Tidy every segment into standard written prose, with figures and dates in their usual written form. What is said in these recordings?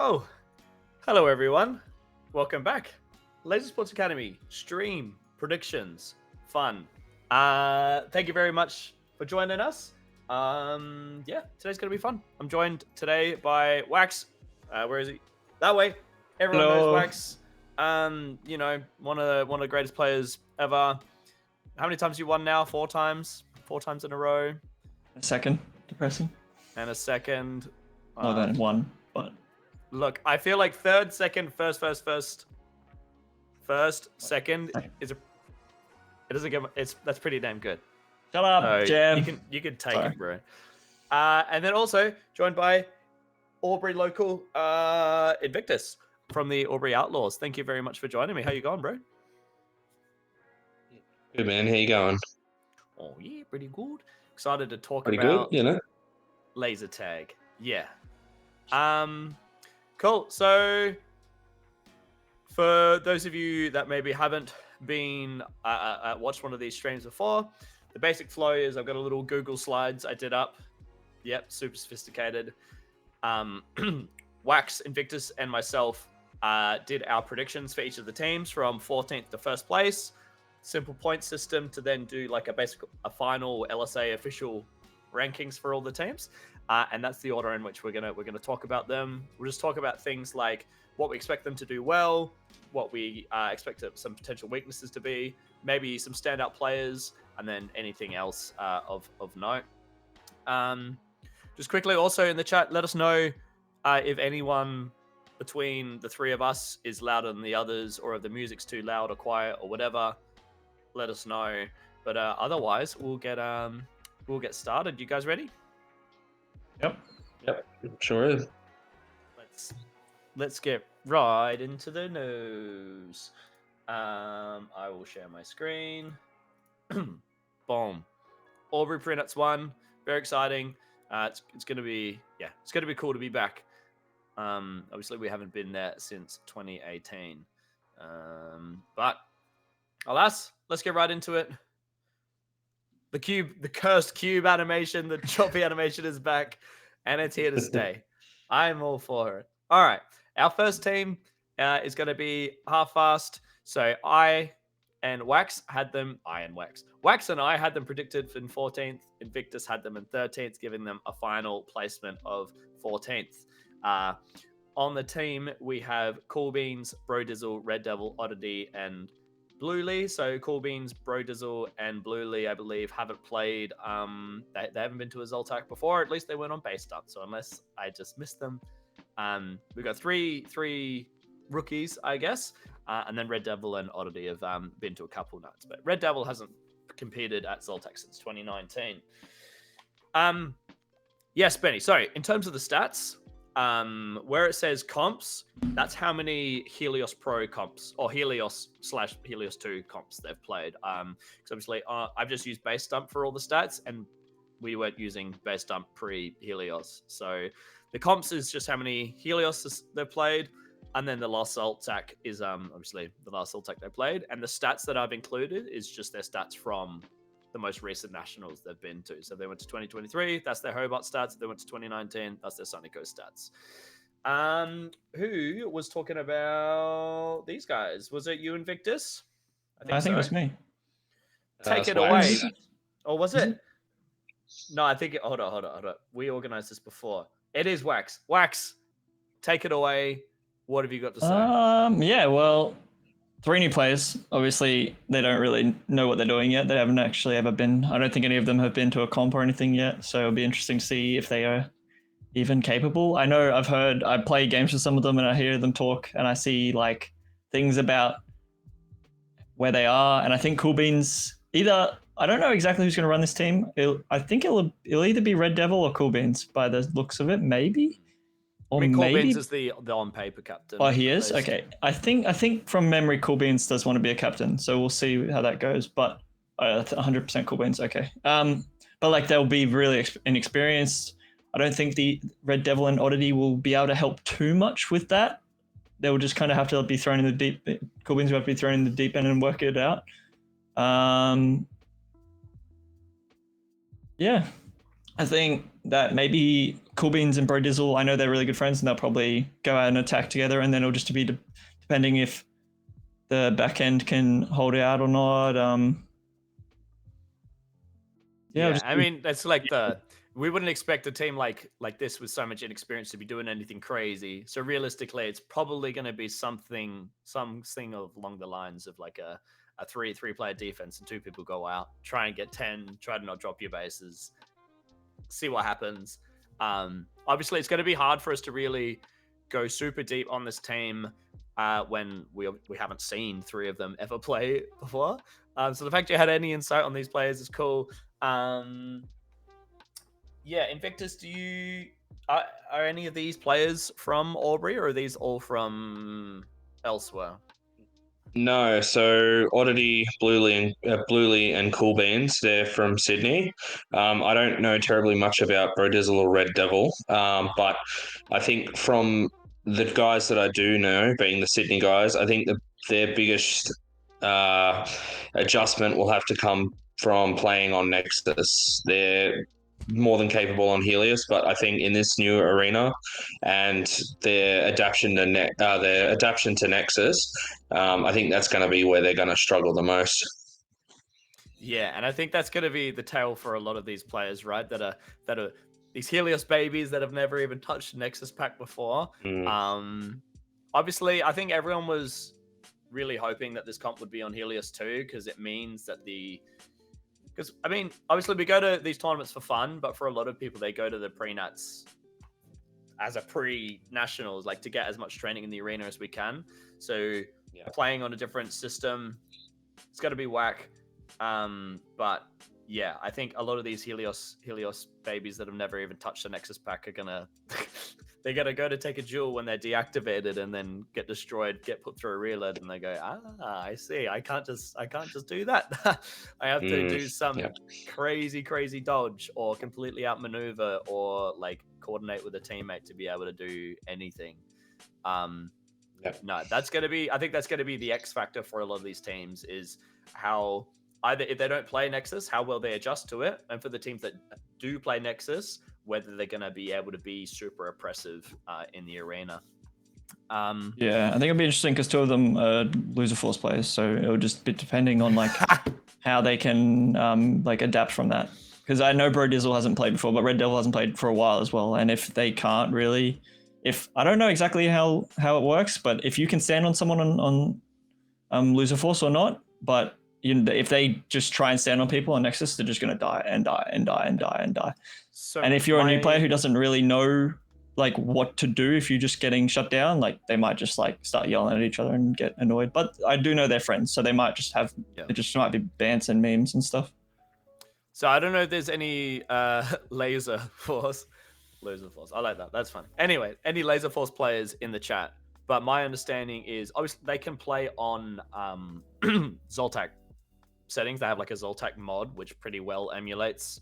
Oh, hello everyone. Welcome back. Laser Sports Academy, stream, predictions, fun. Thank you very much for joining us. Yeah, today's going to be fun. I'm joined today by Wax. Where is he? That way. Everyone knows Wax. One of the greatest players ever. How many times you won now? 4 times? 4 times in a row. A second. Depressing. And a second. More than one, but... Look, I feel like third, second, first, second is a. It doesn't get. That's pretty damn good. Shut up, Jam. You can take it, bro. And then also joined by Albury local Invictus from the Albury Outlaws. Thank you very much for joining me. How you going, bro? Good, man. How you going? Oh yeah, pretty good. Excited to talk Pretty about good, you know. laser tag. Yeah. Cool. So, for those of you that maybe haven't been watched one of these streams before, the basic flow is I've got a little Google Slides I did up. Yep, super sophisticated. Wax, Invictus, and myself did our predictions for each of the teams from 14th to first place. Simple point system to then do like a final LSA official rankings for all the teams. And that's the order in which we're gonna talk about them. We'll just talk about things like what we expect them to do well, what we expect some potential weaknesses to be, maybe some standout players, and then anything else of note. Just quickly, also in the chat, let us know if anyone between the three of us is louder than the others, or if the music's too loud or quiet or whatever. Let us know. But otherwise, we'll get started. You guys ready? Yep. Sure is. Let's get right into the news. I will share my screen. Boom. Albury Pre-Nats won. Very exciting. It's gonna be cool to be back. Obviously we haven't been there since 2018. But alas, let's get right into it. The cursed cube animation, the choppy animation is back, and it's here to stay. I'm all for it. All right, our first team is going to be half-fast. So I and Wax had them. Wax and I had them predicted in 14th. Invictus had them in 13th, giving them a final placement of 14th. On the team, we have Cool Beans, Bro Dizzle, Red Devil, Oddity, and Blue Lee. So Cool Beans, Bro Dizzle, and Blue Lee, I believe, haven't played. They haven't been to a Zoltak before. At least they weren't on base stuff. So unless I just missed them, we've got three rookies, I guess, and then Red Devil and Oddity have been to a couple nights. But Red Devil hasn't competed at Zoltak since 2019. Yes, Benny. Sorry. In terms of the stats, where it says comps, that's how many Helios Pro comps or Helios/Helios 2 comps they've played. Because obviously I've just used base dump for all the stats, and we weren't using base dump pre-Helios. So the comps is just how many Helios they've played, and then the last Zoltak is obviously the last Zoltak they played, and the stats that I've included is just their stats from the most recent nationals they've been to. So they went to 2023, that's their Hobart stats. If they went to 2019, that's their Sunny Coast stats. Who was talking about these guys? Was it you, Invictus? I think it was me. Take it away. Or was it? No, I think hold on. We organized this before. It is Wax. Wax, take it away. What have you got to say? Yeah, well, 3 new players. Obviously, they don't really know what they're doing yet. They haven't actually ever been. I don't think any of them have been to a comp or anything yet. So it'll be interesting to see if they are even capable. I know I play games with some of them and I hear them talk and I see like things about where they are. And I think Cool Beans I don't know exactly who's going to run this team. I think it'll either be Red Devil or Cool Beans by the looks of it, maybe. Or Cool Beans is the on paper captain. Oh, he is? Okay. I think from memory, Cool Beans does want to be a captain, so we'll see how that goes. But 100% Cool Beans, okay. But like they'll be really inexperienced. I don't think the Red Devil and Oddity will be able to help too much with that. They will just kind of have to be thrown in the deep. Cool Beans will have to be thrown in the deep end and work it out. Yeah. I think that maybe Cool Beans and Bro Dizzle, I know they're really good friends, and they'll probably go out and attack together, and then it'll just be depending if the back end can hold it out or not. Yeah, I mean, that's like we wouldn't expect a team like this with so much inexperience to be doing anything crazy. So realistically, it's probably going to be something along the lines of like a three-player defense and 2 people go out, try and get 10, try to not drop your bases, see what happens. Obviously, it's going to be hard for us to really go super deep on this team when we haven't seen 3 of them ever play before. So the fact you had any insight on these players is cool. Yeah, Invictus, are any of these players from Albury, or are these all from elsewhere? No, so Oddity, Bluely, and Cool Beans, they're from Sydney. I don't know terribly much about Brodizzle or Red Devil, but I think from the guys that I do know, being the Sydney guys, I think their biggest adjustment will have to come from playing on Nexus. They're more than capable on Helios, but I think in this new arena and their adaptation to Nexus, I think that's going to be where they're going to struggle the most. Yeah, and I think that's going to be the tale for a lot of these players, right? That are these Helios babies that have never even touched a Nexus pack before. Obviously, I think everyone was really hoping that this comp would be on Helios too, because it means that because I mean, obviously we go to these tournaments for fun, but for a lot of people, they go to the pre-nats as a pre-nationals, like to get as much training in the arena as we can. So playing on a different system, it's got to be whack. But yeah, I think a lot of these Helios babies that have never even touched the Nexus pack are gonna they're gonna go to take a jewel when they're deactivated and then get destroyed, get put through a reload, and they go, I see, I can't just do that. I have to do some crazy dodge or completely outmaneuver or like coordinate with a teammate to be able to do anything. No, that's gonna be, I think that's gonna be the X factor for a lot of these teams, is how either if they don't play Nexus, how well they adjust to it, and for the teams that do play Nexus, whether they're going to be able to be super oppressive in the arena. Yeah, I think it'll be interesting because 2 of them are loser force players, so it'll just be depending on like how they can like adapt from that. Because I know Bro Dizzle hasn't played before, but Red Devil hasn't played for a while as well. And if they can't really, I don't know exactly how it works, but if you can stand on someone on loser force or not, but if they just try and stand on people on Nexus, they're just going to die and die and die and die and die. So and if you're a new player who doesn't really know like what to do if you're just getting shut down, like they might just like start yelling at each other and get annoyed. But I do know they're friends, so they might just have it just might be bants and memes and stuff. So I don't know if there's any laser force. I like that. That's funny. Anyway, any laser force players in the chat. But my understanding is obviously they can play on Zoltak settings. They have like a Zoltak mod, which pretty well emulates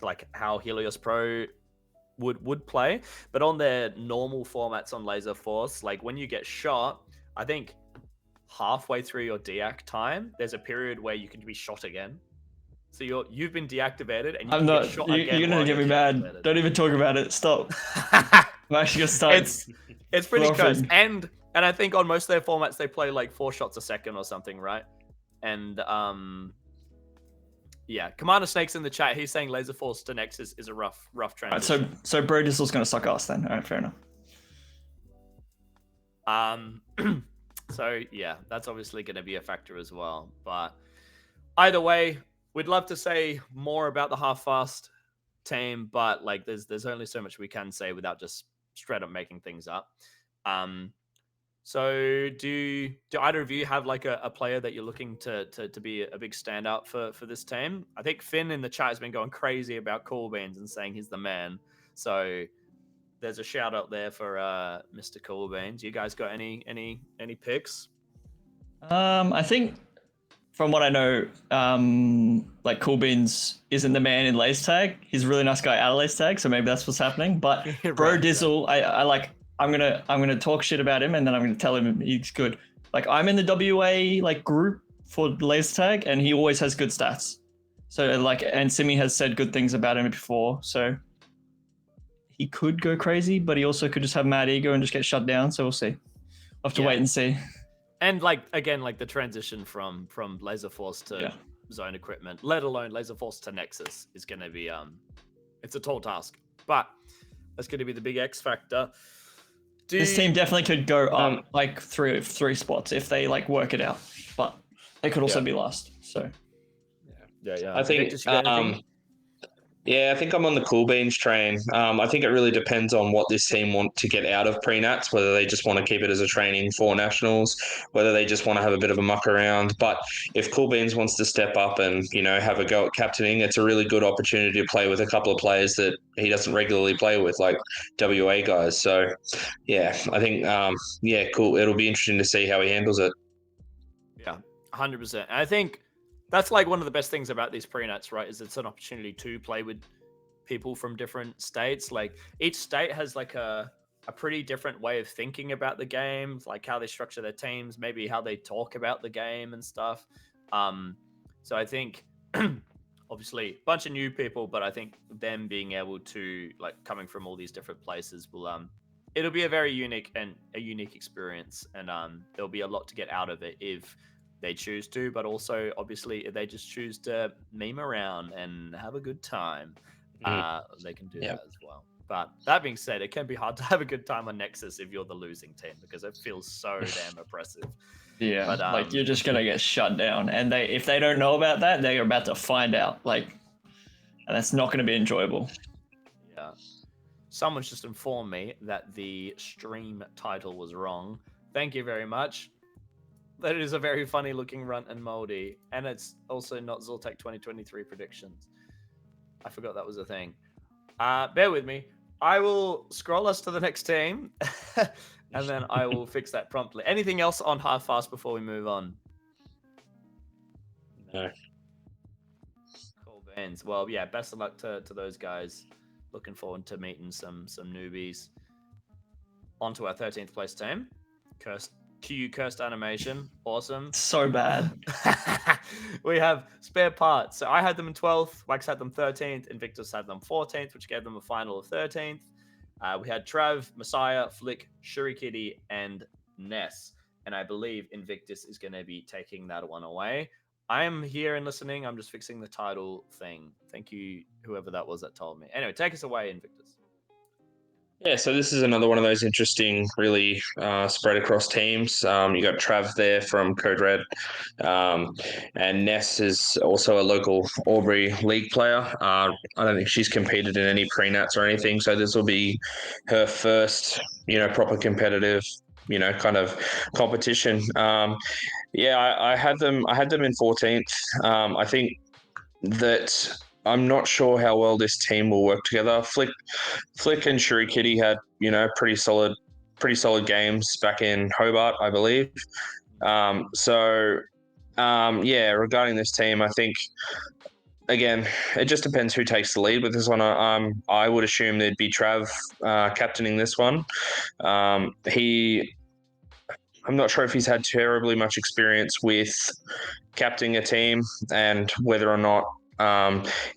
like how Helios Pro would play. But on their normal formats on Laser Force, like when you get shot, I think halfway through your deact time, there's a period where you can be shot again. So you've been deactivated and get shot again. You're gonna get me mad. Don't even talk about it. Stop. I'm actually gonna start. It's pretty close. And I think on most of their formats they play like 4 shots a second or something, right? And yeah, Commander Snake's in the chat. He's saying Laser Force to Nexus is a rough transition. Right, so Bro Dizzle's gonna suck ass then. All right, fair enough. So yeah, that's obviously gonna be a factor as well. But either way, we'd love to say more about the half-fast team, but like there's only so much we can say without just straight up making things up. So do either of you have like a player that you're looking to be a big standout for this team? I think Finn in the chat has been going crazy about Cool Beans and saying he's the man. So there's a shout out there for Mr. Cool Beans. You guys got any picks? I think from what I know, like Cool Beans isn't the man in laser tag. He's a really nice guy out of laser tag, so maybe that's what's happening. But Bro Dizzle, I like. I'm gonna talk shit about him, and then I'm gonna tell him he's good. Like I'm in the WA like group for laser tag, and he always has good stats. So like, and Simi has said good things about him before, so he could go crazy, but he also could just have mad ego and just get shut down. So we'll see. We'll have to wait and see. And like again, like the transition from Laser Force to Zone Equipment, let alone Laser Force to Nexus, is going to be it's a tall task, but that's going to be the big X factor. This team definitely could go up like three spots if they like work it out, but they could also be last. So yeah. I think I think I'm on the Cool Beans train. I think it really depends on what this team want to get out of pre-nats, whether they just want to keep it as a training for nationals, whether they just want to have a bit of a muck around. But if Cool Beans wants to step up and, have a go at captaining, it's a really good opportunity to play with a couple of players that he doesn't regularly play with, like WA guys. So, yeah, I think, cool. It'll be interesting to see how he handles it. Yeah, 100%. And I think that's like one of the best things about these pre-nats, right? Is it's an opportunity to play with people from different states. Like each state has like a pretty different way of thinking about the game, like how they structure their teams, maybe how they talk about the game and stuff. So I think obviously a bunch of new people, but I think them being able to like coming from all these different places will it'll be a very unique experience, and there'll be a lot to get out of it if they choose to, but also obviously if they just choose to meme around and have a good time, they can do that as well. But that being said, it can be hard to have a good time on Nexus if you're the losing team, because it feels so damn oppressive. Yeah, but, like you're just gonna get shut down, and if they don't know about that, they're about to find out. Like, and that's not going to be enjoyable. Yeah. Someone's just informed me that the stream title was wrong. Thank you very much. That is a very funny looking Runt and Moldy. And it's also not Zoltec 2023 predictions. I forgot that was a thing. Bear with me. I will scroll us to the next team. And then I will fix that promptly. Anything else on Half Fast before we move on? No. Cool beans. Well, yeah, best of luck to those guys. Looking forward to meeting some newbies. On to our 13th place team. Cursed animation. Awesome. So bad. We have Spare Parts. So I had them in 12th. Wax had them 13th. Invictus had them 14th, which gave them a final of 13th. We had Trav, Messiah, Flick, Shurikitty, and Ness. And I believe Invictus is going to be taking that one away. I am here and listening. I'm just fixing the title thing. Thank you, whoever that was that told me. Anyway, take us away, Invictus. Yeah, so this is another one of those interesting, really spread across teams. You got Trav there from Code Red, and Ness is also a local Albury League player. I don't think she's competed in any pre-nats or anything, so this will be her first, proper competitive, kind of competition. I had them in 14th. I think that I'm not sure how well this team will work together. Flick and Shurikitty had, pretty solid games back in Hobart, I believe. Regarding this team, I think, again, it just depends who takes the lead with this one. I would assume there'd be Trav captaining this one. I'm not sure if he's had terribly much experience with captaining a team, and whether or not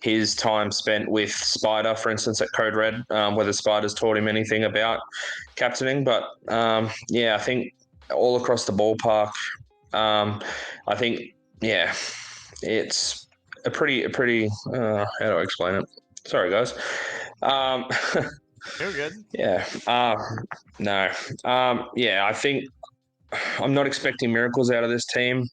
his time spent with Spider, for instance, at Code Red, whether Spider's taught him anything about captaining. But I think all across the ballpark, I think, it's a pretty. How do I explain it? Sorry, guys. You're good. Yeah. No. I think I'm not expecting miracles out of this team.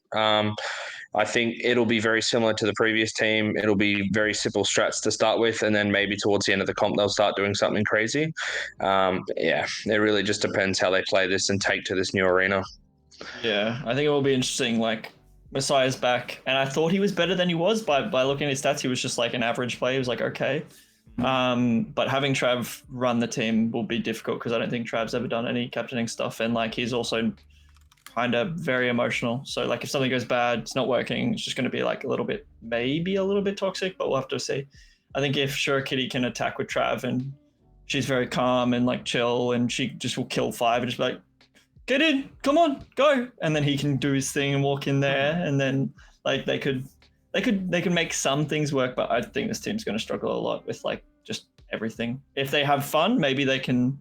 I think it'll be very similar to the previous team. It'll be very simple strats to start with, and then maybe towards the end of the comp, they'll start doing something crazy. It really just depends how they play this and take to this new arena. Yeah, I think it will be interesting. Like, Messiah's back, and I thought he was better than he was by looking at his stats. He was just like an average player. He was like, okay. But having Trav run the team will be difficult because I don't think Trav's ever done any captaining stuff, and like he's also kind of very emotional. So like if something goes bad, it's not working, it's just going to be like maybe a little bit toxic, but we'll have to see. I think if Shurikitty can attack with Trav and she's very calm and like chill, and she just will kill 5 and just be like, get in, come on, go. And then he can do his thing and walk in there, and then like they could they could make some things work, but I think this team's going to struggle a lot with like just everything. If they have fun, maybe they can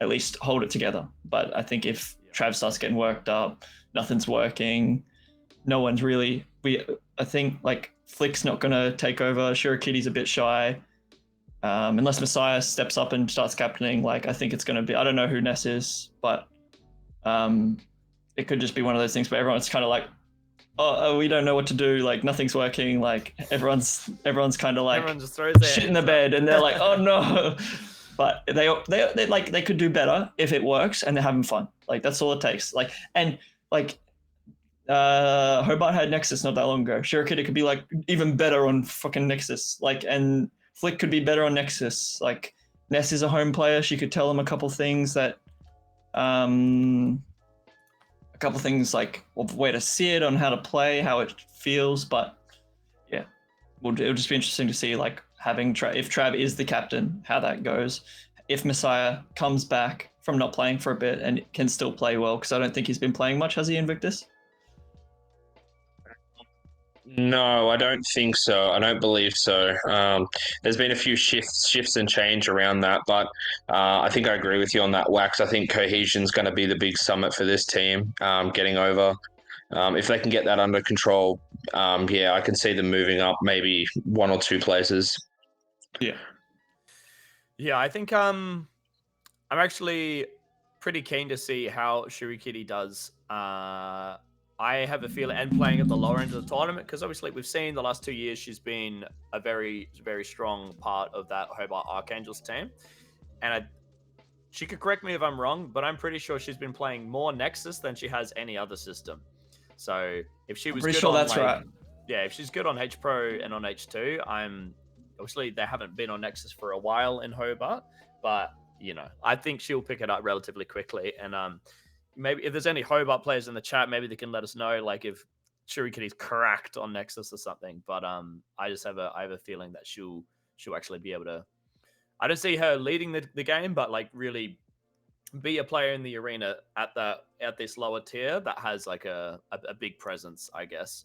at least hold it together. But I think if Trav starts getting worked up, nothing's working, no one's really. I think like Flick's not going to take over. Shirokitty's a bit shy. Unless Messiah steps up and starts captaining, like I think it's going to be. I don't know who Ness is, but it could just be one of those things where everyone's kind of like, oh, we don't know what to do. Like nothing's working. Like everyone's kind of like Everyone just throws their shit in the hands bed, up. and they're like, oh no. But they like they could do better if it works and they're having fun. Like that's all it takes. Like and like Hobart had Nexus not that long ago. Shirokitty could be like even better on fucking Nexus. Like and Flick could be better on Nexus. Like Ness is a home player. She could tell them a couple things that like where to sit, on how to play, how it feels. But yeah, it'll just be interesting to see like having if Trav is the captain, how that goes. If Messiah comes back from not playing for a bit and can still play well, because I don't think he's been playing much, has he, Invictus? No, I don't think so. I don't believe so. There's been a few shifts and change around that, but I think I agree with you on that, Wax. I think cohesion's going to be the big summit for this team, getting over. If they can get that under control, yeah, I can see them moving up maybe one or two places. Yeah, I think I'm actually pretty keen to see how Shirokitty does. I have a feeling, and playing at the lower end of the tournament, because obviously we've seen the last 2 years she's been a very, very strong part of that Hobart Archangels team. And she could correct me if I'm wrong, but I'm pretty sure she's been playing more Nexus than she has any other system. So if she was pretty good sure on, that's like, right. Yeah, if she's good on H Pro and on H2, obviously they haven't been on Nexus for a while in Hobart, but you know, I think she'll pick it up relatively quickly. And maybe if there's any Hobart players in the chat, maybe they can let us know, like if Shirokitty's cracked on Nexus or something. But I have a feeling that she'll actually be able to. I don't see her leading the game, but like really be a player in the arena at this lower tier that has like a big presence, I guess.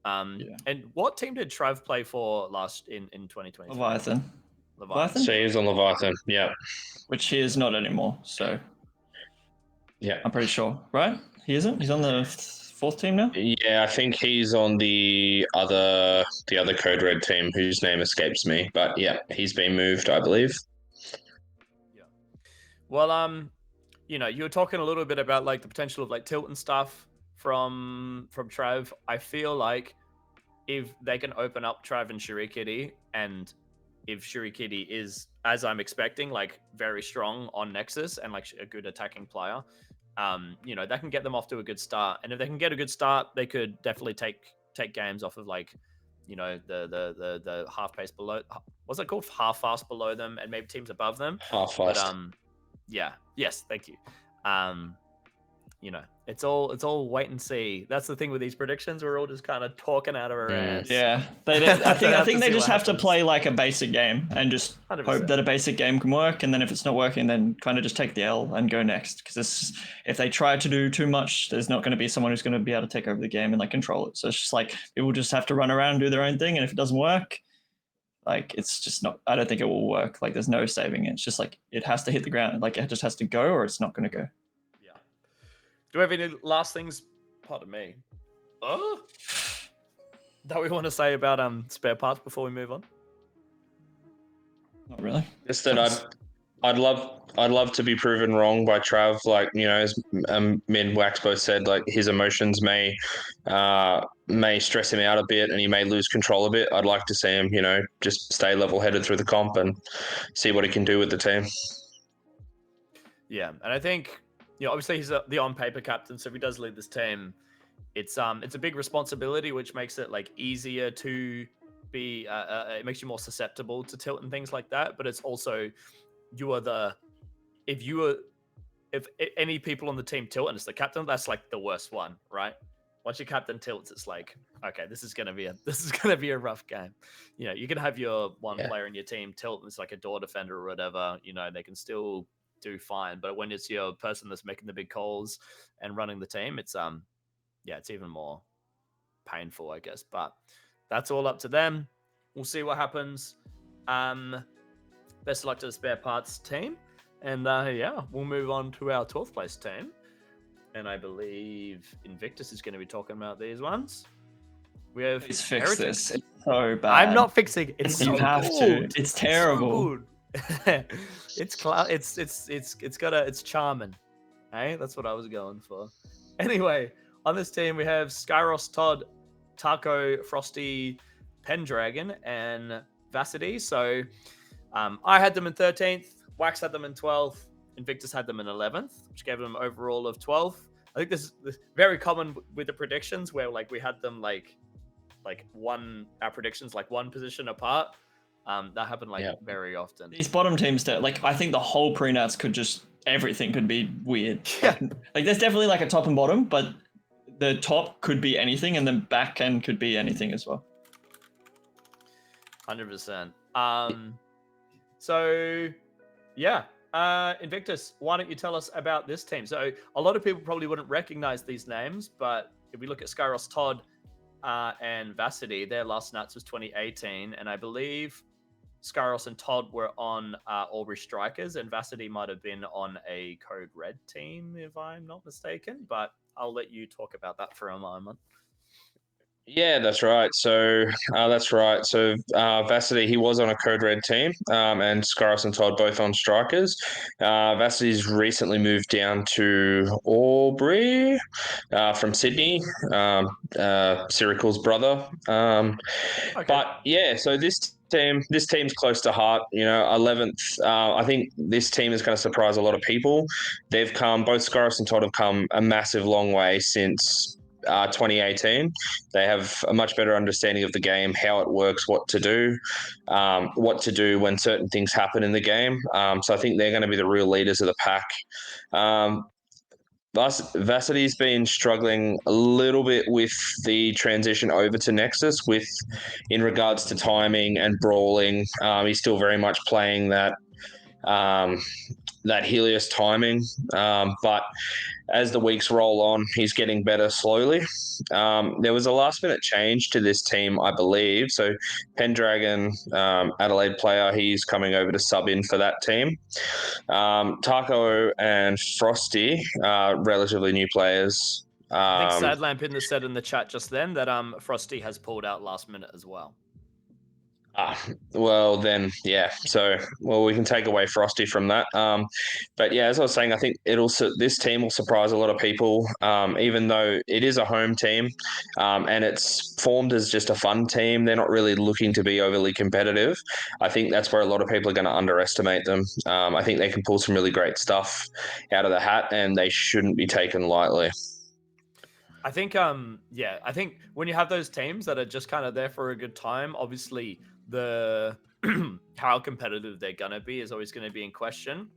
And what team did Trav play for last in 2020? Leviathan. So he's on Leviathan, yeah. Which he is not anymore, so yeah. I'm pretty sure, right? He isn't? He's on the fourth team now? Yeah, I think he's on the other Code Red team whose name escapes me. But yeah, he's been moved, I believe. Yeah. Well, you know, you were talking a little bit about like the potential of like tilt and stuff from Trav. I feel like if they can open up Trav and Shirokitty, and if Shirokitty is, as I'm expecting, like very strong on Nexus and like a good attacking player, you know, that can get them off to a good start. And if they can get a good start, they could definitely take games off of like, you know, the half pace below. What's it called? Half fast below them, and maybe teams above them. Half fast. But yeah, yes, thank you. You know, it's all wait and see. That's the thing with these predictions. We're all just kind of talking out of our ass. Yeah, I think they just have to play like a basic game and just 100%. hope that a basic game can work. And then if it's not working, then kind of just take the L and go next. Because if they try to do too much, there's not going to be someone who's going to be able to take over the game and like control it. So it's just like people just have to run around and do their own thing. And if it doesn't work, like it's just not. I don't think it will work. Like there's no saving it. It's just like it has to hit the ground. Like it just has to go, or it's not going to go. Do we have any last things? Pardon me. That we want to say about spare parts before we move on? Not really. Just that I'd love to be proven wrong by Trav. Like, you know, as me and Wax both said, like his emotions may stress him out a bit, and he may lose control a bit. I'd like to see him, you know, just stay level headed through the comp and see what he can do with the team. Yeah, and I think, you know, obviously he's the on-paper captain, so if he does lead this team, it's a big responsibility, which makes it like easier to be. It makes you more susceptible to tilt and things like that. But it's also if any people on the team tilt and it's the captain, that's like the worst one, right? Once your captain tilts, it's like, okay, this is gonna be a rough game. You know, you can have your one player in your team tilt, and it's like a door defender or whatever. You know, they can still do fine, but when it's your person that's making the big calls and running the team, it's it's even more painful, I guess. But that's all up to them. We'll see what happens. Best of luck to the spare parts team. And yeah, we'll move on to our 12th place team. And I believe Invictus is going to be talking about these ones. We have Please fix Heretics. this. It's so bad. I'm not fixing it. It's You so have good. to. It's terrible. So good. It's charming. Hey, that's what I was going for. Anyway, on this team we have Skyros, Todd, Taco, Frosty, Pendragon, and Vassity. So I had them in 13th, Wax had them in 12th, Invictus had them in 11th, which gave them overall of 12. I think this is very common with the predictions where like we had them like our predictions like one position apart. That happened very often. These bottom teams, like I think the whole pre-nats everything could be weird. Yeah. Like there's definitely like a top and bottom, but the top could be anything, and then back end could be anything as well. 100%. So yeah, Invictus, why don't you tell us about this team? So a lot of people probably wouldn't recognize these names, but if we look at Skyros, Todd, and Vassity, their last Nats was 2018, and I believe Skyros and Todd were on Albury Strikers, and Vassity might have been on a Code Red team, if I'm not mistaken. But I'll let you talk about that for a moment. Yeah, that's right. So Vassity, he was on a Code Red team, and Skyros and Todd both on Strikers. Vassity's recently moved down to Albury from Sydney, Sirical's brother. Okay. But yeah, so this team's close to heart. 11th. I think this team is going to surprise a lot of people. Both Skyros and Todd have come a massive long way since 2018. They have a much better understanding of the game, how it works, what to do when certain things happen in the game. So I think they're going to be the real leaders of the pack. Vassity's been struggling a little bit with the transition over to Nexus in regards to timing and brawling. He's still very much playing that Helios timing, but as the weeks roll on, he's getting better slowly. There was a last-minute change to this team, I believe. So Pendragon, Adelaide player, he's coming over to sub in for that team. Taco and Frosty, relatively new players. I think Sadlamp said in the chat just then that Frosty has pulled out last minute as well. Well then, yeah. So, we can take away Frosty from that. But yeah, as I was saying, I think this team will surprise a lot of people. Even though it is a home team, and it's formed as just a fun team, they're not really looking to be overly competitive. I think that's where a lot of people are going to underestimate them. I think they can pull some really great stuff out of the hat, and they shouldn't be taken lightly. I think, I think when you have those teams that are just kind of there for a good time, obviously the how competitive they're gonna be is always going to be in question.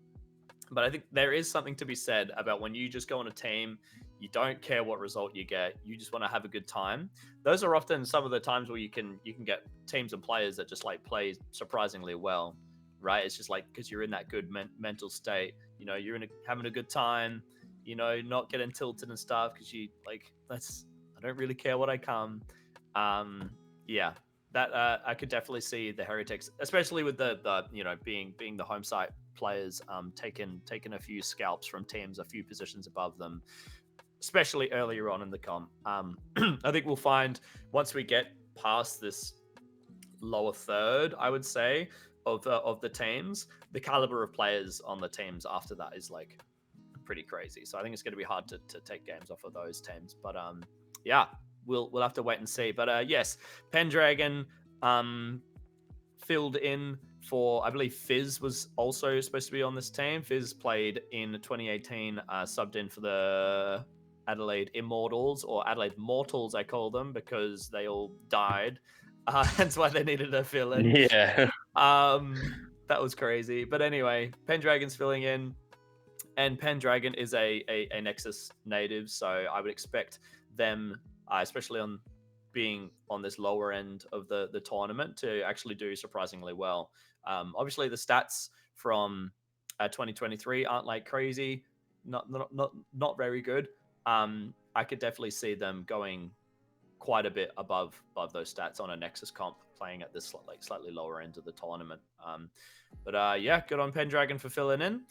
But I think there is something to be said about when you just go on a team, you don't care what result you get, you just want to have a good time. Those are often some of the times where you can get teams and players that just like play surprisingly well, right? It's just like because you're in that good mental state, you're having a good time, not getting tilted and stuff because you like I don't really care what I come. Yeah. That I could definitely see the Heretics, especially with the being the home site players, taking a few scalps from teams a few positions above them, especially earlier on in the comp. I think we'll find once we get past this lower third, I would say, of the teams, the caliber of players on the teams after that is like pretty crazy. So I think it's going to be hard to take games off of those teams. But yeah. We'll have to wait and see. But yes, Pendragon filled in for, I believe Fizz was also supposed to be on this team. Fizz played in 2018, subbed in for the Adelaide Immortals, or Adelaide Mortals, I call them, because they all died. That's why they needed a fill in. Yeah. That was crazy. But anyway, Pendragon's filling in. And Pendragon is a Nexus native, so I would expect them, especially on being on this lower end of the tournament, to actually do surprisingly well. Obviously, the stats from 2023 aren't like crazy, not very good. I could definitely see them going quite a bit above those stats on a Nexus comp, playing at this slightly lower end of the tournament. But yeah, good on Pendragon for filling in.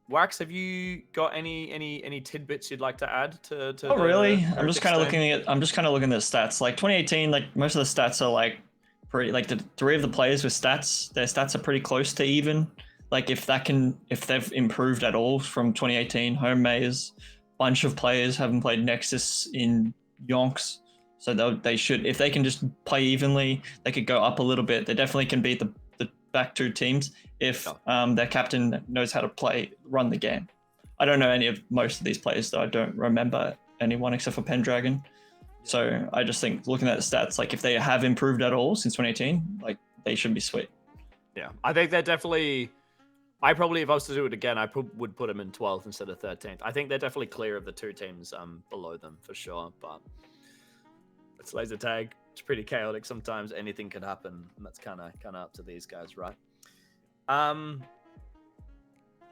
Wax, have you got any tidbits you'd like to add to Not really. I'm just Heretics kind of team? looking at stats. Like 2018, like most of the stats are like pretty. Like the three of the players with stats, their stats are pretty close to even. Like if they've improved at all from 2018, home maze, bunch of players haven't played Nexus in yonks, so they should, if they can just play evenly, they could go up a little bit. They definitely can beat the back two teams if their captain knows how to run the game. I don't know most of these players, though. I don't remember anyone except for Pendragon. So I just think looking at the stats, like if they have improved at all since 2018, like they should be sweet. Yeah, I think they're definitely. I probably, if I was to do it again, I would put them in 12th instead of 13th. I think they're definitely clear of the two teams below them for sure. But it's laser tag. It's pretty chaotic sometimes. Anything could happen, and that's kind of up to these guys, right?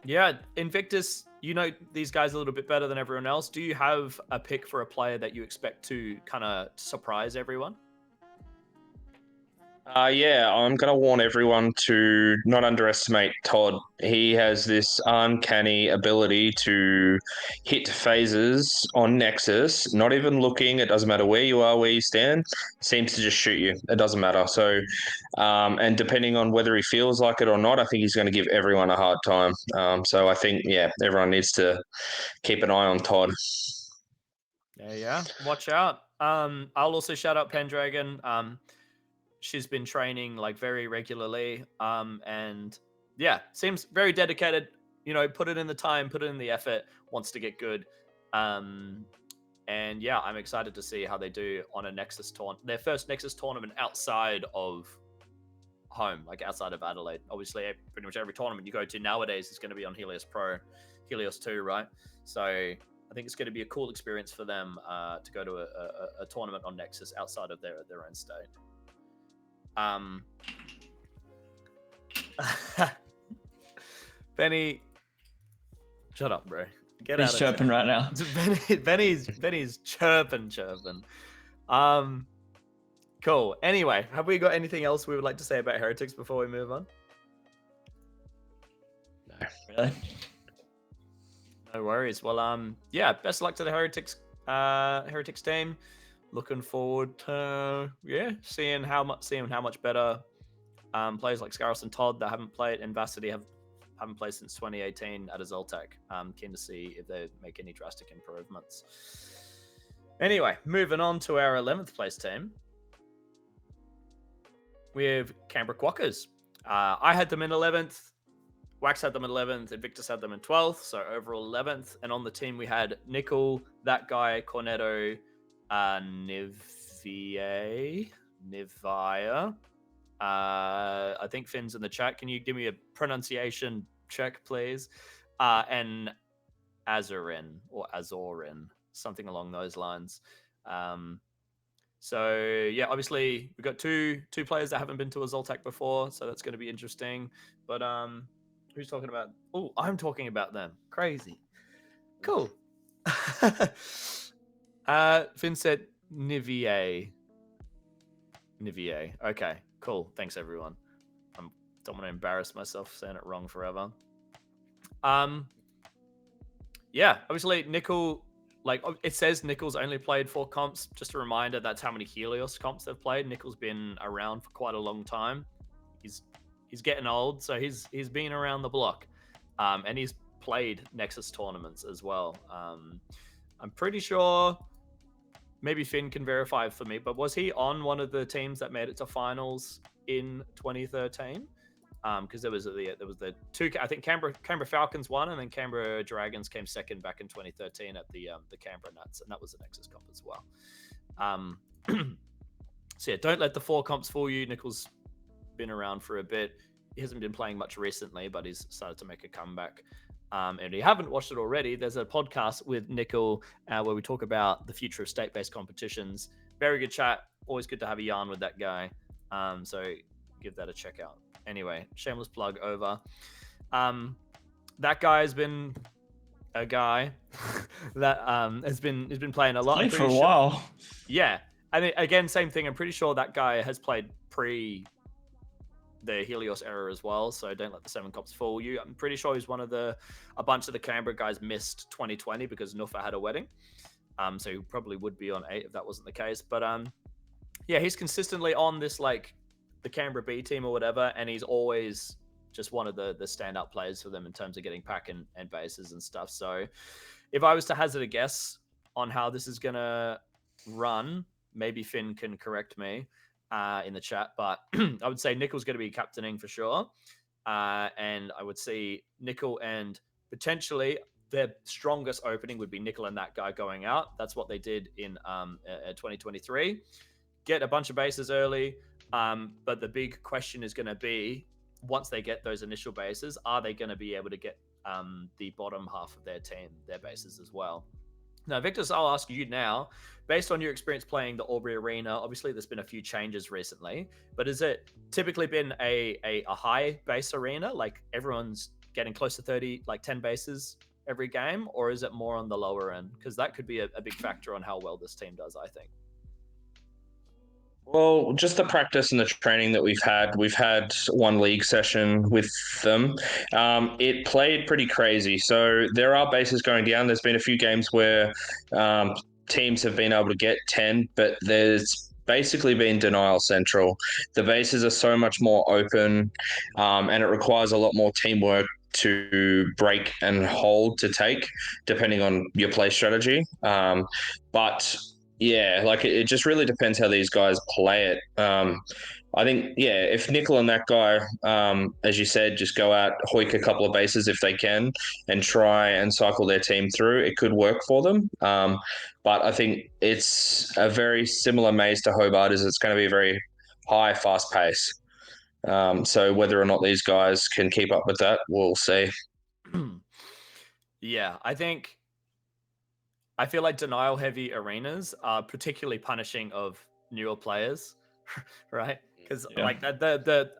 Yeah, Invictus. You know these guys a little bit better than everyone else. Do you have a pick for a player that you expect to kind of surprise everyone? Yeah, I'm going to warn everyone to not underestimate Todd. He has this uncanny ability to hit phases on Nexus, not even looking. It doesn't matter where you are, where you stand, seems to just shoot you. It doesn't matter. So, and depending on whether he feels like it or not, I think he's going to give everyone a hard time. So I think, yeah, everyone needs to keep an eye on Todd. Yeah, watch out. I'll also shout out Pendragon. She's been training like very regularly. And yeah, seems very dedicated. You know, put it in the time, put it in the effort, wants to get good. And yeah, I'm excited to see how they do on a Nexus tournament. Their first Nexus tournament outside of home, like outside of Adelaide. Obviously, pretty much every tournament you go to nowadays is going to be on Helios Pro, Helios 2, right? So I think it's going to be a cool experience for them to go to a tournament on Nexus outside of their own state. Benny, shut up, bro. Get He's out of chirping chat. right now. Benny's chirping. Cool. Anyway, have we got anything else we would like to say about Heretics before we move on? No. Really? No worries. Well, yeah, best luck to the Heretics team. Looking forward to seeing how much better players like Scarus and Todd that haven't played and Vassity haven't played since 2018 at a Zoltec. Keen to see if they make any drastic improvements. Anyway, moving on to our 11th place team. We have Canberra Quackers. I had them in 11th. Wax had them in 11th. Invictus had them in 12th. So overall 11th. And on the team we had Nickel, that guy, Cornetto, Nivia. I think Finn's in the chat. Can you give me a pronunciation check, please? And Azorin or Azorin, something along those lines. So yeah, obviously we've got two players that haven't been to a Zoltec before, so that's going to be interesting. But who's talking about? Oh, I'm talking about them. Crazy. Cool. Finn said Nivea. Okay, cool. Thanks everyone. I don't want to embarrass myself saying it wrong forever. Yeah, obviously Nickel, like it says Nickel's only played 4 comps. Just a reminder, that's how many Helios comps they've played. Nickel's been around for quite a long time. He's getting old, so he's been around the block. And he's played Nexus tournaments as well. I'm pretty sure maybe Finn can verify for me, but was he on one of the teams that made it to finals in 2013? Because there was the two. I think Canberra Falcons won, and then Canberra Dragons came second back in 2013 at the Canberra Nats, and that was a Nexus comp as well. So yeah, don't let the 4 comps fool you. Nickel's been around for a bit. He hasn't been playing much recently, but he's started to make a comeback. And if you haven't watched it already, there's a podcast with Nickel where we talk about the future of state-based competitions. Very good chat. Always good to have a yarn with that guy. So give that a check out. Anyway, shameless plug over. That guy has been a guy that has been playing a lot. Played for a while. Yeah, and again, same thing. I'm pretty sure that guy has played pre the Helios era as well. So don't let the 7 cops fool you. I'm pretty sure he's one of a bunch of the Canberra guys missed 2020 because Nufa had a wedding. So he probably would be on 8 if that wasn't the case. But yeah, he's consistently on this like the Canberra B team or whatever, and he's always just one of the standout players for them in terms of getting pack and bases and stuff. So if I was to hazard a guess on how this is gonna run, maybe Finn can correct me in the chat, but I would say Nickel's going to be captaining for sure. And I would see Nickel and potentially their strongest opening would be Nickel and that guy going out. That's what they did in 2023. Get a bunch of bases early. But the big question is going to be, once they get those initial bases, are they going to be able to get the bottom half of their team, their bases as well? Now, Victus, I'll ask you now, based on your experience playing the Albury Arena, obviously there's been a few changes recently, but has it typically been a high base arena, like everyone's getting close to 30, like 10 bases every game, or is it more on the lower end? Because that could be a big factor on how well this team does, I think. Well, just the practice and the training that we've had one league session with them. It played pretty crazy. So there are bases going down. There's been a few games where teams have been able to get 10, but there's basically been denial central. The bases are so much more open, and it requires a lot more teamwork to break and hold to take, depending on your play strategy. But yeah, like it just really depends how these guys play it. I think, yeah, if Nickel and that guy, as you said, just go out, hoik a couple of bases if they can and try and cycle their team through, it could work for them. But I think it's a very similar maze to Hobart, is it's going to be a very high, fast pace. So whether or not these guys can keep up with that, we'll see. Yeah, I feel like denial heavy arenas are particularly punishing of newer players, right? Because like the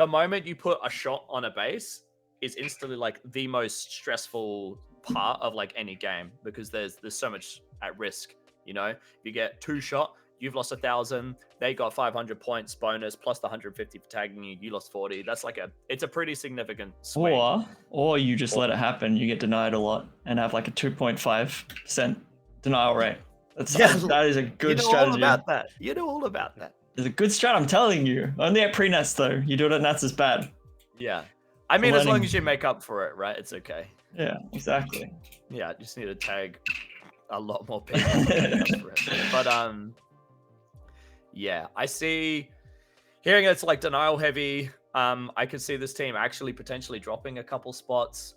moment you put a shot on a base is instantly like the most stressful part of like any game, because there's so much at risk. You know, if you get 2 shot, you've lost 1,000. They got 500 points bonus plus the 150 for tagging you. You lost 40. That's like it's a pretty significant swing. Or you just let it happen. You get denied a lot and have like a 2.5% denial rate. That is a good strategy. All about that. You know all about that. It's a good strat, I'm telling you. Only at pre-Nats though. You do it at Nats is bad. Yeah. I mean, as long as you make up for it, right? It's okay. Yeah, exactly. Yeah, you just need to tag a lot more people to make up for it. But yeah, I see. Hearing it's like denial heavy, I could see this team actually potentially dropping a couple spots,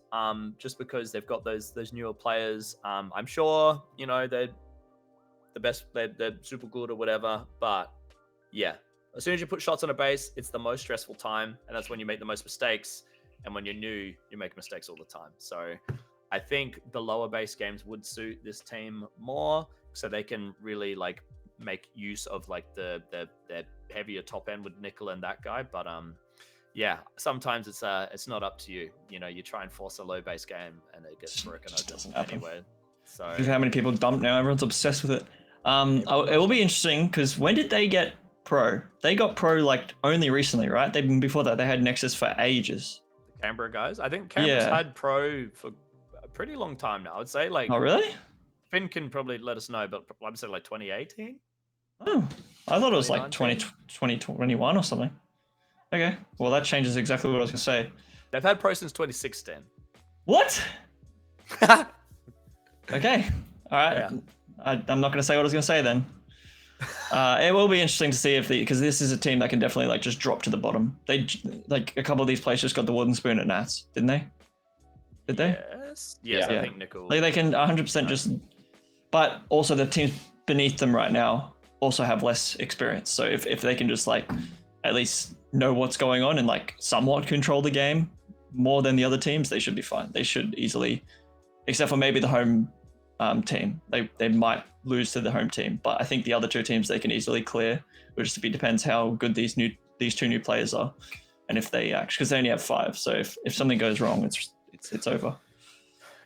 just because they've got those newer players. I'm sure they're the best, they're super good or whatever. But yeah, as soon as you put shots on a base, it's the most stressful time, and that's when you make the most mistakes. And when you're new, you make mistakes all the time. So I think the lower base games would suit this team more, so they can really like make use of like the heavier top end with Nickel and that guy. But yeah, sometimes it's not up to you. You try and force a low base game and it gets broken open anyway. So how many people dump now? Everyone's obsessed with it. It will be interesting because when did they get pro? They got pro like only recently, right? Before that they had Nexus for ages. The Canberra guys, I think Canberra's had pro for a pretty long time now. I would say like. Oh really? Finn can probably let us know, but I would say like 2018. Oh, I thought it was like 2021 or something. Okay, well that changes exactly what I was gonna say. They've had pro since 2016. What? Okay, all right. Yeah. I'm not gonna say what I was gonna say then. It will be interesting to see because this is a team that can definitely like just drop to the bottom. They like a couple of these players just got the wooden spoon at Nats, didn't they? Did they? Yes. Yeah. I think Nickel. Like they can 100% just, but also the teams beneath them right now also have less experience. So if they can just like at least know what's going on and like somewhat control the game more than the other teams, they should be fine. They should easily, except for maybe the home team. They might lose to the home team, but I think the other 2 teams they can easily clear. It just depends how good these 2 new players are, and if they actually, because they only have 5. So if something goes wrong, it's over.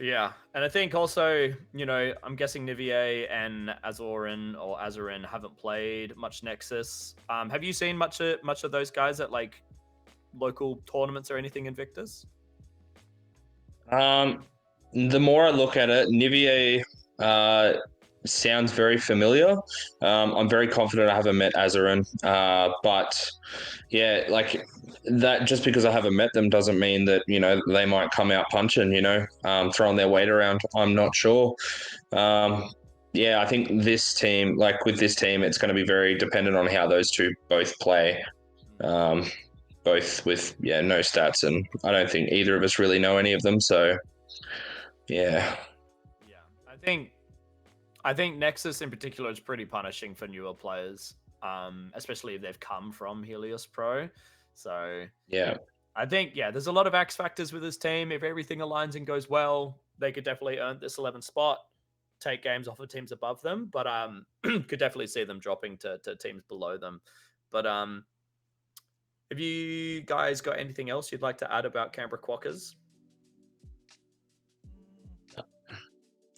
Yeah, and I think also, I'm guessing Nivier and Azurin haven't played much Nexus. Have you seen much of those guys at like local tournaments or anything Invictus? The more I look at it, Nivier sounds very familiar. I'm very confident I haven't met Azarin, but yeah, like that. Just because I haven't met them doesn't mean that they might come out punching. Throwing their weight around. I'm not sure. Yeah, I think this team, like with this team, it's going to be very dependent on how those two both play. Um, both with no stats, and I don't think either of us really know any of them. So yeah. Yeah, I think Nexus in particular is pretty punishing for newer players, especially if they've come from Helios Pro. So Yeah. I think there's a lot of X factors with this team. If everything aligns and goes well, they could definitely earn this 11th spot, take games off of teams above them, but could definitely see them dropping to teams below them. But have you guys got anything else you'd like to add about Canberra Quackers?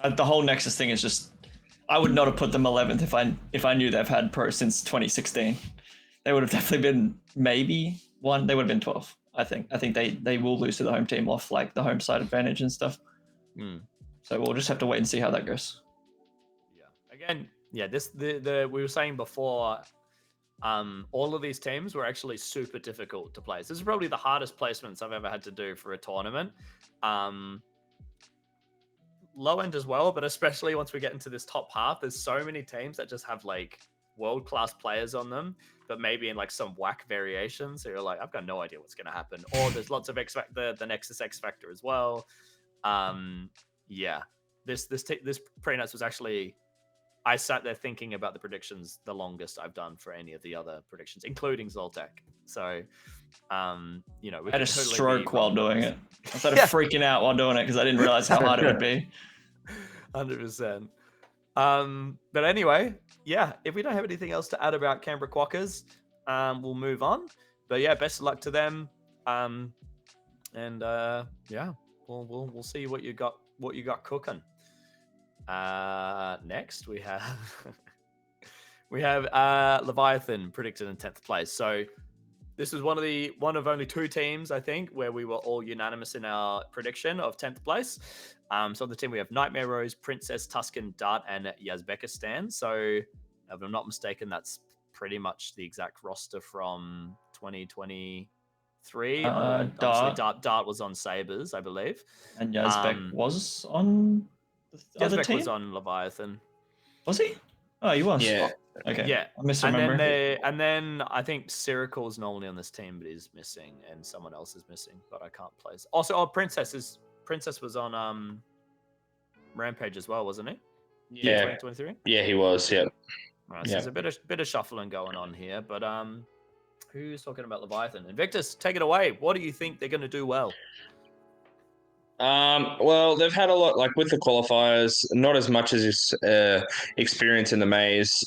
The whole Nexus thing is just, I would not have put them 11th if I knew they've had pro since 2016. They would have definitely been maybe one. They would have been 12. I think they will lose to the home team off like the home side advantage and stuff. So we'll just have to wait and see how that goes. Yeah. Again, the we were saying before, all of these teams were actually super difficult to place. This is probably the hardest placements I've ever had to do for a tournament. Low end as well, but especially once we get into this top half, there's so many teams that just have like world-class players on them, but maybe in like some whack variations. So you're like, I've got no idea what's going to happen. Or there's lots of the Nexus X Factor as well. This Pre-Nats was actually, I sat there thinking about the predictions the longest I've done for any of the other predictions, including Zoltek. So, we had a stroke while doing it. I started freaking out while doing it because I didn't realize how hard it would be. 100%. But anyway, if we don't have anything else to add about Canberra Quackers, we'll move on. But best of luck to them. We'll see what you got cooking. Next we have Leviathan predicted in 10th place. So this was one of only two teams, I think, where we were all unanimous in our prediction of 10th place. So on the team we have Nightmare Rose, Princess, Tuscan, Dart, and Yazbekistan. So if I'm not mistaken, that's pretty much the exact roster from 2023. Dart was on Sabres, I believe. And Yazbek was on the other team? Was on Leviathan. Was he? Oh, he was. Yeah. Okay. Yeah. I misremember. And then I think Sirical is not only on this team, but he's missing, and someone else is missing, but I can't place. Also, Princess was on Rampage as well, wasn't he? Yeah. 2023. Yeah, he was. Yeah. Right, so there's a bit of shuffling going on here, but who's talking about Leviathan? Invictus, take it away. What do you think they're going to do well? Well, they've had a lot, like with the qualifiers, not as much as experience in the maze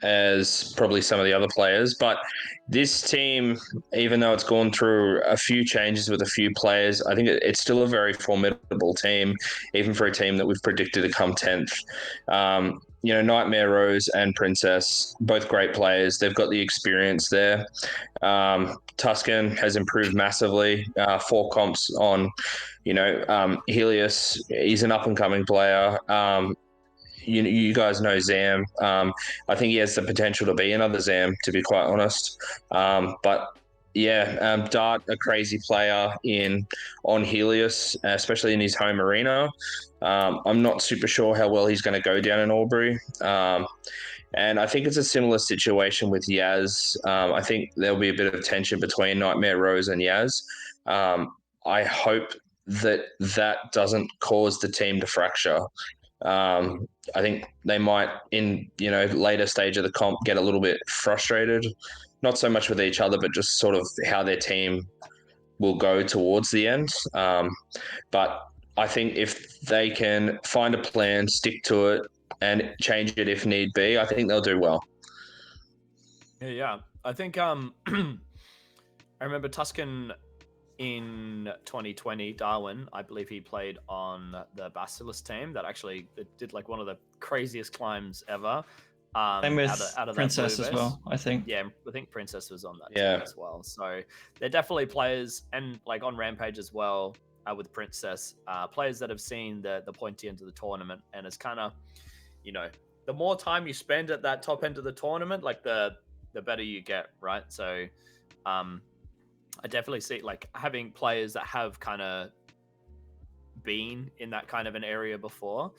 as probably some of the other players. But this team, even though it's gone through a few changes with a few players, I think it's still a very formidable team, even for a team that we've predicted to come 10th. Nightmare Rose and Princess, both great players. They've got the experience there. Tuscan has improved massively. 4 comps on, Helios. He's an up-and-coming player. You guys know Zam. I think he has the potential to be another Zam, to be quite honest. Dart, a crazy player on Helios, especially in his home arena. I'm not super sure how well he's going to go down in Albury. And I think it's a similar situation with Yaz. I think there'll be a bit of tension between Nightmare Rose and Yaz. I hope that doesn't cause the team to fracture. I think they might, in later stage of the comp, get a little bit frustrated, not so much with each other, but just sort of how their team will go towards the end. But I think if they can find a plan, stick to it, and change it if need be, I think they'll do well. Yeah, I think I remember Tuscan in 2020, Darwin, I believe he played on the Basilisk team that actually did like one of the craziest climbs ever. Same with out of Princess that as blue base. well, I think. Yeah, I think Princess was on that Yeah. team as well. So they're definitely players, and like on Rampage as well with Princess, players that have seen the pointy end of the tournament, and it's kind of, you know, the more time you spend at that top end of the tournament, like the better you get, right? So I definitely see like having players that have kind of been in that kind of an area before.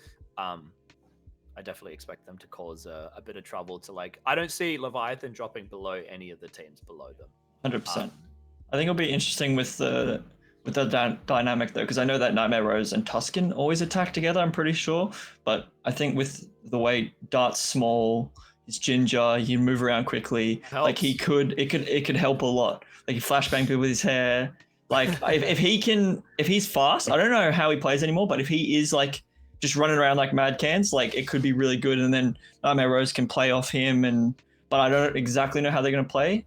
I definitely expect them to cause a bit of trouble to like. I don't see Leviathan dropping below any of the teams below them. 100%. I think it'll be interesting with the dynamic though, because I know that Nightmare Rose and Tuscan always attack together. I'm pretty sure, but I think with the way Dart's small, he's ginger, he can move around quickly. Helps. Like it could help a lot. Like he flashbang people with his hair. Like if he's fast, I don't know how he plays anymore, but if he is like just running around like mad cans, like it could be really good. And then Nightmare Rose can play off him, but I don't exactly know how they're gonna play.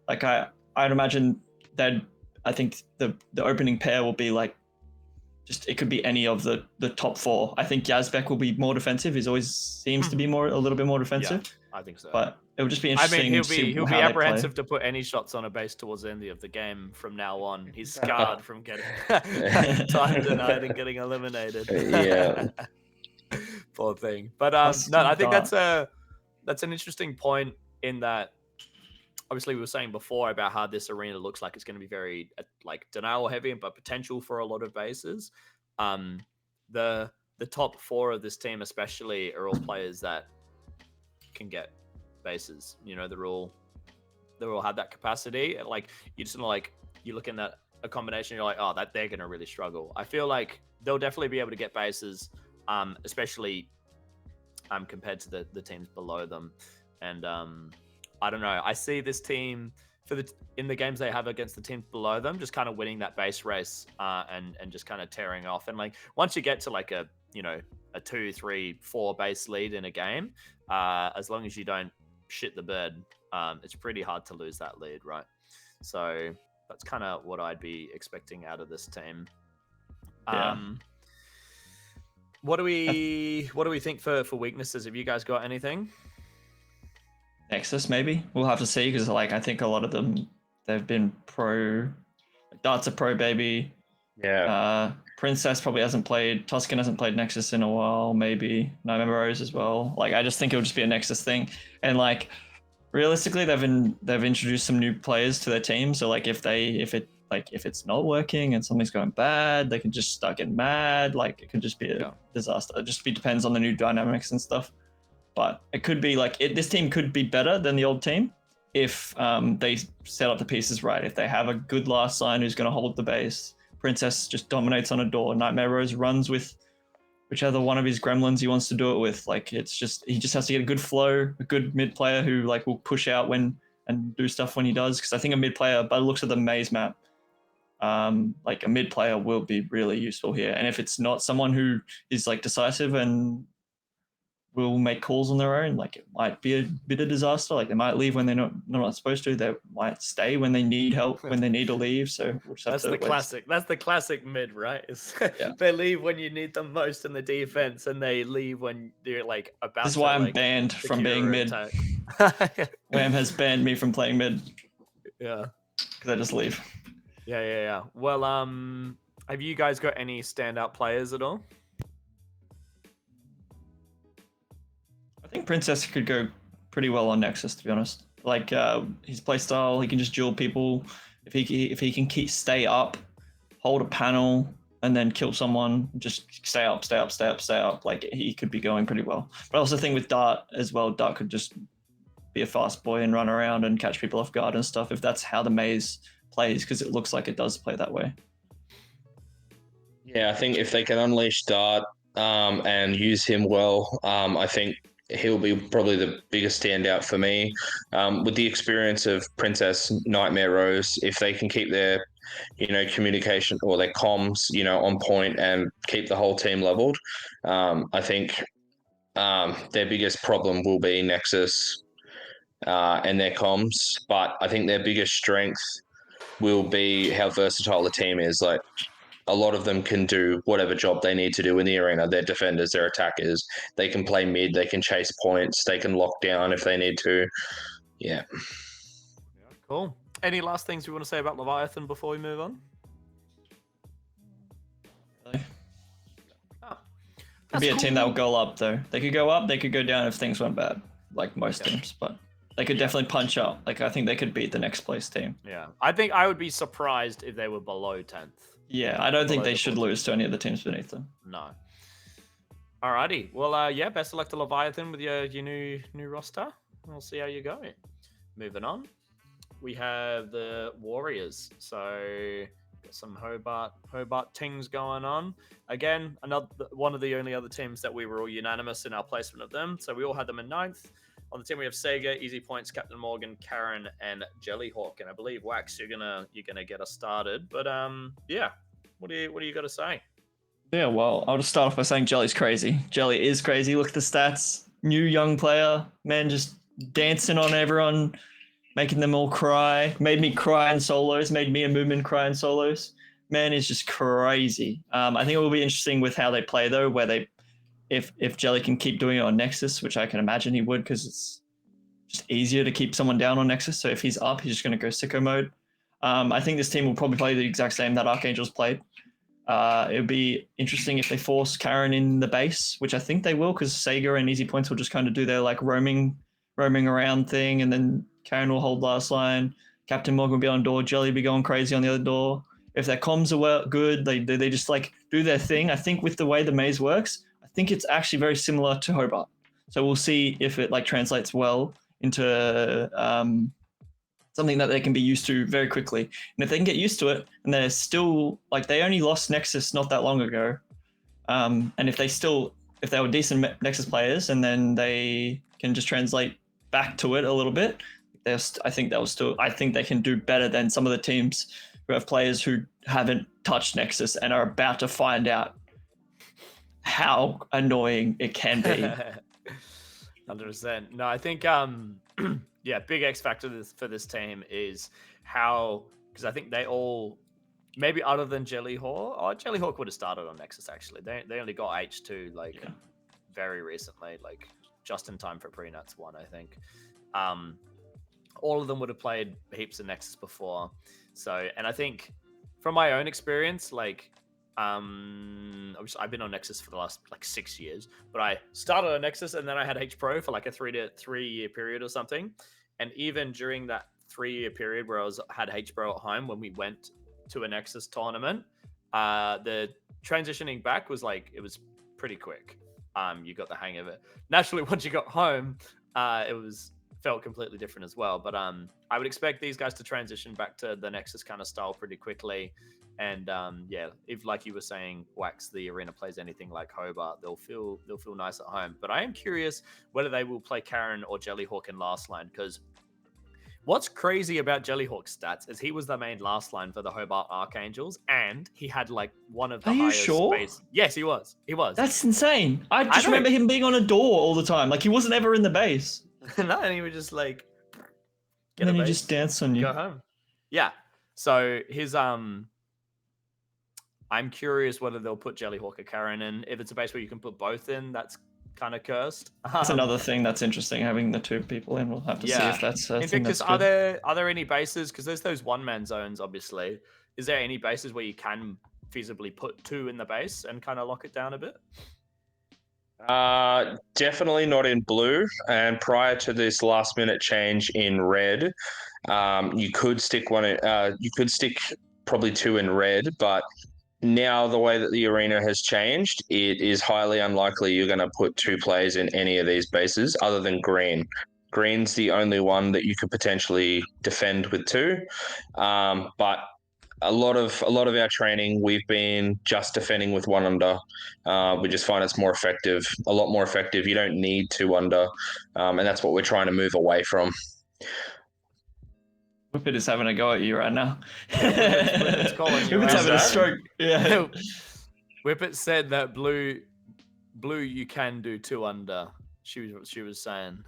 Like I'd imagine that I think the opening pair will be like just it could be any of the top four. I think Yazbek will be more defensive. He always seems to be a little bit more defensive. Yeah, I think so. But it would just be I interesting. mean, to see he'll be how apprehensive to put any shots on a base towards the end of the game from now on. He's scarred from getting time denied and getting eliminated. Yeah. Poor thing. But no, I think that's an interesting point in that. Obviously, we were saying before about how this arena looks like it's going to be very like denial heavy, but potential for a lot of bases. The top four of this team, especially, are all players that can get bases. You know, they're all have that capacity. Like you just like you're looking at a combination, you're like, oh, that they're going to really struggle. I feel like they'll definitely be able to get bases, especially compared to the teams below them, and I don't know. I see this team in the games they have against the teams below them, just kind of winning that base race and just kind of tearing off. And like once you get to like a 2, 3, 4 base lead in a game, as long as you don't shit the bed, it's pretty hard to lose that lead, right? So that's kind of what I'd be expecting out of this team. Yeah. What do we think for weaknesses? Have you guys got anything? Nexus, maybe we'll have to see because like I think a lot of them they've been pro. Dart's a pro baby. Yeah. Princess probably hasn't played. Tuscan hasn't played Nexus in a while. Maybe Nightmare Rose as well. Like I just think it'll just be a Nexus thing. And like realistically, they've introduced some new players to their team. So like if it's not working and something's going bad, they can just start getting mad. Like it could just be a disaster. It just depends on the new dynamics and stuff. But it could be like this team could be better than the old team if they set up the pieces right. If they have a good last sign who's going to hold the base, Princess just dominates on a door. Nightmare Rose runs with whichever one of his gremlins he wants to do it with. Like he just has to get a good flow, a good mid player who like will push out and do stuff when he does. Because I think a mid player, by the looks of the maze map, like a mid player will be really useful here. And if it's not someone who is like decisive and will make calls on their own, like it might be a bit of disaster. Like they might leave when they're not supposed to. They might stay when they need help, when they need to leave. So we'll just that's the classic. That's the classic mid, right? They leave when you need them most in the defense, and they leave when they're like about. This is why I'm banned from being mid. Wham has banned me from playing mid. Yeah, because I just leave. Yeah. Well, have you guys got any standout players at all? I think Princess could go pretty well on Nexus, to be honest. Like his playstyle, he can just duel people. If he can stay up, hold a panel, and then kill someone, just stay up. Like he could be going pretty well. But I also think with Dart as well, Dart could just be a fast boy and run around and catch people off guard and stuff. If that's how the maze plays, because it looks like it does play that way. Yeah, I think if they can unleash Dart and use him well, I think he'll be probably the biggest standout for me. With the experience of Princess, Nightmare Rose, if they can keep their, communication or their comms, on point and keep the whole team leveled, I think their biggest problem will be Nexus and their comms. But I think their biggest strength will be how versatile the team is. Like, a lot of them can do whatever job they need to do in the arena. They're defenders, they're attackers. They can play mid, they can chase points, they can lock down if they need to. Yeah. Cool. Any last things you want to say about Leviathan before we move on? Could be a team that will go up, though. They could go up, they could go down if things went bad, like most teams, but they could definitely punch up. Like, I think they could beat the next place team. Yeah. I think I would be surprised if they were below 10th. Yeah, I don't think they should lose to any of the teams beneath them. No. Alrighty. Well, yeah, best of luck to Leviathan with your new roster. We'll see how you go. Moving on. We have the Warriors. So got some Hobart things going on. Again, one of the only other teams that we were all unanimous in our placement of them. So we all had them in 9th. On the team we have Sega, Easy Points, Captain Morgan, Karen, and Jellyhawk. And I believe Wax, you're gonna get us started. But yeah, what do you got to say? Yeah, well, I'll just start off by saying Jelly's crazy. Jelly is crazy. Look at the stats. New young player, man, just dancing on everyone, making them all cry. Made me cry in solos. Made me and Moomin cry in solos. Man is just crazy. I think it will be interesting with how they play though, where they. If Jelly can keep doing it on Nexus, which I can imagine he would, because it's just easier to keep someone down on Nexus. So if he's up, he's just going to go sicko mode. I think this team will probably play the exact same that Archangels played. It would be interesting if they force Karen in the base, which I think they will, because Sega and Easy Points will just kind of do their like roaming around thing, and then Karen will hold last line. Captain Morgan will be on door. Jelly will be going crazy on the other door. If their comms are good, they just like do their thing. I think with the way the maze works, I think it's actually very similar to Hobart. So we'll see if it like translates well into something that they can be used to very quickly. And if they can get used to it, and they're still like, they only lost Nexus not that long ago. And if they were decent Nexus players, and then they can just translate back to it a little bit, I think they can do better than some of the teams who have players who haven't touched Nexus and are about to find out how annoying it can be. 100%. No, I think yeah, big X factor for this team is how, because I think they all, maybe other than Jellyhawk, Jellyhawk would have started on Nexus actually. They only got H2 very recently, like just in time for Pre-Nats 1, I think. All of them would have played heaps of Nexus before. So, and I think from my own experience, like I've been on Nexus for the last 6 years, but I started on Nexus and then I had H Pro for like a 3 year period or something. And even during that 3 year period where I had H Pro at home, when we went to a Nexus tournament, the transitioning back was it was pretty quick. You got the hang of it. Naturally, once you got home, it felt completely different as well. But I would expect these guys to transition back to the Nexus kind of style pretty quickly. And yeah, if like you were saying, Wax, the arena plays anything like Hobart, they'll feel nice at home. But I am curious whether they will play Karen or Jellyhawk in last line, because what's crazy about Jellyhawk's stats is he was the main last line for the Hobart Archangels, and he had one of the highest space. Yes, he was. That's insane. I just remember him being on a door all the time. Like, he wasn't ever in the base. No, and he would just and then he just danced on you. Go home. Yeah. So his I'm curious whether they'll put Jellyhawk or Karen in. If it's a base where you can put both in, that's kind of cursed. That's another thing that's interesting, having the two people in. We'll have to see if that's Invictus, are there any bases? Because there's those one-man zones, obviously. Is there any bases where you can feasibly put two in the base and kind of lock it down a bit? Definitely not in blue. And prior to this last-minute change in red, you could stick one. You could stick probably two in red, but now the way that the arena has changed, it is highly unlikely you're going to put two players in any of these bases other than green. Green's the only one that you could potentially defend with two, but a lot of our training, we've been just defending with one under. We just find it's more effective, a lot more effective. You don't need two under, and that's what we're trying to move away from. Whippet is having a go at you right now. Whippet's having a stroke. Yeah. Whippet said that blue you can do two under. She was saying.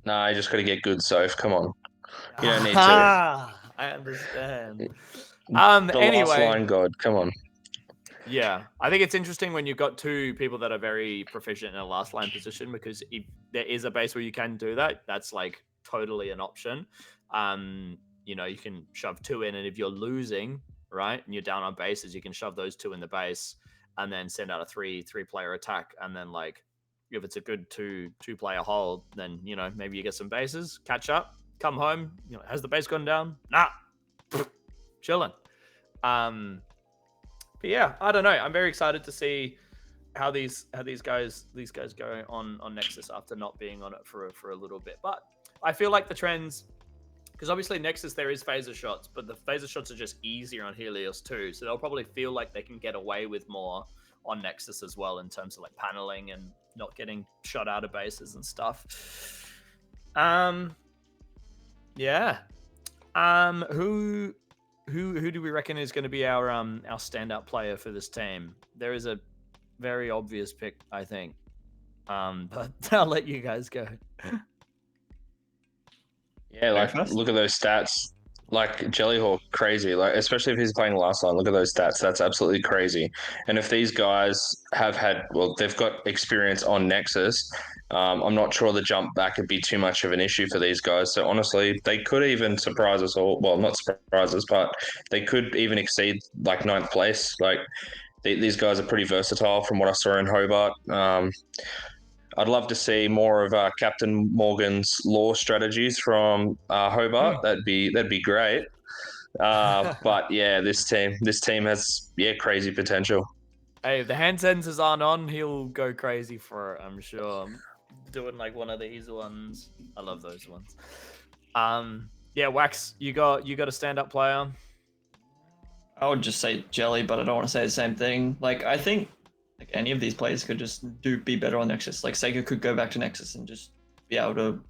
Nah, you just got to get good, Soph. Come on. You don't need to. I understand. The last Anyway, line god. Come on. yeah, I think it's interesting when you've got two people that are very proficient in a last line position, because if there is a base where you can do that, that's like totally an option. You know, you can shove two in, and if you're losing, right, and you're down on bases, you can shove those two in the base and then send out a three player attack, and then like if it's a good two player hold, then you know maybe you get some bases, catch up, come home. You know, has the base gone down? Nah, chilling. But yeah, I don't know. I'm very excited to see how these guys go on Nexus after not being on it for a little bit. But I feel like the trends, because obviously Nexus there is phaser shots, but the phaser shots are just easier on Helios too. So they'll probably feel like they can get away with more on Nexus as well in terms of like paneling and not getting shot out of bases and stuff. Yeah. Who do we reckon is going to be our standout player for this team? There is a very obvious pick, I think. But I'll let you guys go. Yeah, like look at those stats. Like Jellyhawk, crazy. Like especially if he's playing last line, look at those stats. That's absolutely crazy. And if these guys have had, well, they've got experience on Nexus. I'm not sure the jump back would be too much of an issue for these guys. So honestly, they could even surprise us all. Well, not surprise us, but they could even exceed like 9th place. Like these guys are pretty versatile from what I saw in Hobart. I'd love to see more of Captain Morgan's lore strategies from Hobart. That'd be great. But yeah, this team has crazy potential. Hey, if the hand sensors aren't on, he'll go crazy for it, I'm sure. Doing like one of these ones. I love those ones. Yeah, Wax, you got a stand-up player. I would just say Jelly, but I don't want to say the same thing. Like I think like any of these players could just be better on Nexus. Like Sega could go back to Nexus and just be able to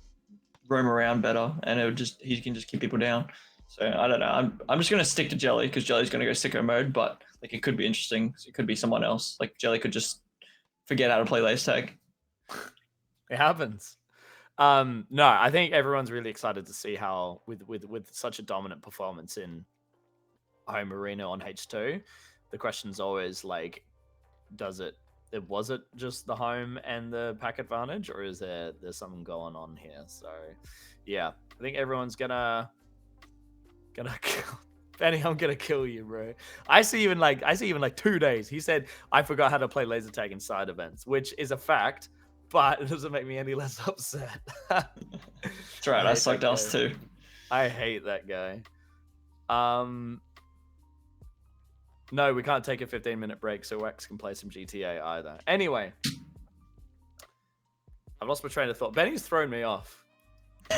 roam around better, and he can just keep people down. So I don't know. I'm just gonna stick to Jelly because Jelly's gonna go sicko mode, but like it could be interesting. It could be someone else. Like Jelly could just forget how to play laser tag. It happens. No, I think everyone's really excited to see how with such a dominant performance in home arena on H2, the question's always like, was it just the home and the pack advantage, or is there's something going on here? So yeah, I think everyone's gonna kill Benny. I'm gonna kill you, bro. I see you in like 2 days. He said I forgot how to play laser tag in side events, which is a fact, but it doesn't make me any less upset. That's right. I sucked else too. I hate that guy. No, we can't take a 15-minute break so Wax can play some GTA either. Anyway, I've lost my train of thought. Benny's thrown me off.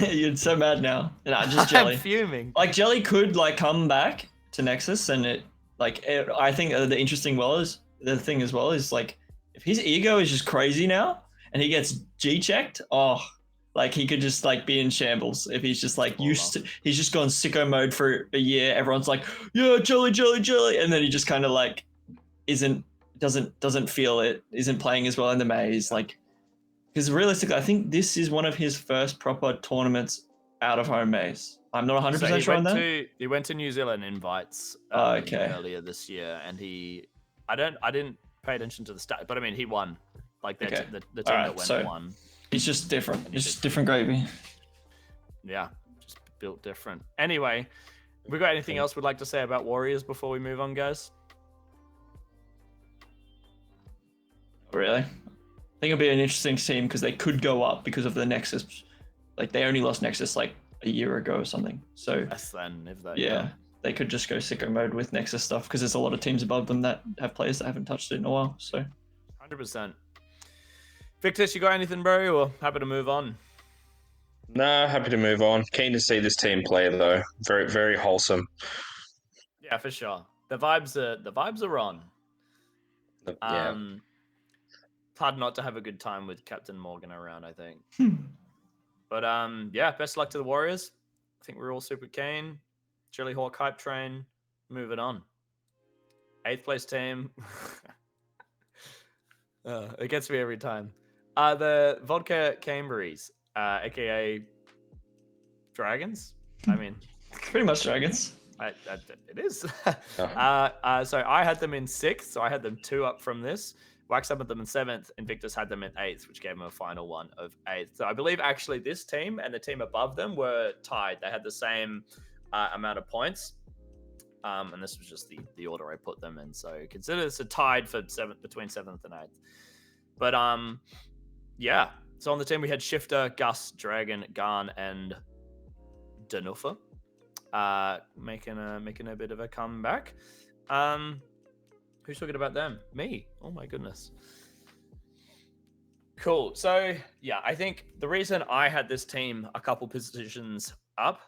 You're so mad now. Nah, just Jelly. I'm fuming. Like Jelly could like come back to Nexus, and I think the thing as well is like if his ego is just crazy now and he gets G checked, like he could just like be in shambles if he's just like he's just gone sicko mode for a year. Everyone's like, yeah, Jelly, and then he just kind of like doesn't feel it, isn't playing as well in the maze, like because realistically, I think this is one of his first proper tournaments out of home maze. I'm not 100% sure on that. He went to New Zealand invites earlier this year, and I didn't pay attention to the stat, but I mean he won. Like the team that went won. He's just different. It's just different gravy. Yeah, just built different. Anyway, we got anything else we'd like to say about Warriors before we move on, guys? Really? I think it'll be an interesting team because they could go up because of the Nexus. Like they only lost Nexus like a year ago or something. So less than if that. Yeah, they could just go sicko mode with Nexus stuff because there's a lot of teams above them that have players that haven't touched it in a while. So 100%. Victus, you got anything, bro? Or happy to move on? No, happy to move on. Keen to see this team play though. Very, very wholesome. Yeah, for sure. The vibes are on. Yeah. It's hard not to have a good time with Captain Morgan around, I think. But yeah, best luck to the Warriors. I think we're all super keen. Jelly Hawk hype train. Moving on. 8th place team. It gets me every time. The Vodka Camberries, aka Dragons. I mean, Pretty much dragons. It is. Uh-huh. So I had them in 6th, so I had them 2 up from this. Wax had them in 7th, Invictus had them in 8th, which gave them a final one of 8th. So I believe actually this team and the team above them were tied. They had the same amount of points. And this was just the order I put them in. So consider this a tied for 7th between 7th and 8th. But yeah. So on the team we had Shifter, Gus, Dragon, Garn, and Danuffa. Making a bit of a comeback. Who's talking about them? Me. Oh my goodness. Cool. So yeah, I think the reason I had this team a couple positions up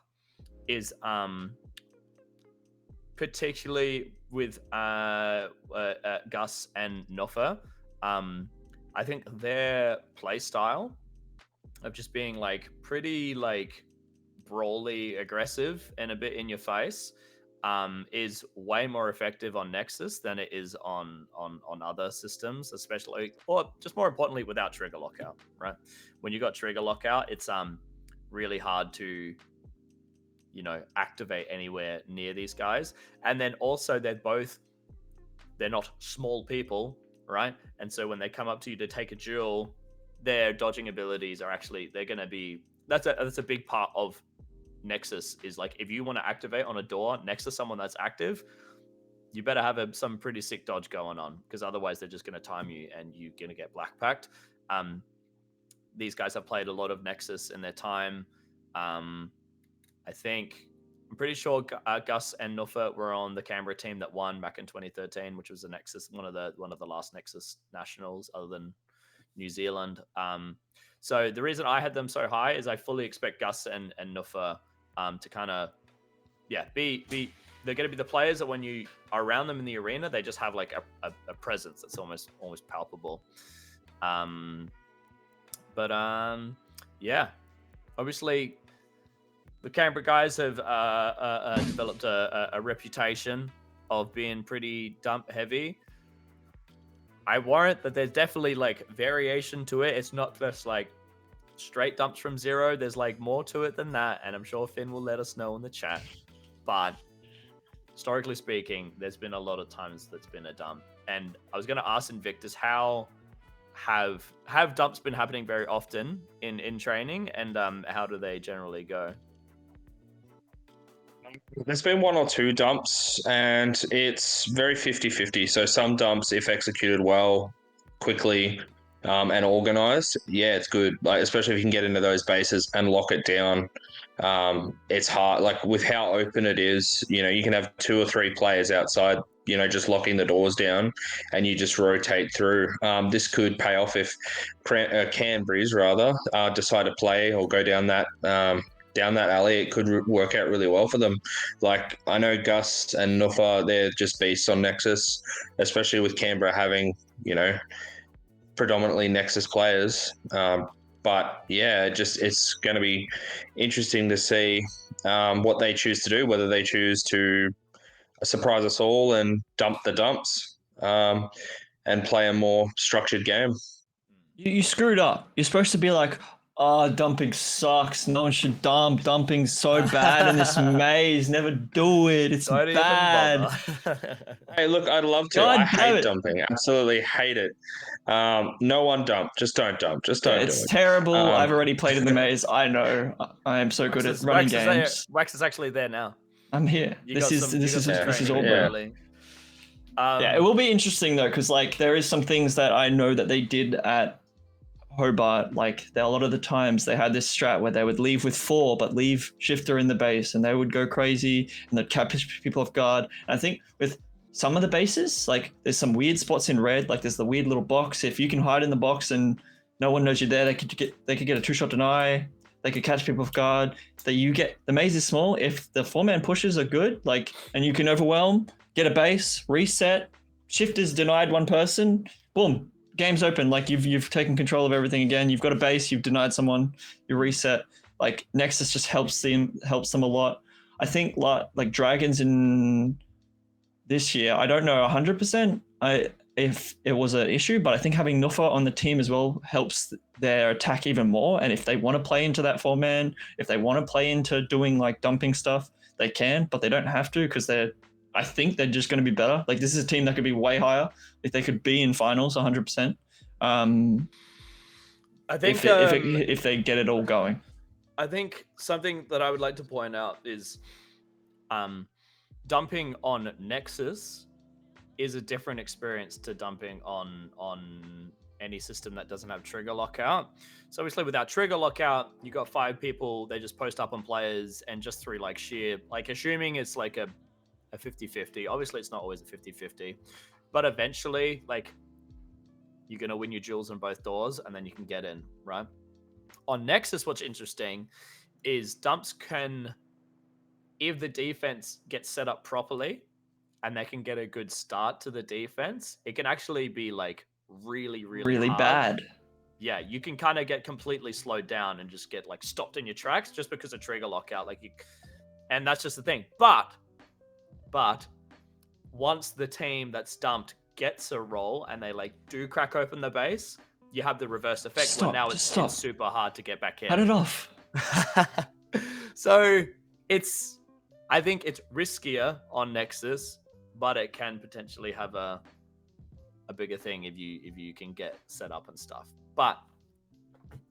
is particularly with Gus and Noffa. I think their play style of just being like pretty like brawly aggressive and a bit in your face is way more effective on Nexus than it is on other systems, especially, or just more importantly, without trigger lockout, right? When you got trigger lockout, it's really hard to, activate anywhere near these guys. And then also they're not small people, right? And so when they come up to you to take a duel, their dodging abilities are actually, they're going to be, that's a big part of Nexus, is like, if you want to activate on a door next to someone that's active, you better have some pretty sick dodge going on, because otherwise they're just going to time you and you're going to get black packed. These guys have played a lot of Nexus in their time. I'm pretty sure Gus and Nuffa were on the Canberra team that won back in 2013, which was the Nexus, one of the last Nexus nationals other than New Zealand. So the reason I had them so high is I fully expect Gus and Nuffa to kind of, be they're going to be the players that when you are around them in the arena, they just have like a presence that's almost palpable. Obviously the Canberra guys have developed a reputation of being pretty dump heavy. I warrant that there's definitely like variation to it. It's not just like straight dumps from 0. There's like more to it than that, and I'm sure Finn will let us know in the chat. But historically speaking, there's been a lot of times that's been a dump. And I was going to ask Invictus, how have dumps been happening very often in training, and how do they generally go? There's been 1 or 2 dumps, and it's very 50-50. So some dumps, if executed well, quickly, and organized, it's good. Like, especially if you can get into those bases and lock it down. It's hard. Like, with how open it is, you can have 2 or 3 players outside, just locking the doors down, and you just rotate through. This could pay off if Canberra's rather decide to play or go down that alley. It could work out really well for them. Like, I know Gus and Nuffa, they're just beasts on Nexus, especially with Canberra having, predominantly Nexus players. But yeah, it's going to be interesting to see what they choose to do, whether they choose to surprise us all and dump the dumps and play a more structured game. You screwed up. You're supposed to be like, dumping sucks. No one should dump. Dumping's so bad in this maze. Never do it. It's bad. Hey, look, I'd love to. I hate dumping. Absolutely hate it. No one dump. Just don't dump. Just don't do it. It's terrible. I've already played in the maze. I know. I am so good at running games. Wax is actually there now. I'm here. This is all good. Yeah. It will be interesting though, because like there is some things that I know that they did at Hobart. Like a lot of the times they had this strat where they would leave with 4 but leave Shifter in the base, and they would go crazy and they'd catch people off guard. And I think with some of the bases, like there's some weird spots in red, like there's the weird little box. If you can hide in the box and no one knows you're there, they could get a 2-shot deny. They could catch people off guard. The maze is small. If the 4-man pushes are good, like, and you can overwhelm, get a base, reset, Shifter's denied one person, boom, game's open. Like you've taken control of everything again. You've got a base, you've denied someone, you reset. Like Nexus just helps them a lot. I think like Dragons in this year, I don't know 100% if it was an issue, but I think having Nuffa on the team as well helps their attack even more. And if they want to play into that 4-man, if they want to play into doing like dumping stuff, they can, but they don't have to because I think they're just going to be better. Like this is a team that could be way higher. Like they could be in finals 100%. I think if they get it all going. I think something that I would like to point out is dumping on Nexus is a different experience to dumping on any system that doesn't have trigger lockout. So obviously without trigger lockout, you got 5 people, they just post up on players, and just through like sheer, like assuming it's like a 50-50. Obviously it's not always a 50-50, but eventually like you're going to win your duels on both doors and then you can get in, right? On Nexus, what's interesting is dumps can, if the defense gets set up properly and they can get a good start to the defense, it can actually be like really hard. Bad. Yeah, you can kind of get completely slowed down and just get like stopped in your tracks just because of trigger lockout. And that's just the thing. But once the team that's dumped gets a roll and they like do crack open the base, you have the reverse effect where now it's super hard to get back in. Cut it off. So I think it's riskier on Nexus, but it can potentially have a bigger thing if you can get set up and stuff. But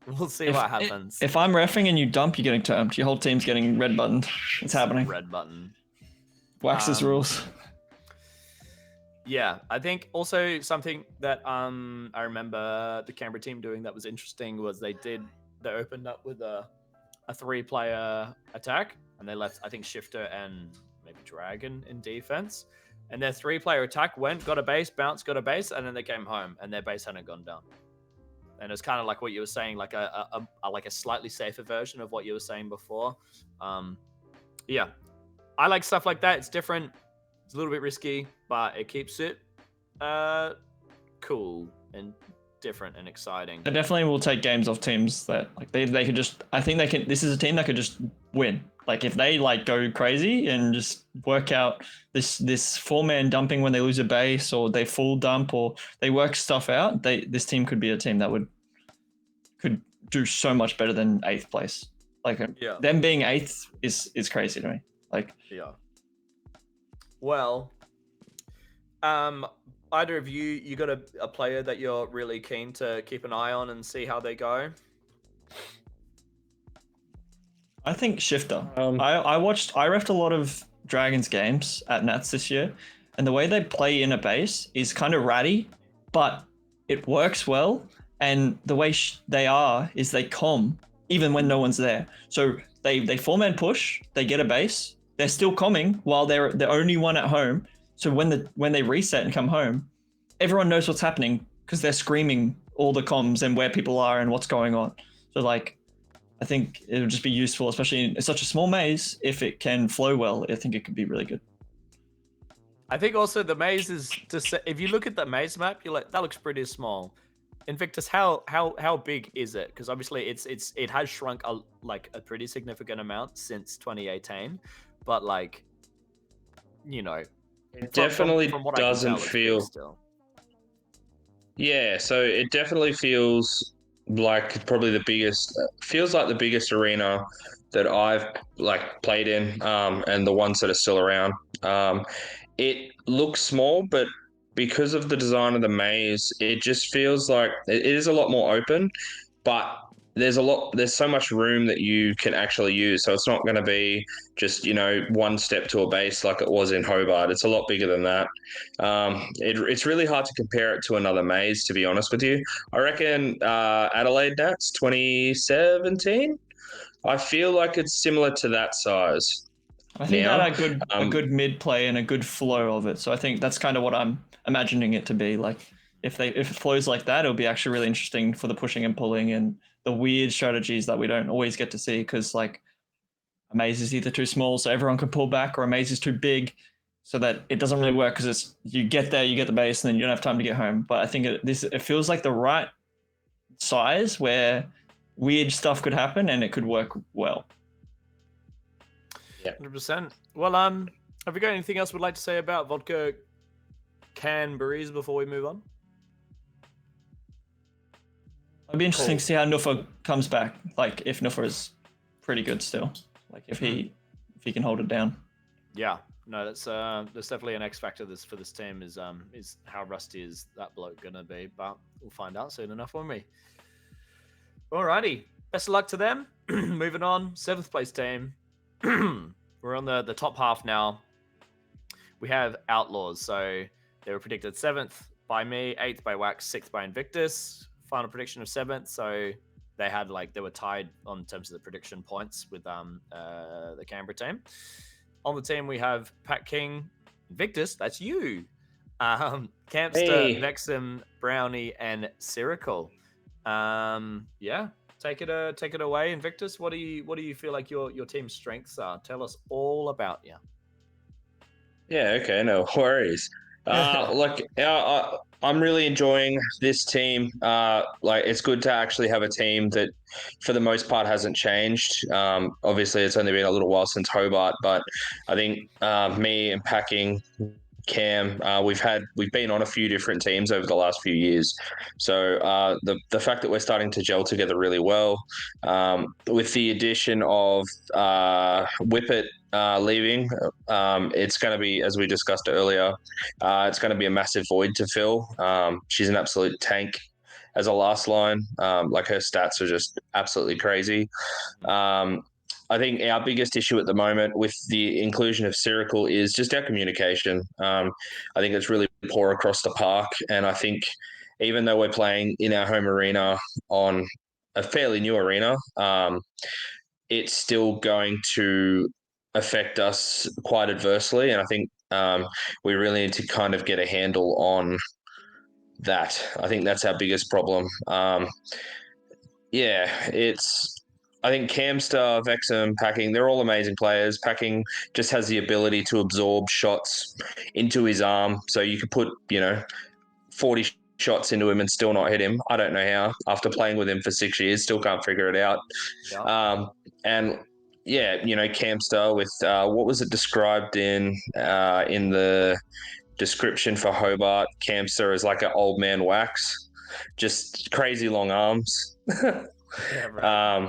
we'll see what happens. If I'm reffing and you dump, you're getting termed. Your whole team's getting red buttoned. It's happening. Red button. Wax's rules. Yeah, I think also something that I remember the Canberra team doing that was interesting was they opened up with a 3-player attack, and they left, I think, Shifter and maybe Dragon in defense. And their 3-player attack got a base, bounced, got a base, and then they came home and their base hadn't gone down. And it's kind of like what you were saying, like a slightly safer version of what you were saying before. Yeah, I like stuff like that. It's different. It's a little bit risky, but it keeps it cool and different and exciting. It definitely will take games off teams that like they could just. I think they can. This is a team that could just win. Like if they like go crazy and just work out this 4-man dumping when they lose a base, or they full dump, or they work stuff out. This team could be a team that could do so much better than 8th place. Like them being 8th is crazy to me. Like yeah. Well, either of you got a player that you're really keen to keep an eye on and see how they go? I think Shifter. I refed a lot of Dragons games at Nats this year, and the way they play in a base is kind of ratty, but it works well. And the way they is they comm even when no one's there. So they 4-man push, they get a base, they're still comming while they're the only one at home. So when they reset and come home, everyone knows what's happening because they're screaming all the comms and where people are and what's going on. So like, I think it would just be useful, especially in such a small maze. If it can flow well, I think it could be really good. I think also the maze is if you look at the maze map, you're like, that looks pretty small. Invictus, how big is it? Because obviously it has shrunk a pretty significant amount since 2018, but like, you know, it definitely from what doesn't feel. Yeah, so it definitely feels like probably the biggest. Feels like the biggest arena that I've like played in, and the ones that are still around. It looks small, but because of the design of the maze, it just feels like it is a lot more open, but there's so much room that you can actually use. So it's not going to be just, one step to a base like it was in Hobart. It's a lot bigger than that. It's really hard to compare it to another maze, to be honest with you. I reckon Adelaide Nats 2017, I feel like it's similar to that size. I think that a good mid play and a good flow of it. So I think that's kind of what I'm imagining it to be. Like if it flows like that, it'll be actually really interesting for the pushing and pulling and the weird strategies that we don't always get to see, because like a maze is either too small so everyone can pull back, or a maze is too big so that it doesn't really work because it's you get there, you get the base, and then you don't have time to get home. But I think it feels like the right size where weird stuff could happen and it could work well. Yeah, 100%. Well, have we got anything else we'd like to say about vodka Canberries before we move on? It'd be interesting to see how Nufa comes back. Like if Nufa is pretty good still, like if he he can hold it down. Yeah, no, that's definitely an X factor for this team is how rusty is that bloke gonna be, but we'll find out soon enough, won't we? Alrighty, best of luck to them. Moving on, 7th place team. We're on the top half now. We have Outlaws, so they were predicted 7th by me, 8th by Wax, 6th by Invictus. Final prediction of 7th, so they were tied on terms of the prediction points with the Canberra team. On the team we have Pat King, Invictus, that's you. Campster, Hey. Vexum, Brownie, and Sirical. Yeah, take it away, Invictus. What do you feel like your team's strengths are? Tell us all about you. Yeah, okay, no worries. I'm really enjoying this team. It's good to actually have a team that, for the most part, hasn't changed. Obviously, it's only been a little while since Hobart, but I think me and Packing, Cam, we've been on a few different teams over the last few years. So the fact that we're starting to gel together really well, with the addition of Whippet leaving, it's going to be, as we discussed earlier, it's going to be a massive void to fill. She's an absolute tank as a last line. Like her stats are just absolutely crazy. I think our biggest issue at the moment with the inclusion of Sirical is just our communication. I think it's really poor across the park, and I think even though we're playing in our home arena on a fairly new arena, it's still going to affect us quite adversely. And I think we really need to kind of get a handle on that. I think that's our biggest problem. I think Camstar, Vexum, Packing, they're all amazing players. Packing just has the ability to absorb shots into his arm. So you could put, 40 shots into him and still not hit him. I don't know how. After playing with him for 6 years, still can't figure it out. Yeah. And yeah, Camstar with what was it described in the description for Hobart? Camstar is like an old man Wax, just crazy long arms. Yeah, right.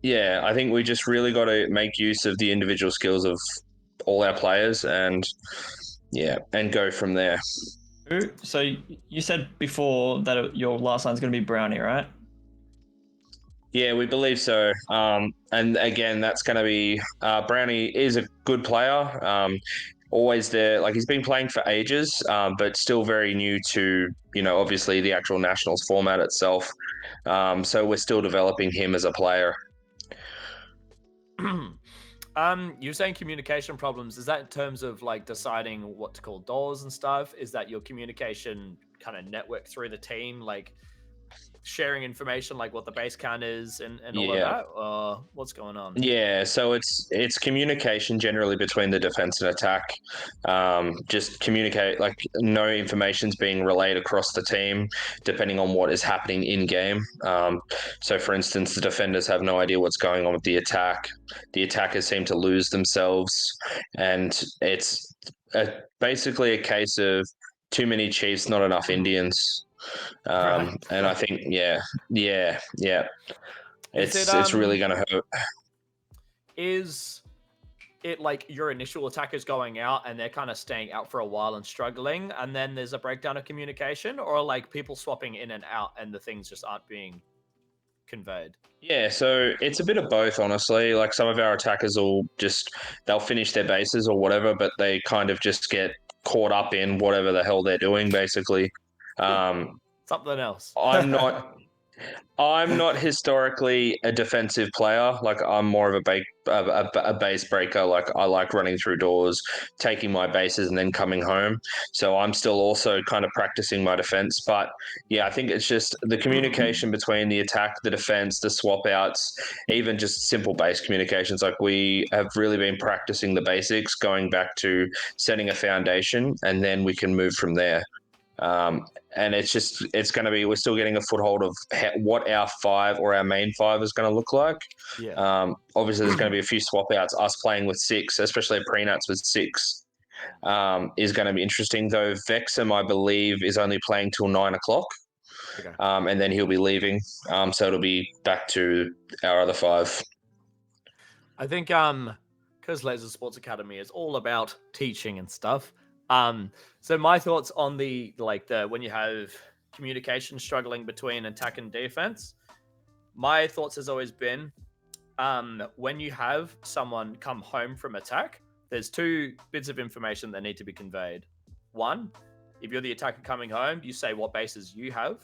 Yeah, I think we just really got to make use of the individual skills of all our players and go from there. So you said before that your last line's going to be Brownie, right? Yeah, we believe so. And again, that's going to be Brownie is a good player. Always there. Like he's been playing for ages, but still very new to, obviously the actual Nationals format itself. So we're still developing him as a player. You're saying communication problems. Is that in terms of like deciding what to call doors and stuff? Is that your communication kind of network through the team, like sharing information, like what the base count is and all of that? Or what's going on? Yeah, so it's communication generally between the defense and attack. Just communicate, like no information's being relayed across the team, depending on what is happening in game. So, for instance, the defenders have no idea what's going on with the attack. The attackers seem to lose themselves, and it's basically a case of too many Chiefs, not enough Indians. Right. And I think, yeah. Is It's really going to hurt. Is it like your initial attackers going out and they're kind of staying out for a while and struggling, and then there's a breakdown of communication, or like people swapping in and out and the things just aren't being conveyed? Yeah, so it's a bit of both, honestly. Like some of our attackers they'll finish their bases or whatever, but they kind of just get caught up in whatever the hell they're doing, basically. Something else. I'm not historically a defensive player. Like I'm more of a base breaker. Like I like running through doors, taking my bases, and then coming home. So I'm still also kind of practicing my defense. But yeah, I think it's just the communication between the attack, the defense, the swap outs, even just simple base communications. Like we have really been practicing the basics, going back to setting a foundation, and then we can move from there. And it's going to be, we're still getting a foothold of what our five or our main five is going to look like. Yeah. Obviously, there's going to be a few swap outs. Us playing with six, especially Pre-Nats with six, is going to be interesting. Though Vexum, I believe, is only playing till 9 o'clock. Okay. And then he'll be leaving. So it'll be back to our other five. I think because Laser Sports Academy is all about teaching and stuff. So my thoughts on the when you have communication struggling between attack and defense, my thoughts has always been, when you have someone come home from attack, there's two bits of information that need to be conveyed. One, if you're the attacker coming home, you say what bases you have,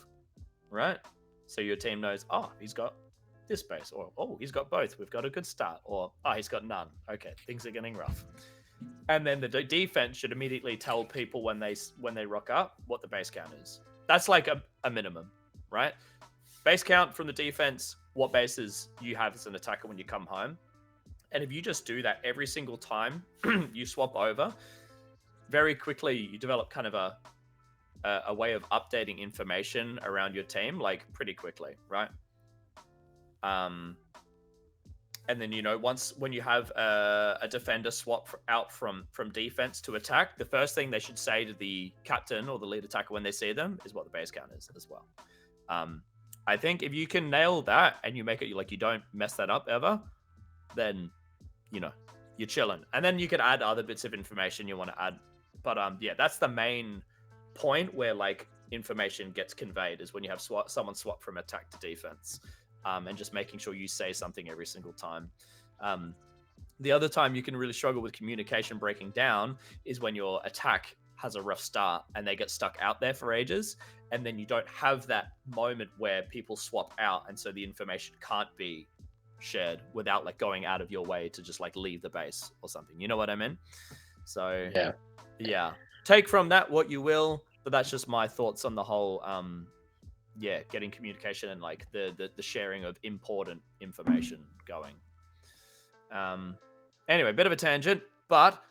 right? So your team knows, oh, he's got this base, or oh, he's got both. We've got a good start, or oh, he's got none. Okay, things are getting rough. And then the defense should immediately tell people when they rock up what the base count is. That's like a minimum, right? Base count from the defense, what bases you have as an attacker when you come home. And if you just do that every single time you swap over, very quickly you develop kind of a way of updating information around your team, like pretty quickly, right? And then, when you have a defender swap out from defense to attack, the first thing they should say to the captain or the lead attacker when they see them is what the base count is as well. I think if you can nail that and you make it like you don't mess that up ever, then, you're chilling. And then you can add other bits of information you want to add. But yeah, that's the main point where like information gets conveyed, is when you have someone swap from attack to defense. And just making sure you say something every single time. The other time you can really struggle with communication breaking down is when your attack has a rough start and they get stuck out there for ages, and then you don't have that moment where people swap out, and so the information can't be shared without like going out of your way to just like leave the base or something. You know what I mean? So yeah. Take from that what you will, but that's just my thoughts on the whole getting communication and like the sharing of important information going. Anyway, bit of a tangent, but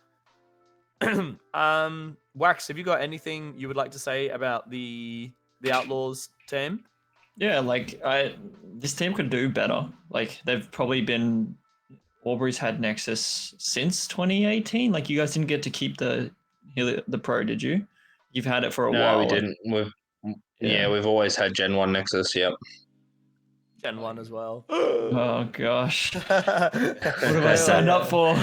Wax, have you got anything you would like to say about the Outlaws team? Yeah, like this team could do better. Like they've probably been, Albury's had Nexus since 2018. Like you guys didn't get to keep the Pro, did you? You've had it for a while. No, we didn't. We've always had Gen 1 Nexus, yep. Gen 1 as well. Oh gosh. What have I signed up for?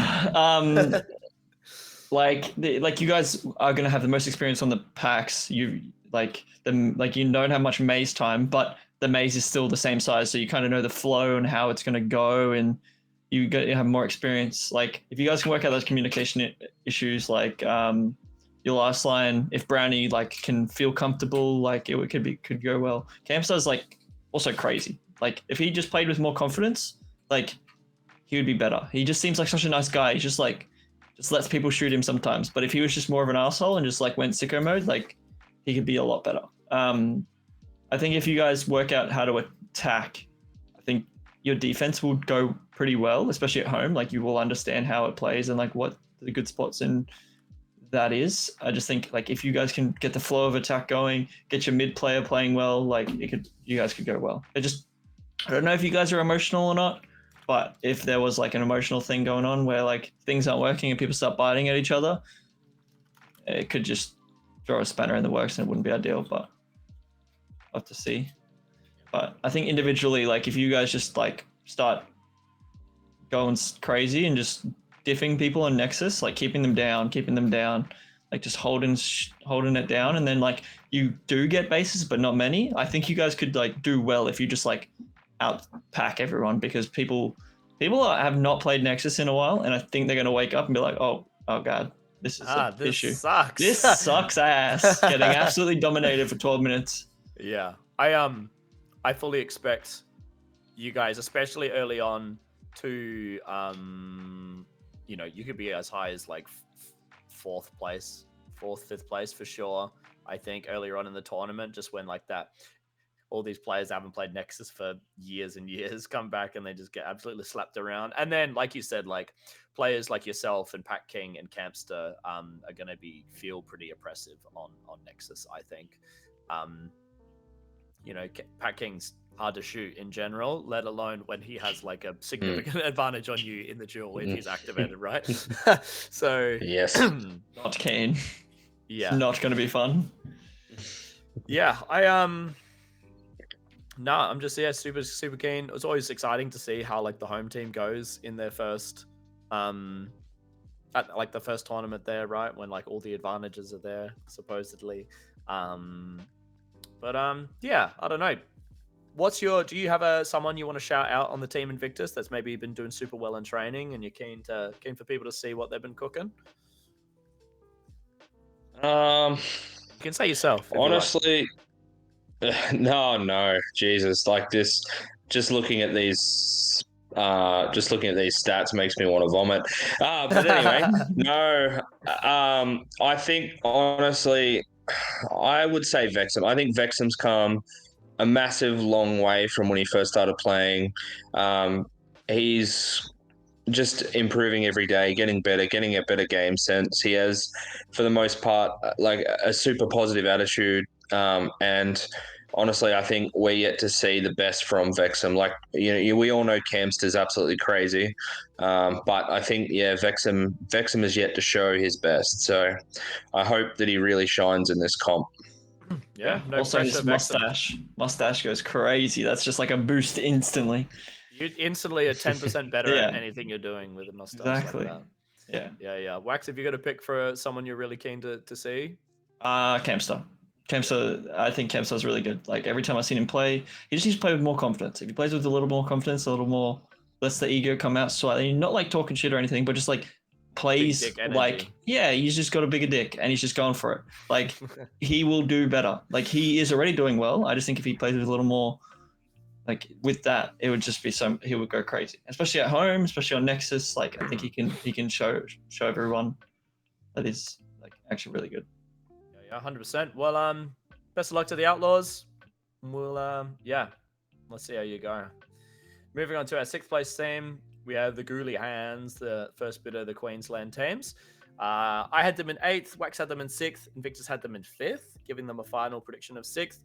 Like you guys are gonna have the most experience on the packs. You don't have much maze time, but the maze is still the same size, so you kind of know the flow and how it's gonna go, and you have more experience. Like if you guys can work out those communication issues, like your last line, if Brownie like can feel comfortable, like it could go well. Campstar's like also crazy. Like if he just played with more confidence, like he would be better. He just seems like such a nice guy. He's just like lets people shoot him sometimes. But if he was just more of an asshole and just like went sicko mode, like he could be a lot better. I think if you guys work out how to attack, I think your defense will go pretty well, especially at home. Like you will understand how it plays and like what the good spots in that is. I just think like if you guys can get the flow of attack going, get your mid player playing well, like you guys could go well. I don't know if you guys are emotional or not, but if there was like an emotional thing going on where like things aren't working and people start biting at each other, it could just throw a spanner in the works and it wouldn't be ideal, but I'll have to see. But I think individually, like if you guys just like start going crazy and just diffing people on Nexus, like keeping them down, like just holding it down, and then like you do get bases but not many. I think you guys could like do well if you just like outpack everyone, because people have not played Nexus in a while, and I think they're gonna wake up and be like, oh god, this is an issue. Sucks. This sucks ass. Getting absolutely dominated for 12 minutes. Yeah, I fully expect you guys, especially early on, to you could be as high as like fourth, fifth place for sure. I think earlier on in the tournament, just when like that, all these players haven't played Nexus for years and years come back and they just get absolutely slapped around. And then, like you said, like players like yourself and Pat King and Campster are going to feel pretty oppressive on Nexus, I think. Pat King's hard to shoot in general, let alone when he has like a significant advantage on you in the duel if he's activated, right? So yes, not keen. Yeah, it's not going to be fun. Yeah, I'm just super keen. It's always exciting to see how like the home team goes in their first at like the first tournament there, right? When like all the advantages are there, supposedly. Yeah, I don't know. Do you have someone you want to shout out on the team Invictus that's maybe been doing super well in training and you're keen for people to see what they've been cooking? Um, You can say yourself if you like. honestly, no, Jesus, like this. Just looking at these, stats makes me want to vomit. But anyway, no. I think honestly, I would say Vexum. I think Vexum's come a massive long way from when he first started playing. He's just improving every day, getting better, getting a better game sense. He has, for the most part, like a super positive attitude. And honestly, I think we're yet to see the best from Vexum. Like, we all know Camster's absolutely crazy. But I think, yeah, Vexum is yet to show his best. So I hope that he really shines in this comp. Yeah, no also, pressure. his Vexum. mustache goes crazy. That's just like a boost instantly. You instantly are 10% better Yeah. at anything you're doing with a mustache Exactly. like that. Yeah. Wax, if you got to pick for someone you're really keen to see? Camster. I think Camster's really good. Like every time I've seen him play, he just needs to play with more confidence. If he plays with a little more confidence, a little more, lets the ego come out slightly, not like talking shit or anything, but just like plays dick energy. like, yeah, he's just got a bigger dick and he's just going for it. Like he will do better. Like he is already doing well. I just think if he plays with a little more, like with that, it would just be he would go crazy, especially at home, especially on Nexus. Like I think he can show everyone that is like actually really good. Yeah, 100%. Well, best of luck to the Outlaws. We'll, let's see how you go. Moving on to our 6th place team, we have the Ghoulie Hands, the first bit of the Queensland teams. I had them in 8th, Wax had them in 6th, Invictus had them in 5th, giving them a final prediction of 6th.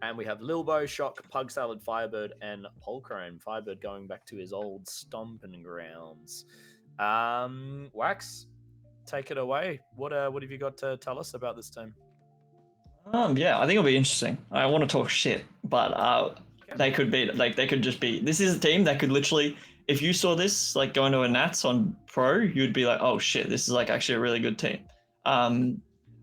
And we have Lilbo, Shock, Pug Salad, Firebird, and Polcrone. Firebird going back to his old stomping grounds. Wax, take it away. What have you got to tell us about this team? Yeah, I think it'll be interesting. I want to talk shit, but they could be like they could just be. This is a team that could literally, if you saw this like going to a Nats on Pro, you'd be like, oh shit, this is like actually a really good team. I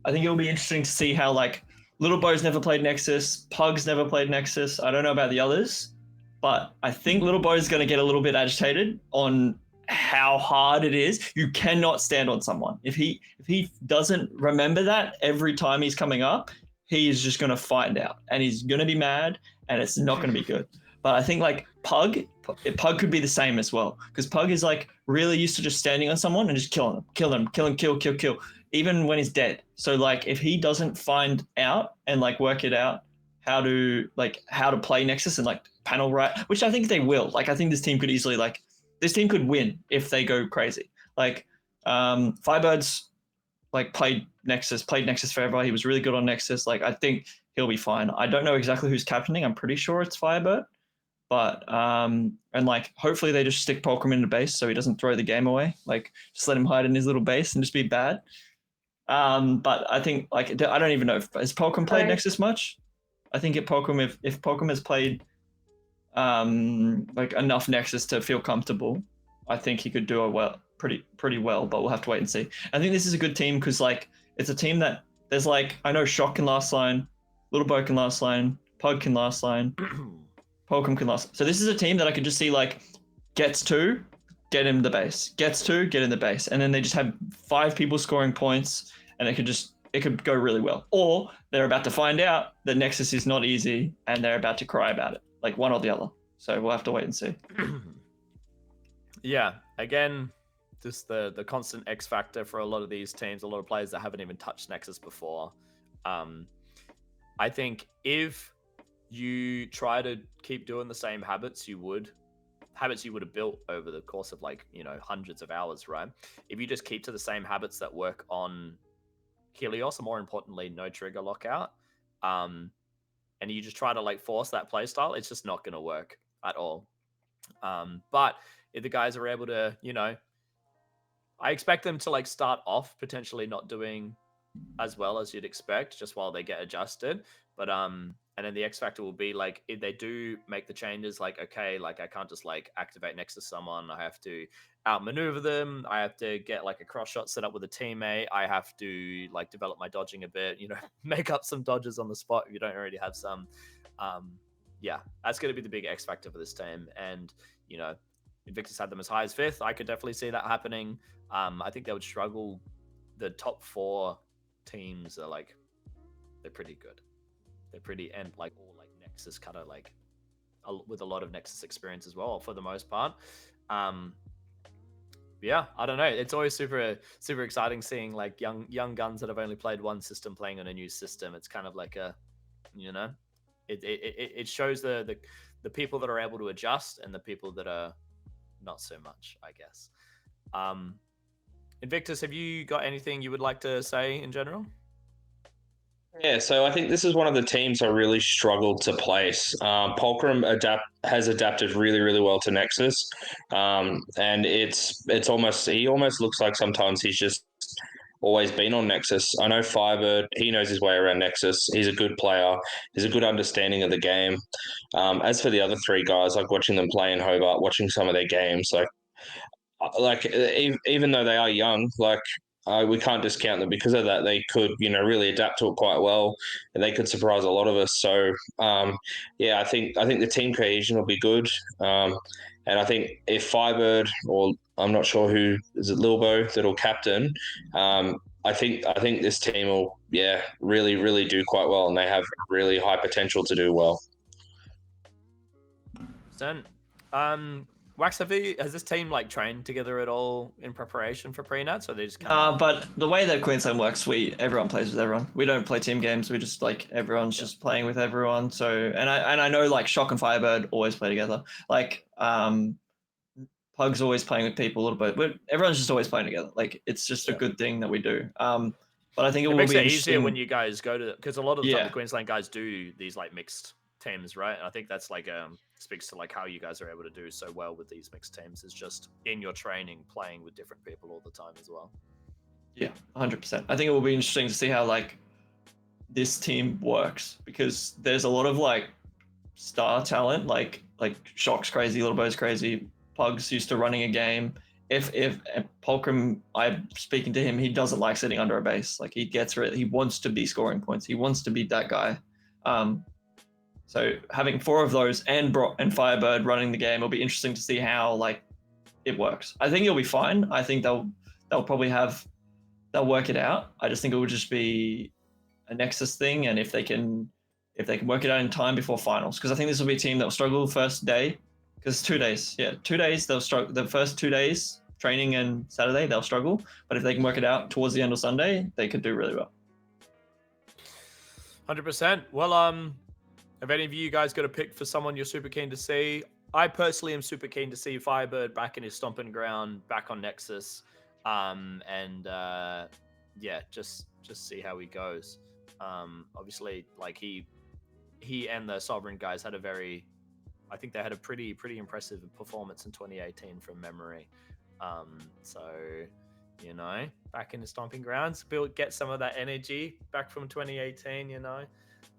think it'll be interesting to see how like Little Bo's never played Nexus, Pug's never played Nexus. I don't know about the others, but I think Little Bo's going to get a little bit agitated on how hard it is. You cannot stand on someone. If he doesn't remember that every time he's coming up, he is just going to find out and he's going to be mad and it's not going to be good. But I think like Pug could be the same as well, because Pug is like really used to just standing on someone and just killing them, kill, even when he's dead. So like if he doesn't find out and like work it out how to play Nexus and like panel right, which I think they will. Like I think this team could win if they go crazy. Like Firebird's like played Nexus forever. He was really good on Nexus. Like I think he'll be fine. I don't know exactly who's captaining. I'm pretty sure it's Firebird. But and like hopefully they just stick Polcrum in the base so he doesn't throw the game away. Like just let him hide in his little base and just be bad. But I think like I don't even know if has Polcrum played Nexus much. I think if Polcrum has played like enough Nexus to feel comfortable, I think he could do it pretty well, but we'll have to wait and see. I think this is a good team because like it's a team that there's like, I know Shock can last line, Little Bo can last line, Pug can last line, Polcrum can last. So this is a team that I could just see like gets 2, get him the base, gets 2, get in the base, and then they just have 5 people scoring points, and it could go really well. Or they're about to find out that Nexus is not easy, and they're about to cry about it, like one or the other. So we'll have to wait and see. Yeah, again, just the constant X factor for a lot of these teams, a lot of players that haven't even touched Nexus before. I think if you try to keep doing the same habits you would have built over the course of like, hundreds of hours, right? If you just keep to the same habits that work on Helios, or more importantly, no trigger lockout, and you just try to like force that play style, it's just not going to work at all. But if the guys are able to, I expect them to like start off potentially not doing as well as you'd expect just while they get adjusted. But And then the X factor will be like if they do make the changes, like okay, like I can't just like activate next to someone. I have to outmaneuver them. I have to get like a cross shot set up with a teammate. I have to like develop my dodging a bit. Make up some dodges on the spot if you don't already have some. Yeah, that's going to be the big X factor for this team. And Invictus had them as high as 5th. I could definitely see that happening. I think they would struggle. The top 4 teams are like they're pretty good. They're pretty and like all like Nexus kind of like with a lot of Nexus experience as well for the most part. Yeah, I don't know. It's always super exciting seeing like young guns that have only played one system playing on a new system. It's kind of like it shows the people that are able to adjust and the people that are not so much, I guess. Invictus, have you got anything you would like to say in general? Yeah, so I think this is one of the teams I really struggled to place. Fulcrum has adapted really, really well to Nexus, and it's almost he almost looks like sometimes he's just always been on Nexus. I know Firebird, he knows his way around Nexus. He's a good player. He's a good understanding of the game. As for the other 3 guys, like watching them play in Hobart, watching some of their games, even though they are young, we can't discount them because of that. They could, really adapt to it quite well, and they could surprise a lot of us. So, I think the team cohesion will be good, and I think if Firebird or I'm not sure who is it, Lilbo that'll captain. I think this team will, really, really do quite well, and they have really high potential to do well. Wax, has this team like trained together at all in preparation for pre-nats, or they just but the way that Queensland works, everyone plays with everyone. We don't play team games. We just like everyone's just playing with everyone. So and I know like Shock and Firebird always play together. Like Pug's always playing with people a little bit. But everyone's just always playing together. Like it's just a good thing that we do. But I think it will makes be it easier when you guys go to, because a lot of the time the Yeah. Queensland guys do these like mixed teams, right? And I think that's like speaks to like how you guys are able to do so well with these mixed teams is just in your training playing with different people all the time as well. Yeah, 100%. I think it will be interesting to see how like this team works because there's a lot of like star talent, like Shock's crazy, Little Bo's crazy, Pug's used to running a game. If Fulcrum, I'm speaking to him, he doesn't like sitting under a base. Like he gets rid, he wants to be scoring points. He wants to be that guy. So having 4 of those and Firebird running the game will be interesting to see how like it works. I think it'll be fine. I think they'll probably work it out. I just think it will just be a Nexus thing, and if they can work it out in time before finals, because I think this will be a team that will struggle the first day, because 2 days, 2 days they'll struggle. The first 2 days, training and Saturday, they'll struggle. But if they can work it out towards the end of Sunday, they could do really well. 100%. Well, have any of you guys got a pick for someone you're super keen to see? I personally am super keen to see Firebird back in his stomping ground, back on Nexus, just see how he goes. Obviously, like he and the Sovereign guys had I think they had a pretty impressive performance in 2018 from memory. Back in the stomping grounds, get some of that energy back from 2018.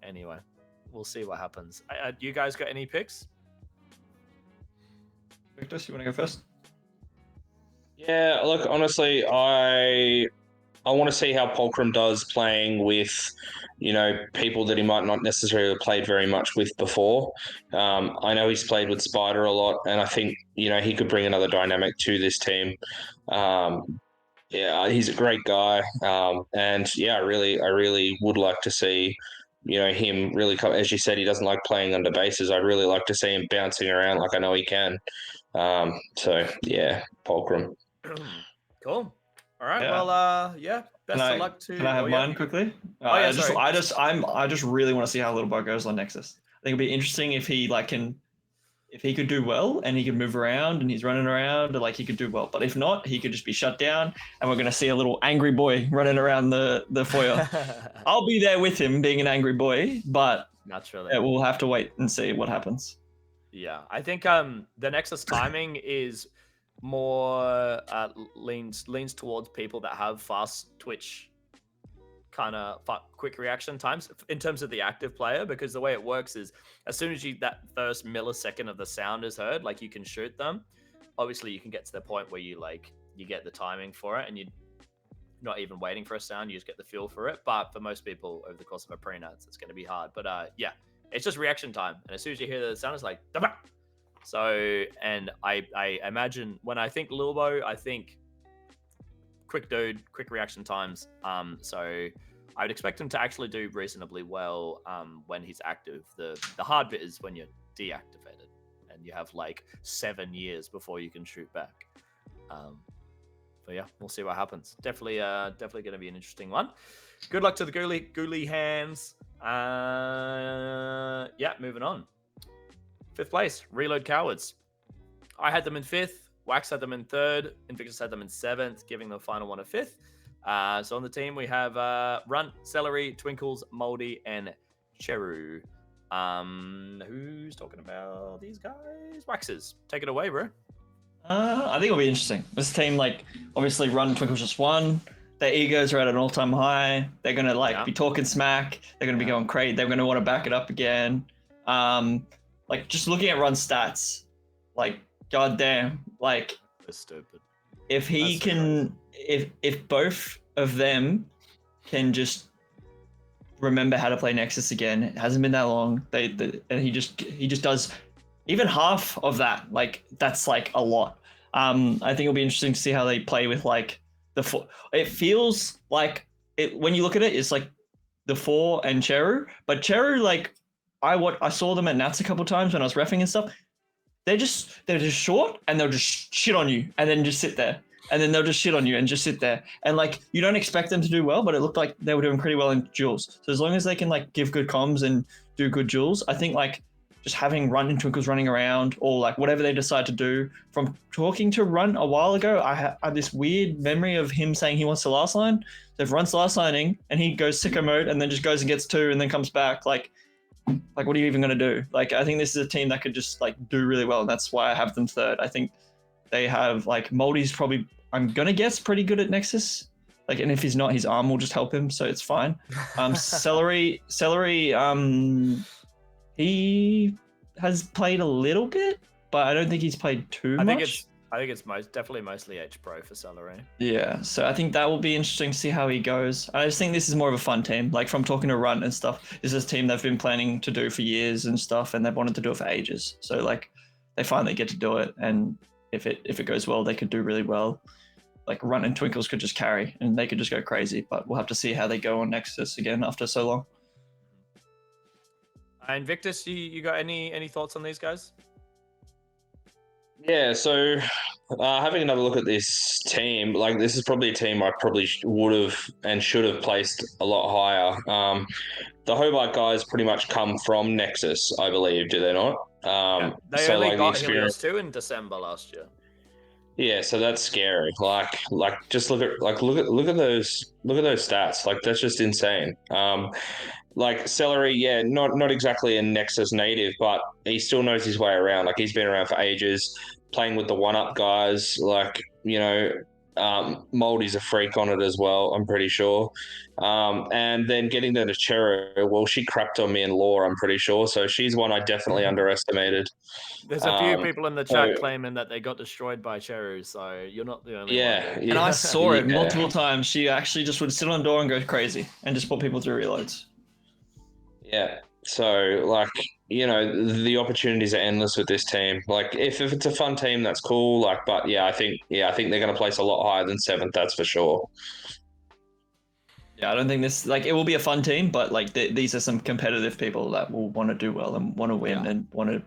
Anyway, we'll see what happens. You guys got any picks? Victus, you want to go first? Yeah, look, honestly, I want to see how Fulcrum does playing with, people that he might not necessarily have played very much with before. I know he's played with Spider a lot, and I think, he could bring another dynamic to this team. He's a great guy. I really would like to see, him really come. As you said, he doesn't like playing under bases. I'd really like to see him bouncing around like I know he can. Fulcrum. Cool. All right. Yeah. Well, best of luck to. Can I have mine quickly? Sorry. I just really want to see how Little Bo goes on Nexus. I think it'd be interesting if he if he could do well and he could move around and he's running around, like he could do well. But if not, he could just be shut down, and we're gonna see a little angry boy running around the foyer. I'll be there with him, being an angry boy, but naturally, we'll have to wait and see what happens. Yeah, I think the Nexus timing is more leans towards people that have fast twitch kind of quick reaction times in terms of the active player, because the way it works is as soon as that first millisecond of the sound is heard, like you can shoot them. Obviously, you can get to the point where you get the timing for it, and you're not even waiting for a sound. You just get the feel for it. But for most people, over the course of a pre-nats, it's going to be hard. But yeah, it's just reaction time, and as soon as you hear the sound, it's like da-ba! So, and I imagine when I think Lilbo, I think quick dude, quick reaction times. So I would expect him to actually do reasonably well when he's active. The hard bit is when you're deactivated and you have like 7 years before you can shoot back. But yeah, we'll see what happens. Definitely going to be an interesting one. Good luck to the Ghoulie hands. Yeah, moving on. 5th place, Reload Cowards. I had them in 5th. Wax had them in 3rd. Invictus had them in 7th, giving the final one a 5th. So on the team, we have Runt, Celery, Twinkles, Moldy, and Cheru. Who's talking about these guys? Waxes. Take it away, bro. I think it'll be interesting. This team, like, obviously Run Twinkles just won. Their egos are at an all-time high. They're going to, be talking smack. They're going to be going crazy. They're going to want to back it up again. Just looking at Run's stats, goddamn, that's stupid. If he can, if both of them can just remember how to play Nexus again, it hasn't been that long. And he just does even half of that. That's a lot. I think it'll be interesting to see how they play with the 4. It feels like it when you look at it, it's like the 4 and Cheru, but Cheru I saw them at Nats a couple times when I was reffing and stuff. They're just short and they'll just shit on you and then just sit there. And then they'll just shit on you and just sit there. And you don't expect them to do well, but it looked like they were doing pretty well in duels. So as long as they can give good comms and do good duels, I think just having Run and Twinkles running around or whatever they decide to do. From talking to Run a while ago, I have this weird memory of him saying he wants to last line. So if Run's last lining and he goes sicko mode and then just goes and gets 2 and then comes back, what are you even going to do? I think this is a team that could just do really well. And that's why I have them 3rd. I think they have Moldy's probably, I'm going to guess, pretty good at Nexus. And if he's not, his arm will just help him. So it's fine. Celery, he has played a little bit, but I don't think he's played too much. I think it's definitely mostly H Pro for Celery. Yeah, so I think that will be interesting to see how he goes. I just think this is more of a fun team. From talking to Run and stuff, this is a team they've been planning to do for years and stuff, and they've wanted to do it for ages. So they finally get to do it, and if it goes well, they could do really well. Run and Twinkles could just carry, and they could just go crazy. But we'll have to see how they go on Nexus again after so long. Invictus, you got any thoughts on these guys? Yeah, so having another look at this team, this is probably a team I probably would have and should have placed a lot higher. The Hobart guys pretty much come from Nexus, I believe, do they not? They only got Helios 2 in December last year. Yeah, so that's scary. Just look at those stats. That's just insane. Celery, yeah, not exactly a Nexus native, but he still knows his way around. He's been around for ages, playing with the 1-up guys. Moldy's a freak on it as well, I'm pretty sure. And then getting to Cheru, well, she crapped on me in lore, I'm pretty sure. So she's one I definitely underestimated. There's a few people in the chat claiming that they got destroyed by Cheru, so you're not the only one. Yeah. And I saw it multiple times. She actually just would sit on the door and go crazy and just put people through reloads. Yeah. So, the opportunities are endless with this team. If it's a fun team, that's cool. But I think they're going to place a lot higher than 7th. That's for sure. Yeah, I don't think this it will be a fun team, but these are some competitive people that will want to do well and want to win and want to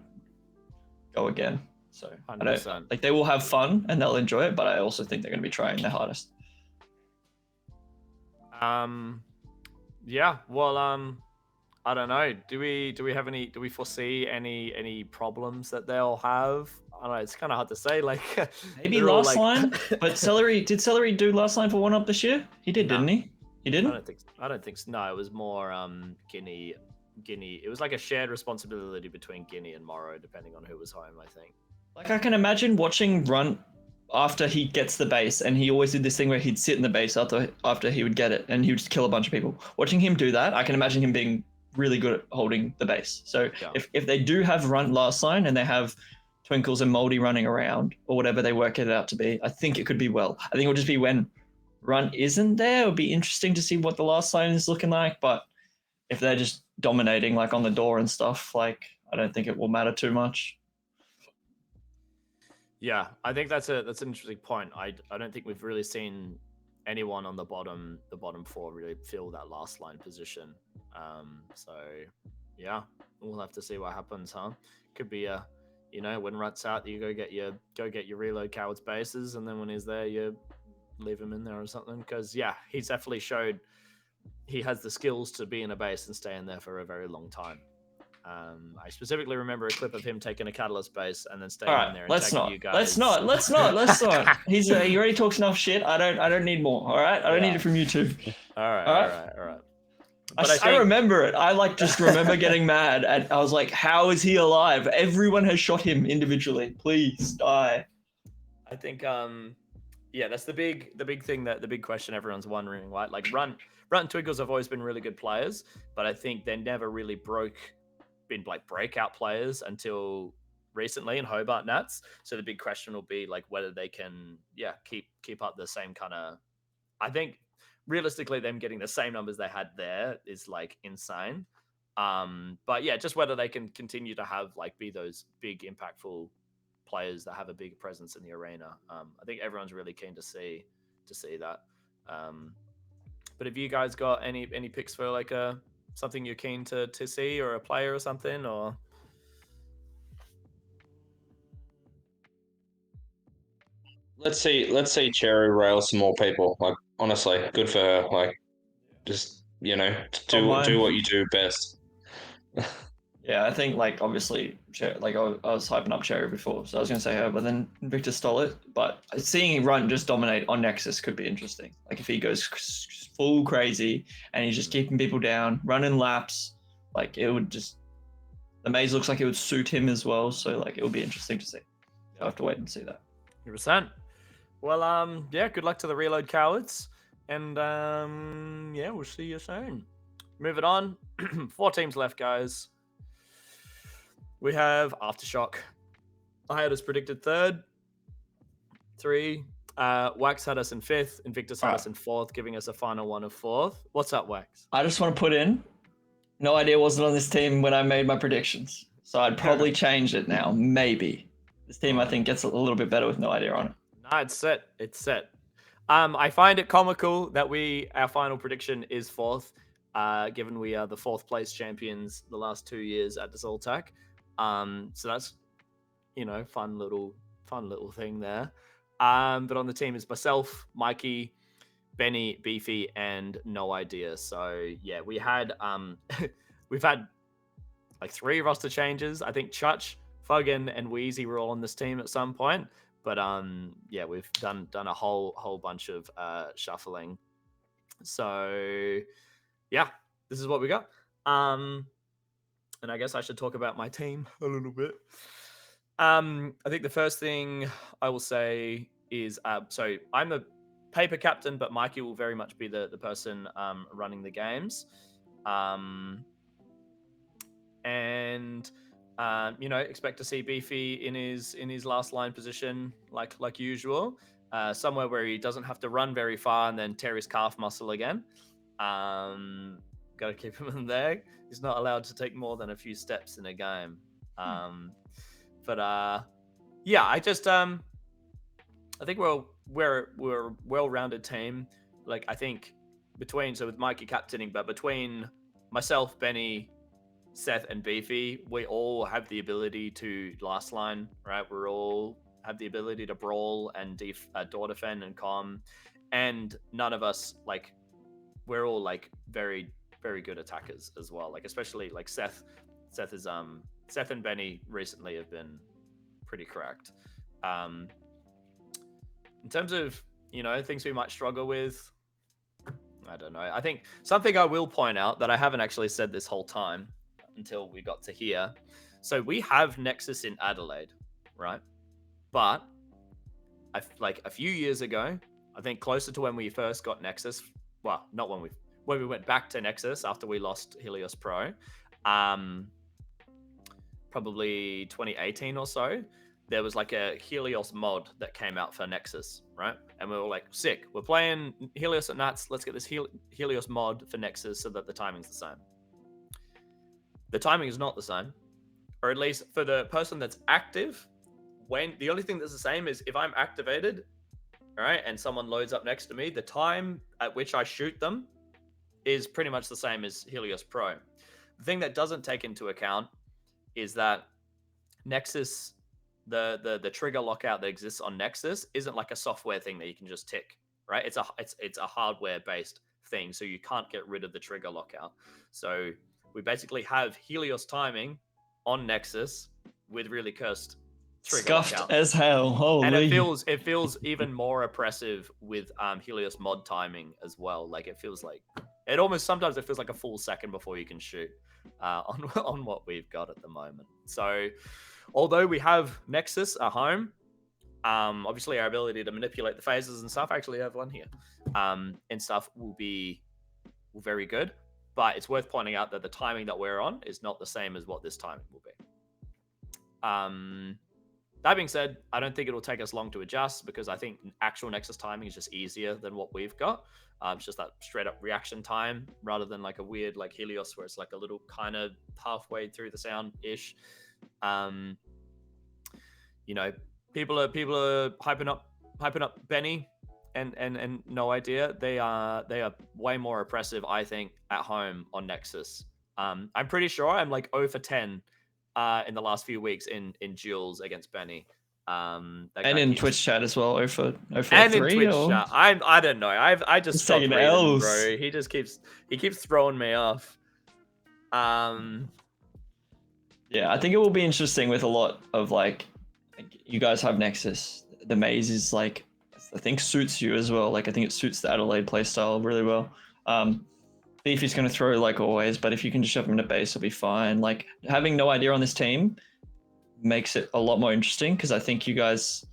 go again. So 100%. They will have fun and they'll enjoy it, but I also think they're going to be trying their hardest. Yeah. Well, I don't know. Do we foresee any problems that they'll have? I don't know. It's kind of hard to say. Maybe last line, but did Celery do last line for 1-up this year? He did, didn't he? He didn't? I don't think so. No, it was more Guinea. It was a shared responsibility between Guinea and Morrow, depending on who was home, I think. I can imagine watching Run after he gets the base, and he always did this thing where he'd sit in the base after he would get it, and he would just kill a bunch of people. Watching him do that, I can imagine him being really good at holding the base. So if they do have run last line and they have Twinkles and Moldy running around or whatever they work it out to be, I think it could be well. I think it'll just be when run isn't there. It would be interesting to see what the last line is looking like, but if they're just dominating like on the door and stuff, like I don't think it will matter too much. Yeah, I think that's an interesting point. I don't think we've really seen anyone on the bottom four really fill that last line position. So yeah, we'll have to see what happens, huh? Could be a, when Rut's out, you go get your reload cowards bases, and then when he's there, you leave him in there or something. Because yeah, he's definitely showed he has the skills to be in a base and stay in there for a very long time. I specifically remember a clip of him taking a catalyst base and then staying in there and tagging you guys. Let's not. He already talks enough shit. I don't need more. All right, I don't need it from you two. All right. But I remember it. I just remember getting mad, and I was like, "How is he alive? Everyone has shot him individually. Please die." I think, that's the big thing, that the big question everyone's wondering, right? Like Runt and Twinkles have always been really good players, but I think they never really been like breakout players until recently in Hobart Nats. So the big question will be like whether they can keep up the same kind of, I think realistically them getting the same numbers they had there is like insane. But yeah, just whether they can continue to have like be those big impactful players that have a big presence in the arena. I think everyone's really keen to see that. But have you guys got any picks for like something you're keen to see, or a player or something, or? Let's see Cherry rail some more people. Like honestly, good for her. Like just do what you do best. Yeah, I think like obviously, like I was hyping up Cherry before, so I was gonna say her, but then Victor stole it. But seeing him run just dominate on Nexus could be interesting. Like if he goes full crazy and he's just keeping people down, running laps, like it would just. The maze looks like it would suit him as well, so like it would be interesting to see. I'll have to wait and see that. 100%. Well, good luck to the reload cowards, and we'll see you soon. Moving on, 4 teams left, guys. We have Aftershock. I had us predicted 3rd. 3. Wax had us in 5th. Invictus had us in 4th, giving us a final one of 4th. What's up, Wax? I just want to put in, no idea wasn't on this team when I made my predictions. So I'd probably change it now. Maybe. This team, I think, gets a little bit better with no idea on it. No, it's set. I find it comical that our final prediction is 4th, given we are the 4th place champions the last 2 years at the Zoltak. So that's, fun little thing there. But on the team is myself, Mikey, Benny, Beefy, and No Idea. So yeah, we've had like 3 roster changes. I think Chutch, Fuggin, and Wheezy were all on this team at some point. But we've done a whole bunch of shuffling. So yeah, this is what we got. And I guess I should talk about my team a little bit. I think the first thing I will say is, so I'm the paper captain, but Mikey will very much be the person running the games. Expect to see Beefy in his last line position, like usual, somewhere where he doesn't have to run very far and then tear his calf muscle again. Got to keep him in there. He's not allowed to take more than a few steps in a game. I just I think we're a well-rounded team. Like I think with Mikey captaining, but between myself, Benny, Seth, and Beefy, we all have the ability to last line, right? We all have the ability to brawl and door defend and comm, and none of us we're all very, very good attackers as well. Like especially Seth is Seth and Benny recently have been pretty cracked. In terms of things we might struggle with, I don't know. I think something I will point out that I haven't actually said this whole time until we got to here. So we have Nexus in Adelaide, right? But like a few years ago, I think closer to when we first got Nexus. Well, not when we went back to Nexus after we lost Helios Pro. Probably 2018 or so, there was like a Helios mod that came out for Nexus, right? And we were like, sick, we're playing Helios at Nats, let's get this Helios mod for Nexus so that the timing's the same. The timing is not the same, or at least for the person that's active, when the only thing that's the same is if I'm activated, all right, and someone loads up next to me, the time at which I shoot them is pretty much the same as Helios Pro. The thing that doesn't take into account is that Nexus, the trigger lockout that exists on Nexus isn't like a software thing that you can just tick, right? It's a hardware based thing, so you can't get rid of the trigger lockout. So we basically have Helios timing on Nexus with really cursed trigger Scuffed lockout. as hell. Holy. And it feels even more oppressive with Helios mod timing as well. Like it feels like sometimes it feels like a full second before you can shoot on what we've got at the moment. So although we have Nexus at home, obviously our ability to manipulate the phases and stuff, I actually have one here, and stuff will be very good. But it's worth pointing out that the timing that we're on is not the same as what this timing will be. That being said, I don't think it'll take us long to adjust because I think actual Nexus timing is just easier than what we've got. It's just that straight up reaction time rather than like a weird like Helios where it's like a little kind of halfway through the sound ish. You know, people are hyping up Benny and no idea. They are way more oppressive, I think, at home on Nexus. I'm pretty sure I'm like 0 for 10 in the last few weeks in duels against Benny. And in Twitch chat as well, 0 for and 3, in Twitch or? chat. I don't know. I just He's stopped taking reading, L's. bro. He keeps throwing me off. Yeah, I think it will be interesting with a lot of like you guys have Nexus. The maze is like I think suits you as well. Like I think it suits the Adelaide playstyle really well. Beefy's going to throw like always, but if you can just shove him in a base, it'll be fine. Like having no idea on this team makes it a lot more interesting because I think you guys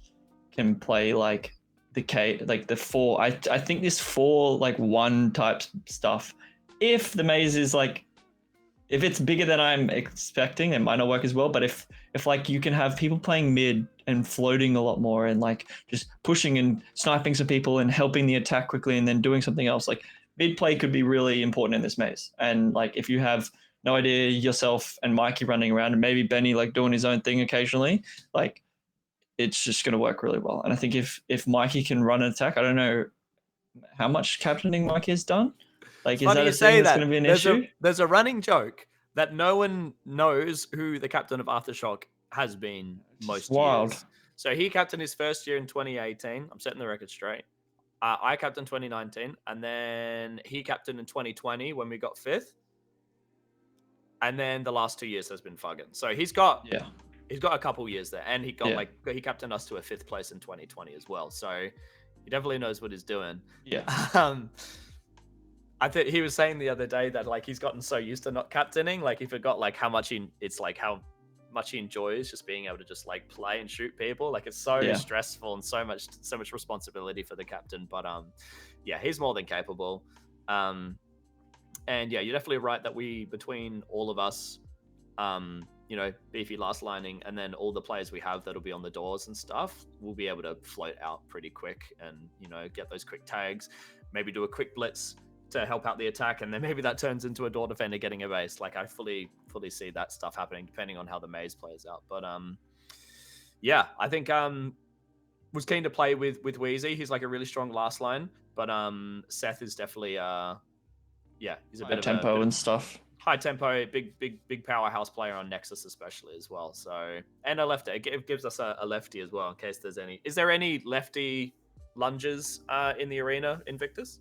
can play like the 4. I think this 4 like 1 type stuff. If the maze is like, if it's bigger than I'm expecting, it might not work as well. But if like you can have people playing mid and floating a lot more and like just pushing and sniping some people and helping the attack quickly and then doing something else, like mid play could be really important in this maze. And like if you have no idea yourself and Mikey running around and maybe Benny like doing his own thing occasionally, like it's just going to work really well. And I think if Mikey can run an attack, I don't know how much captaining Mikey has done. Like, is that a thing that's going to be an issue? There's a running joke that no one knows who the captain of Aftershock has been most wild. years. So he captained his first year in 2018. I'm setting the record straight. I captained 2019, and then he captained in 2020 when we got 5th. And then the last 2 years has been fugging. So he's got a couple years there, and he he captained us to a 5th place in 2020 as well. So he definitely knows what he's doing. Yeah. I think he was saying the other day that like he's gotten so used to not captaining, like he forgot like how much he enjoys just being able to just like play and shoot people. Like it's so stressful and so much responsibility for the captain. But he's more than capable. And yeah, you're definitely right that we, between all of us, Beefy last lining, and then all the players we have that'll be on the doors and stuff, we'll be able to float out pretty quick and get those quick tags, maybe do a quick blitz to help out the attack, and then maybe that turns into a door defender getting a base. Like I fully see that stuff happening depending on how the maze plays out. But I think was keen to play with Wheezy. He's like a really strong last line, but Seth is definitely he's a High bit of tempo and stuff. High tempo, big powerhouse player on Nexus especially as well. So, and a lefty. It gives us a lefty as well in case there's any. Is there any lefty lunges in the arena, Invictus?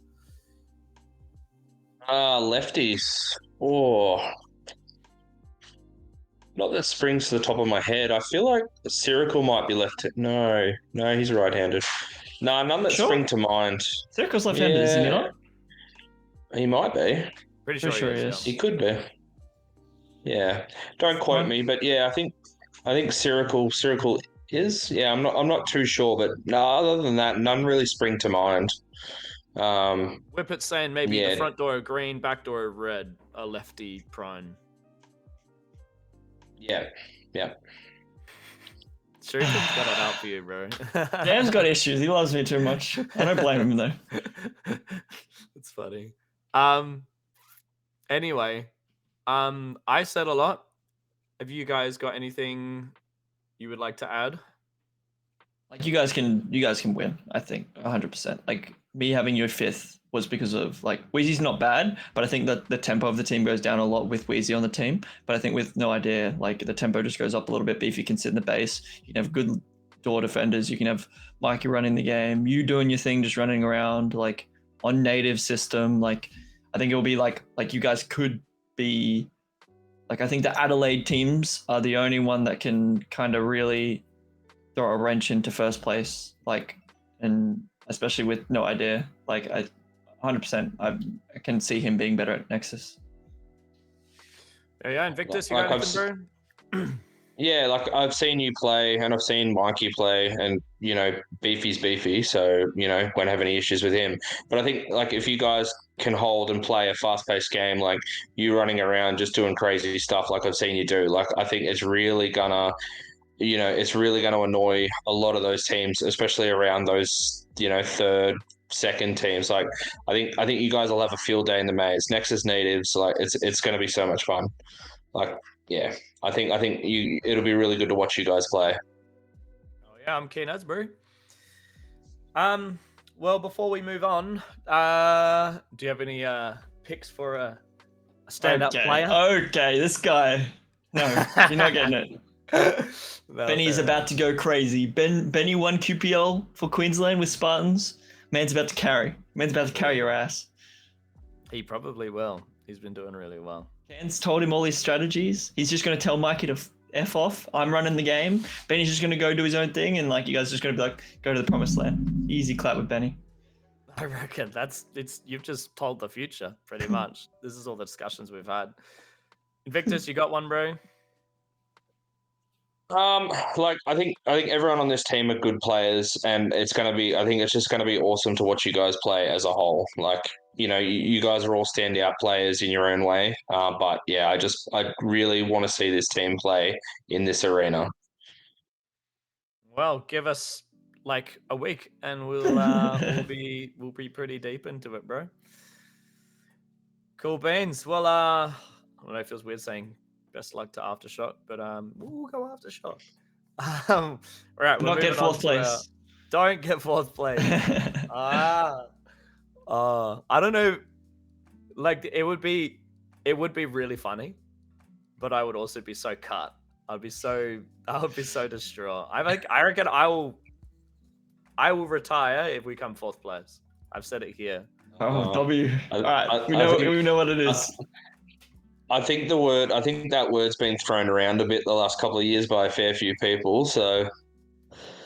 Lefties. Oh, not that springs to the top of my head. I feel like Sirical might be left. No, he's right-handed. No, none that spring to mind. Sirical's left-handed, isn't he not? He might be. Pretty sure he is. He could be. Yeah. Don't quote me, but yeah, I think Sirical is. Yeah, I'm not too sure, but no, other than that, none really spring to mind. Whippet's saying maybe the Yeah, front door of green, back door of red, a lefty prime. yeah, yeah. Sharif's got it out for you, bro. Dan's got issues. He loves me too much. I don't blame him though. It's funny. Anyway, I said a lot. Have you guys got anything you would like to add? Like you guys can win. I think 100%. Like me having you 5th was because of like Wheezy's not bad, but I think that the tempo of the team goes down a lot with Wheezy on the team. But I think with No Idea, like the tempo just goes up a little bit. Beefy can sit in the base. You can have good door defenders. You can have Mikey running the game. You doing your thing, just running around like on native system. Like I think it'll be like you guys could be. Like I think the Adelaide teams are the only one that can kind of really throw a wrench into first place, like, and especially with No Idea, like I 100% I can see him being better at Nexus. Yeah, Invictus, you Like got I've anything, bro? Yeah, like I've seen you play and I've seen Mikey play and Beefy's beefy, so won't have any issues with him. But I think like if you guys can hold and play a fast-paced game, like you running around just doing crazy stuff like I've seen you do, like I think it's really gonna annoy a lot of those teams, especially around those, third, second teams. Like I think you guys will have a field day in the maze. Nexus natives, like it's gonna be so much fun. Like, yeah, I think it'll be really good to watch you guys play. Oh yeah, I'm keen as bro. Well, before we move on, do you have any picks for a stand-up player? Okay, this guy. No, you're not getting it. No, Benny's fair about to go crazy. Benny won QPL for Queensland with Spartans. Man's about to carry. Man's about to carry your ass. He probably will. He's been doing really well. Ken's told him all his strategies. He's just going to tell Mikey to F off. I'm running the game. Benny's just going to go do his own thing, and like you guys are just going to be like, go to the promised land. Easy clap with Benny. I reckon you've just told the future pretty much. This is all the discussions we've had. Invictus, you got one, bro? Like I think everyone on this team are good players, and I think it's just gonna be awesome to watch you guys play as a whole. Like, you guys are all standout players in your own way. But yeah, I really want to see this team play in this arena. Well, give us like a week, and we'll be pretty deep into it, bro. Cool beans. Well, I don't know. It feels weird saying best luck to Aftershock, but we'll go Aftershock. All right, we're Not get moving on fourth to our- place. Don't get fourth place. I don't know. Like it would be really funny, but I would also be so cut. I would be so distraught. I reckon I will retire if we come fourth place. I've said it here. Oh, W. All right, we know what it is. I think that word's been thrown around a bit the last couple of years by a fair few people. So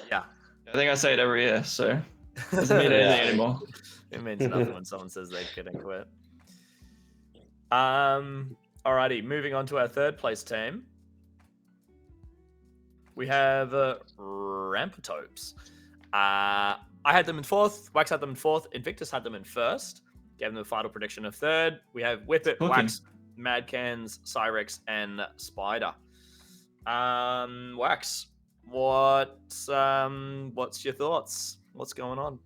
Yeah. I think I say it every year, so it doesn't mean anything anymore. It means nothing when someone says they couldn't quit. Alrighty, moving on to our third place team. We have Rampatopes. I had them in fourth. Wax had them in fourth. Invictus had them in first. Gave them a final prediction of third. We have Whippet, Wax, Madcans, Cyrex, and Spider. Wax, what's your thoughts? What's going on?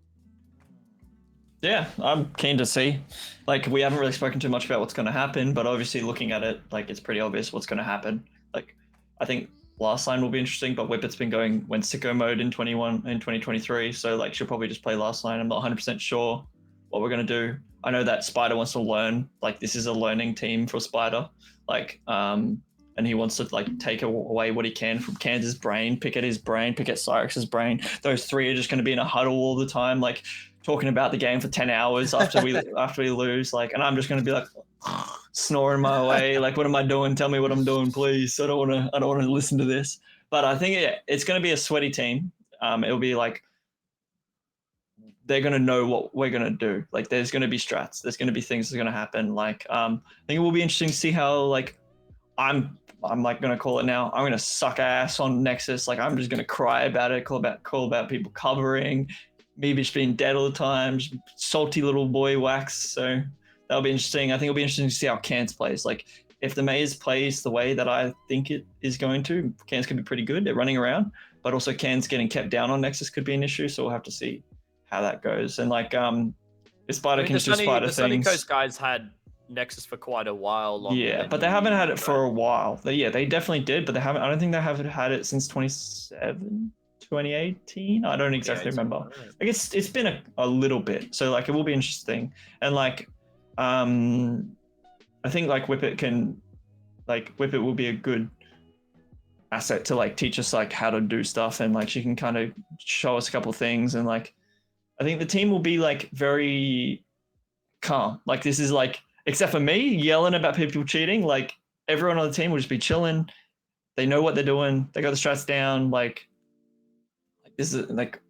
Yeah, I'm keen to see. Like, we haven't really spoken too much about what's going to happen, but obviously looking at it, like, it's pretty obvious what's going to happen. Like, I think last line will be interesting, but Whippet's been went sicko mode in 2023, so, like, she'll probably just play last line. I'm not 100% sure what we're going to do. I know that Spider wants to learn. Like, this is a learning team for Spider. Like, and he wants to, like, take away what he can from Kansas' brain, pick at his brain, pick at Cyrex's brain. Those three are just going to be in a huddle all the time, like, talking about the game for 10 hours after we lose, like, and I'm just going to be like snoring my way, like, what am I doing? Tell me what I'm doing, please. I don't want to listen to this. But I think it's going to be a sweaty team. It'll be like they're going to know what we're going to do. Like, there's going to be strats. There's going to be things that are going to happen. Like, I think it will be interesting to see how, like, I'm like gonna call it now. I'm gonna suck ass on Nexus. Like I'm just gonna cry about it, call about people covering, me just being dead all the time, just salty little boy Wax. So that'll be interesting. I think it'll be interesting to see how Cairns plays. Like if the maze plays the way that I think it is going to, Cairns could be pretty good. They're running around, but also Cairns getting kept down on Nexus could be an issue. So we'll have to see how that goes. And like if Spider can do Spider the Sunny things. Coast guys had Nexus for quite a while. Yeah, but they haven't had it for a while. They definitely did, but they haven't. I don't think they haven't had it since 2018. I don't exactly remember. Like it's been a little bit, so like it will be interesting. And like, I think like Whippet will be a good asset to like teach us like how to do stuff, and like she can kind of show us a couple of things, and like I think the team will be like very calm. Like this is like. Except for me yelling about people cheating, like everyone on the team will just be chilling. They know what they're doing. They got the strats down. Like this is like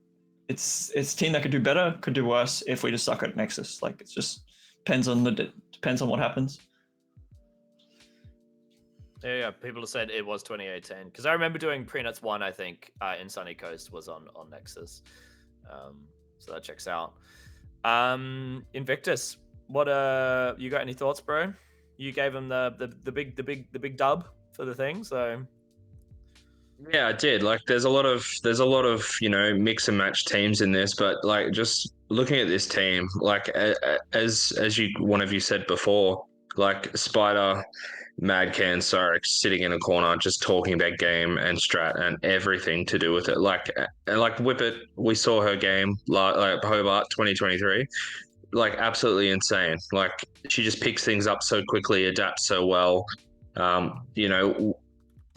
it's a team that could do better, could do worse if we just suck at Nexus. Like it just depends on what happens. Yeah. People have said it was 2018 because I remember doing Pre-Nats 1. I think in Sunny Coast was on Nexus, so that checks out. Invictus. What you got any thoughts, bro? You gave him the big dub for the thing, so Yeah, I did. Like there's a lot of mix and match teams in this, but like just looking at this team, like as one of you said before, like Spider, Madcan, Sarek sitting in a corner just talking about game and strat and everything to do with it. Like Whippet, we saw her game like Hobart 2023. Like absolutely insane. Like she just picks things up so quickly, adapts so well.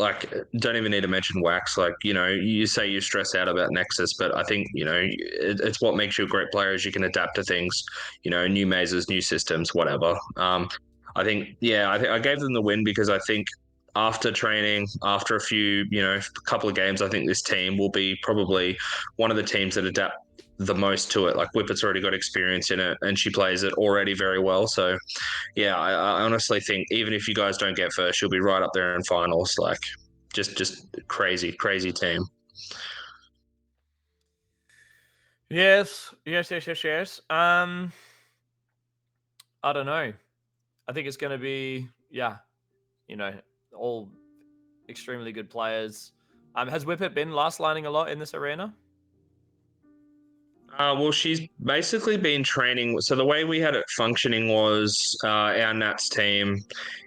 Like don't even need to mention Wax. Like you say you stress out about Nexus, but I think it's what makes you a great player is you can adapt to things. New mazes, new systems, whatever. I think I gave them the win because I think after training, after a few couple of games, I think this team will be probably one of the teams that adapt the most to it. Like Whippet's already got experience in it and she plays it already very well. So yeah, I honestly think even if you guys don't get first, she'll be right up there in finals. Like just crazy team. yes. I don't know. I think it's going to be all extremely good players. Has Whippet been last lining a lot in this arena? Well, she's basically been training. So the way we had it functioning was our Nats team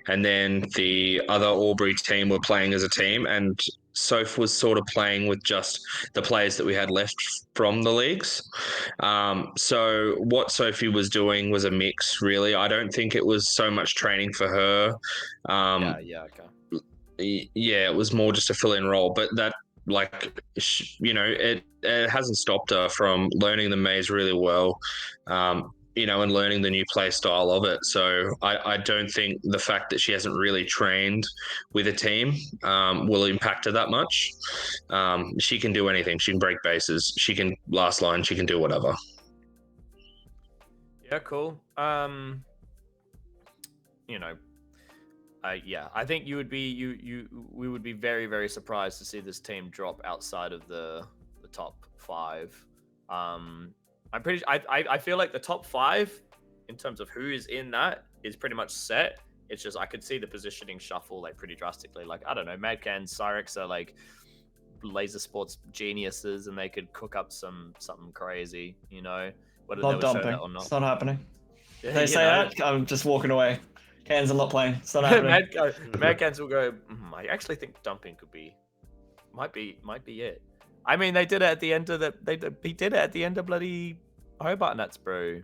and then the other Albury team were playing as a team, and Soph was sort of playing with just the players that we had left from the leagues. So what Sophie was doing was a mix, really. I don't think it was so much training for her. Okay. Yeah, it was more just a fill-in role, but that it hasn't stopped her from learning the maze really well, and learning the new play style of it. So I don't think the fact that she hasn't really trained with a team will impact her that much. She can do anything. She can break bases. She can last line. She can do whatever. Yeah, cool. I think we would be very, very surprised to see this team drop outside of the top 5. I feel like the top 5 in terms of who is in that is pretty much set. It's just I could see the positioning shuffle like pretty drastically. Like I don't know, Madcan, Cyrex are like laser sports geniuses, and they could cook up something crazy. Whether Not they would show dumping. that or not. It's not happening. Yeah, They say that, I'm just walking away. Cans, I'm not playing. It's not happening. Madcans will go. I actually think dumping might be it. I mean, they did it at the end of he did it at the end of bloody Hobart Nats, bro.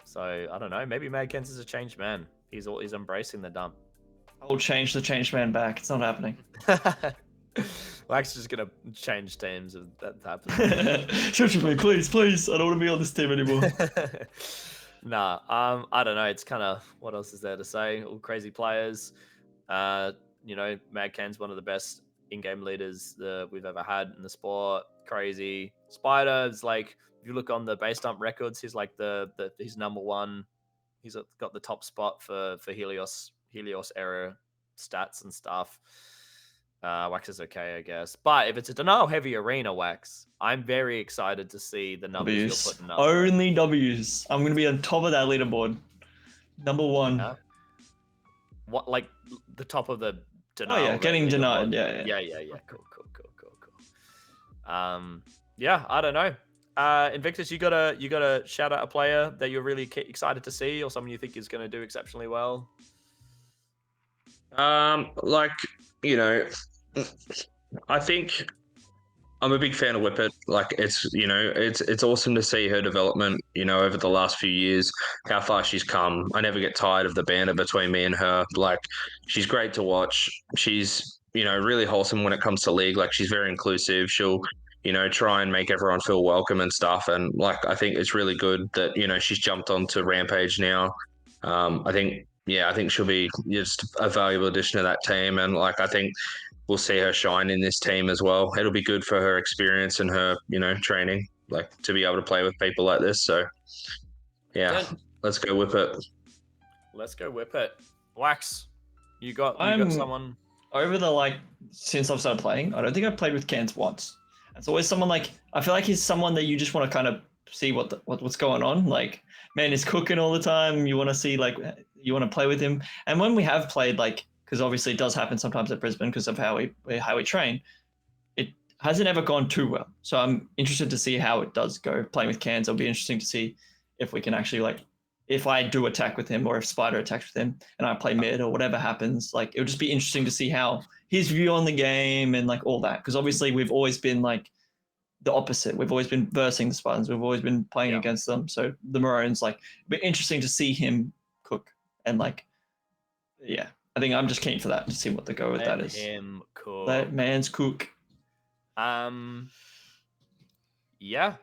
So I don't know. Maybe Madcans is a changed man. He's embracing the dump. I will change the changed man back. It's not happening. Wax is just gonna change teams if that happens. Shush me, please. I don't want to be on this team anymore. Nah, I don't know. It's kind of what else is there to say? All crazy players. Madcan's one of the best in-game leaders we've ever had in the sport. Crazy. Spider's like, if you look on the base dump records, he's like he's number 1. He's got the top spot for Helios era stats and stuff, Wax is okay, I guess. But if it's a denial heavy arena, Wax, I'm very excited to see the numbers you're W's. putting up. Only W's. I'm going to be on top of that leaderboard. Number one. Yeah. What, like the top of the Oh denial? yeah, getting leaderboard? denied. Yeah. Cool. Yeah, I don't know. Invictus, you gotta shout out a player that you're really excited to see, or someone you think is going to do exceptionally well. Like, you know, I think I'm a big fan of Whippet. Like, it's awesome to see her development, over the last few years, how far she's come. I never get tired of the banter between me and her. Like, she's great to watch. She's, really wholesome when it comes to League. Like, she's very inclusive. She'll, try and make everyone feel welcome and stuff. And, like, I think it's really good that, she's jumped onto Rampage now. I think she'll be just a valuable addition to that team. And, like, I think we'll see her shine in this team as well. It'll be good for her experience and her, training, like to be able to play with people like this. So, yeah, let's go Whippet. Let's go Whippet. Wax, you got someone. Over since I've started playing, I don't think I've played with Cans once. It's always someone I feel like he's someone that you just want to kind of see what's going on. Like, man, he's cooking all the time. You want to see, you want to play with him. And when we have played, because obviously it does happen sometimes at Brisbane because of how we train, it hasn't ever gone too well. So I'm interested to see how it does go playing with Cans. It'll be interesting to see if we can actually if I do attack with him or if Spider attacks with him and I play mid or whatever happens. It'll just be interesting to see how his view on the game and all that. Because obviously we've always been the opposite. We've always been versing the Spartans. We've always been playing against them. So the Maroons, it'll be interesting to see him cook and yeah. I think I'm just keen for that to see what the go with that is. Him cook. That man's cook. Yeah. I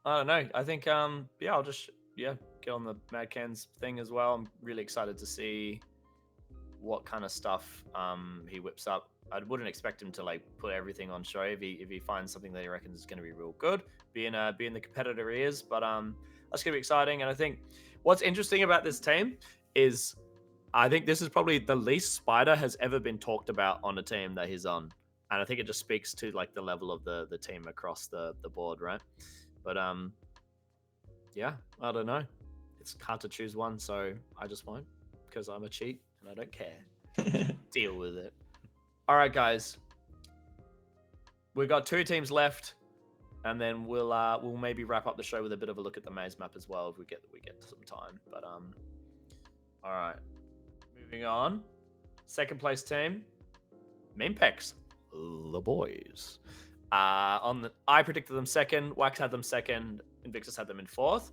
don't know. I think I'll just get on the Mad Cans thing as well. I'm really excited to see what kind of stuff he whips up. I wouldn't expect him to put everything on show if he finds something that he reckons is going to be real good. Being the competitor he is, but that's gonna be exciting. And I think what's interesting about this team is I think this is probably the least Spider has ever been talked about on a team that he's on. And I think it just speaks to the level of the team across the board, right? But yeah, I don't know. It's hard to choose one, so I just won't because I'm a cheat and I don't care. Deal with it. All right, guys. We've got 2 teams left, and then we'll maybe wrap up the show with a bit of a look at the maze map as well if we get some time. But all right. Moving on. Second place team, Mempex, the boys. I predicted them second. Wax had them second. Invictus had them in fourth.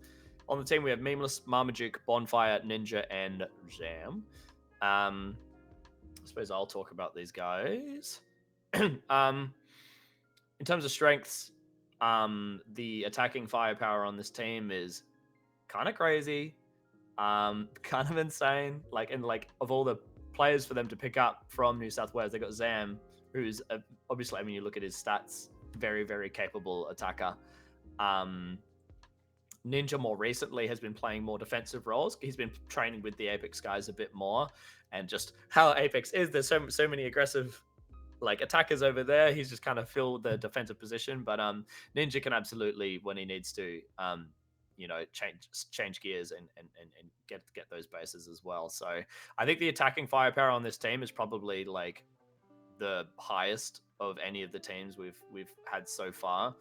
On the team, we have Memeless, Marmaduke, Bonfire, Ninja, and Jam. I suppose I'll talk about these guys. In terms of strengths, the attacking firepower on this team is kind of crazy. Kind of insane. Of all the players for them to pick up from New South Wales, they got Zam, who's obviously, you look at his stats, very, very capable attacker. Ninja more recently has been playing more defensive roles. He's been training with the Apex guys a bit more, and just how Apex is, there's so many aggressive attackers over there. He's just kind of filled the defensive position, but Ninja can absolutely, when he needs to, change gears and get those bases as well. So I think the attacking firepower on this team is probably the highest of any of the teams we've had so far.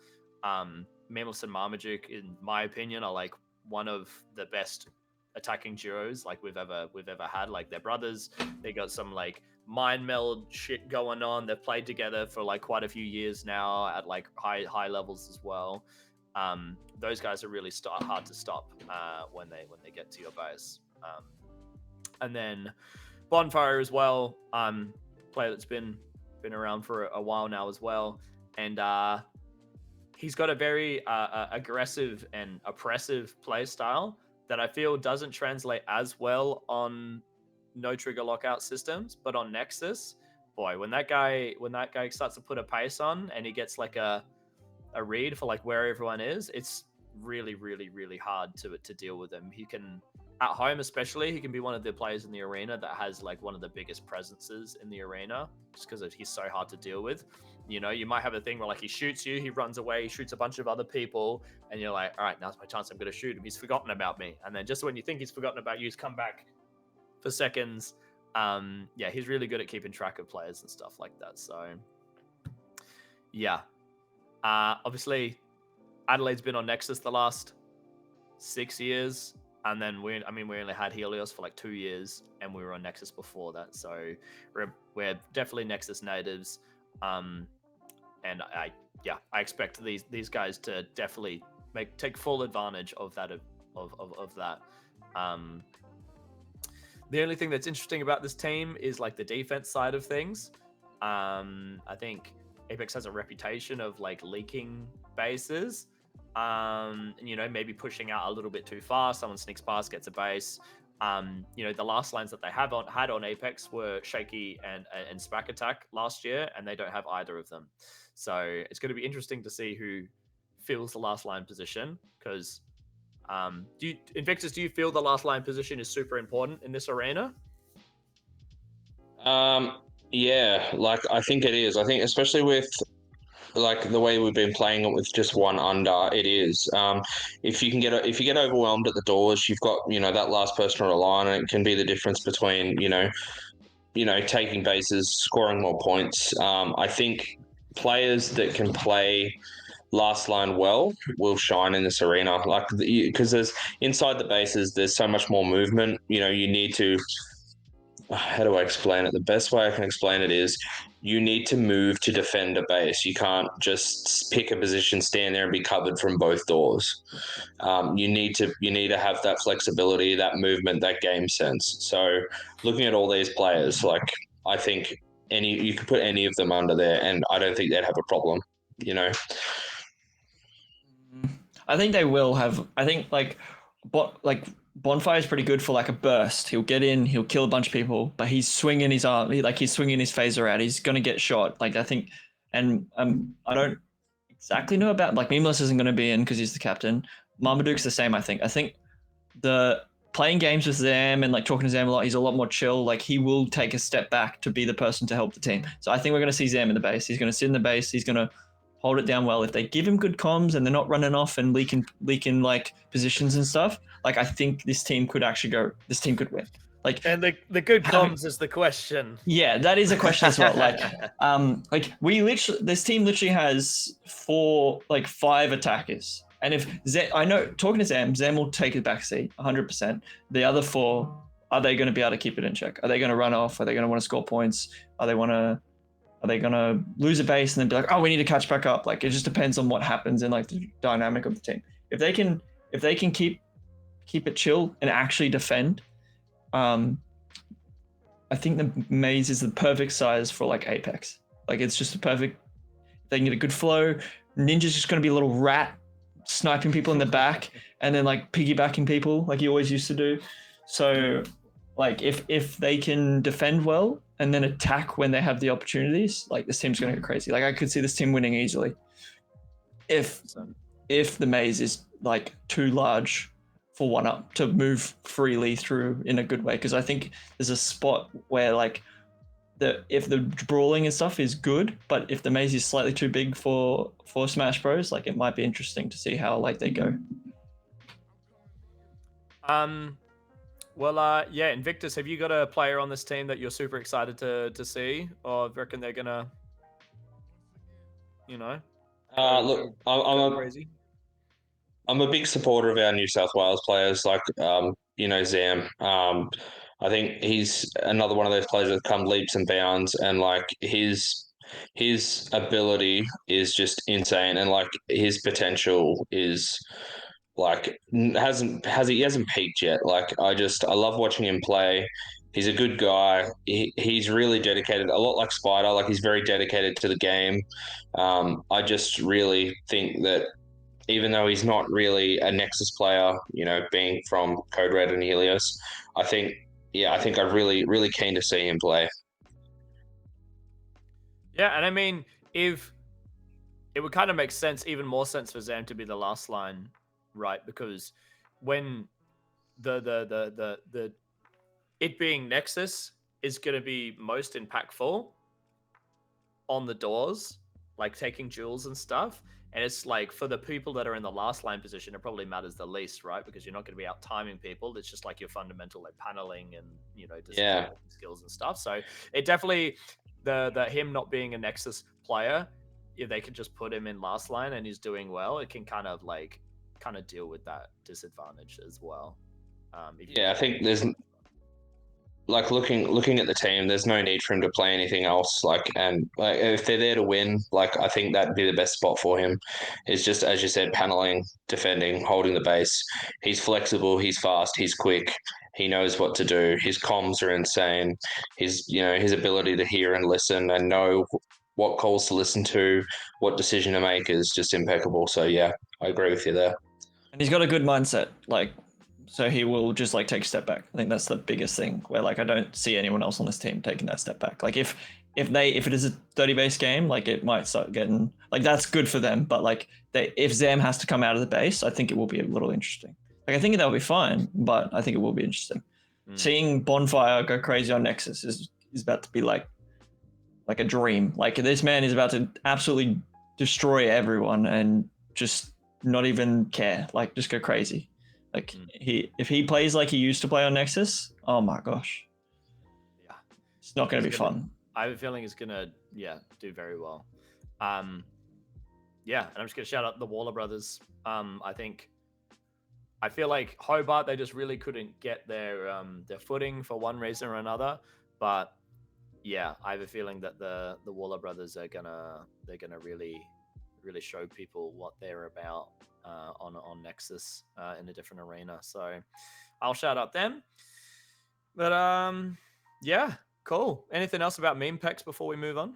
Memeless and Marmaduke, in my opinion, are one of the best attacking duos we've ever had. They're brothers. They got some mind meld shit going on. They've played together for quite a few years now at high levels as well. Those guys are really hard to stop when they get to your base. And then Bonfire as well, player that's been around for a while now as well, and he's got a very aggressive and oppressive play style that I feel doesn't translate as well on no trigger lockout systems, but on Nexus, boy, when that guy starts to put a pace on and he gets a read for where everyone is, it's really, really, really hard to deal with him. He can at home especially, he can be one of the players in the arena that has like one of the biggest presences in the arena, just because he's so hard to deal with. You know, you might have a thing where like he shoots you, he runs away, he shoots a bunch of other people, and you're like, all right, now's my chance, I'm going to shoot him. He's forgotten about me. And then just when you think he's forgotten about you, he's come back for seconds. Yeah, he's really good at keeping track of players and stuff like that. So yeah, obviously Adelaide's been on Nexus the last 6 years, and then we only had Helios for like 2 years, and we were on Nexus before that. So we're definitely Nexus natives, and I expect these guys to definitely take full advantage of that of that. The only thing that's interesting about this team is like the defense side of things. I think Apex has a reputation of like leaking bases. You know, maybe pushing out a little bit too far. Someone sneaks past, gets a base. You know, the last lines that they had on Apex were Shaky and Spack Attack last year, and they don't have either of them. So it's going to be interesting to see who fills the last line position. Because Invictus, do you feel the last line position is super important in this arena? Yeah, like I think it is. I think especially with like the way we've been playing it with just one under, it is. If you get overwhelmed at the doors, you've got that last person to rely on, and it can be the difference between taking bases, scoring more points. I think players that can play last line well will shine in this arena, like because there's inside the bases, there's so much more movement. You need to. How do I explain it? The best way I can explain it is you need to move to defend a base. You can't just pick a position, stand there, and be covered from both doors. You need to have that flexibility, that movement, that game sense. So, looking at all these players, like I think you could put any of them under there, and I don't think they'd have a problem. I think they will have. I think Bonfire is pretty good for like a burst. He'll get in, he'll kill a bunch of people, but he's swinging his arm, he's swinging his phaser out. He's gonna get shot. Like I think, and I don't exactly know about like Memeless isn't gonna be in because he's the captain. Marmaduke's the same. I think the playing games with Zam and like talking to Zam a lot, he's a lot more chill. Like he will take a step back to be the person to help the team. So I think we're gonna see Zam in the base. He's gonna sit in the base. He's gonna hold it down well. If they give him good comms and they're not running off and leaking like positions and stuff, like I think this team could win. Like, and the good comms is the question. Yeah, that is a question as well. Like this team literally has 5 attackers. And if I know talking to Zam will take a backseat 100%. The other 4, are they going to be able to keep it in check? Are they going to run off? Are they going to want to score points? Are they going to lose a base and then be like, oh, we need to catch back up? Like, it just depends on what happens in like the dynamic of the team. If they can keep it chill and actually defend, I think the maze is the perfect size for like Apex. Like, it's just a perfect. They can get a good flow. Ninja's just going to be a little rat sniping people in the back and then like piggybacking people like he always used to do. So like if they can defend well and then attack when they have the opportunities, like this team's going to go crazy. Like I could see this team winning easily if the maze is like too large for one up to move freely through in a good way. Because I think there's a spot where like if the brawling and stuff is good, but if the maze is slightly too big for Smash Bros, like it might be interesting to see how like they go. Well, yeah, Invictus, have you got a player on this team that you're super excited to see, or reckon they're gonna, Look, I'm a big supporter of our New South Wales players, like Zam. I think he's another one of those players that come leaps and bounds, and like his ability is just insane, and like his potential is like he hasn't peaked yet. Like I love watching him play. He's a good guy. He's really dedicated, a lot like Spider. Like he's very dedicated to the game. I just really think that even though he's not really a Nexus player, being from Code Red and Helios, I think I'm really, really keen to see him play. Yeah, and I mean, if it would kind of make sense, even more sense for Zam to be the last line, right? Because when the it being Nexus is going to be most impactful on the doors, like taking jewels and stuff. And it's like for the people that are in the last line position, it probably matters the least, right? Because you're not going to be out timing people. It's just like your fundamental like paneling and decision skills and stuff. So it definitely the him not being a Nexus player, if they can just put him in last line and he's doing well, it can kind of deal with that disadvantage as well. I think there's like looking at the team, there's no need for him to play anything else. And if they're there to win, I think that'd be the best spot for him. Is just as you said, paneling, defending, holding the base. He's flexible, he's fast, he's quick. He knows what to do. His comms are insane. His ability to hear and listen and know what calls to listen to, what decision to make is just impeccable. So yeah, I agree with you there. And he's got a good mindset, so he will just take a step back. I think that's the biggest thing. Where I don't see anyone else on this team taking that step back. If it is a 30 base game, it might start getting that's good for them. But if Zam has to come out of the base, I think it will be a little interesting. I think that'll be fine, but I think it will be interesting. Seeing Bonfire go crazy on Nexus is about to be like a dream. This man is about to absolutely destroy everyone and just not even care. Just go crazy. If he plays like he used to play on Nexus, oh my gosh. Yeah. It's not going to be fun. I have a feeling he's going to, do very well. And I'm just going to shout out the Waller brothers. I feel like Hobart, they just really couldn't get their footing for one reason or another. But yeah, I have a feeling that the Waller brothers are gonna really show people what they're about on Nexus in a different arena. So I'll shout out them. But yeah, cool. Anything else about meme packs before we move on?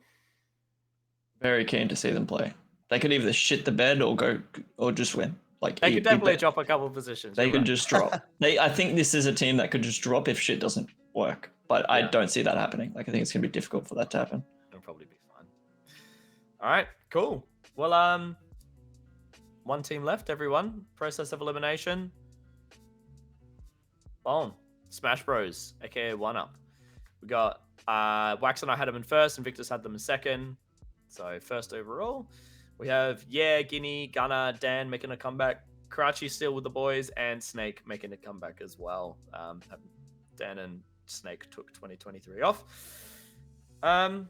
Very keen to see them play. They could either shit the bed or just win. They could definitely drop a couple of positions. They could just drop. I think this is a team that could just drop if shit doesn't work. But I don't see that happening. I think it's gonna be difficult for that to happen. It'll probably be fine. All right, cool. Well, one team left, everyone. Process of elimination. Boom. Smash Bros, aka 1UP. We got Wax and I had them in first, and Invictus had them in second. So first overall. We have Guinea, Gunner, Dan making a comeback. Karachi still with the boys, and Snake making a comeback as well. Dan and Snake took 2023 off. Who's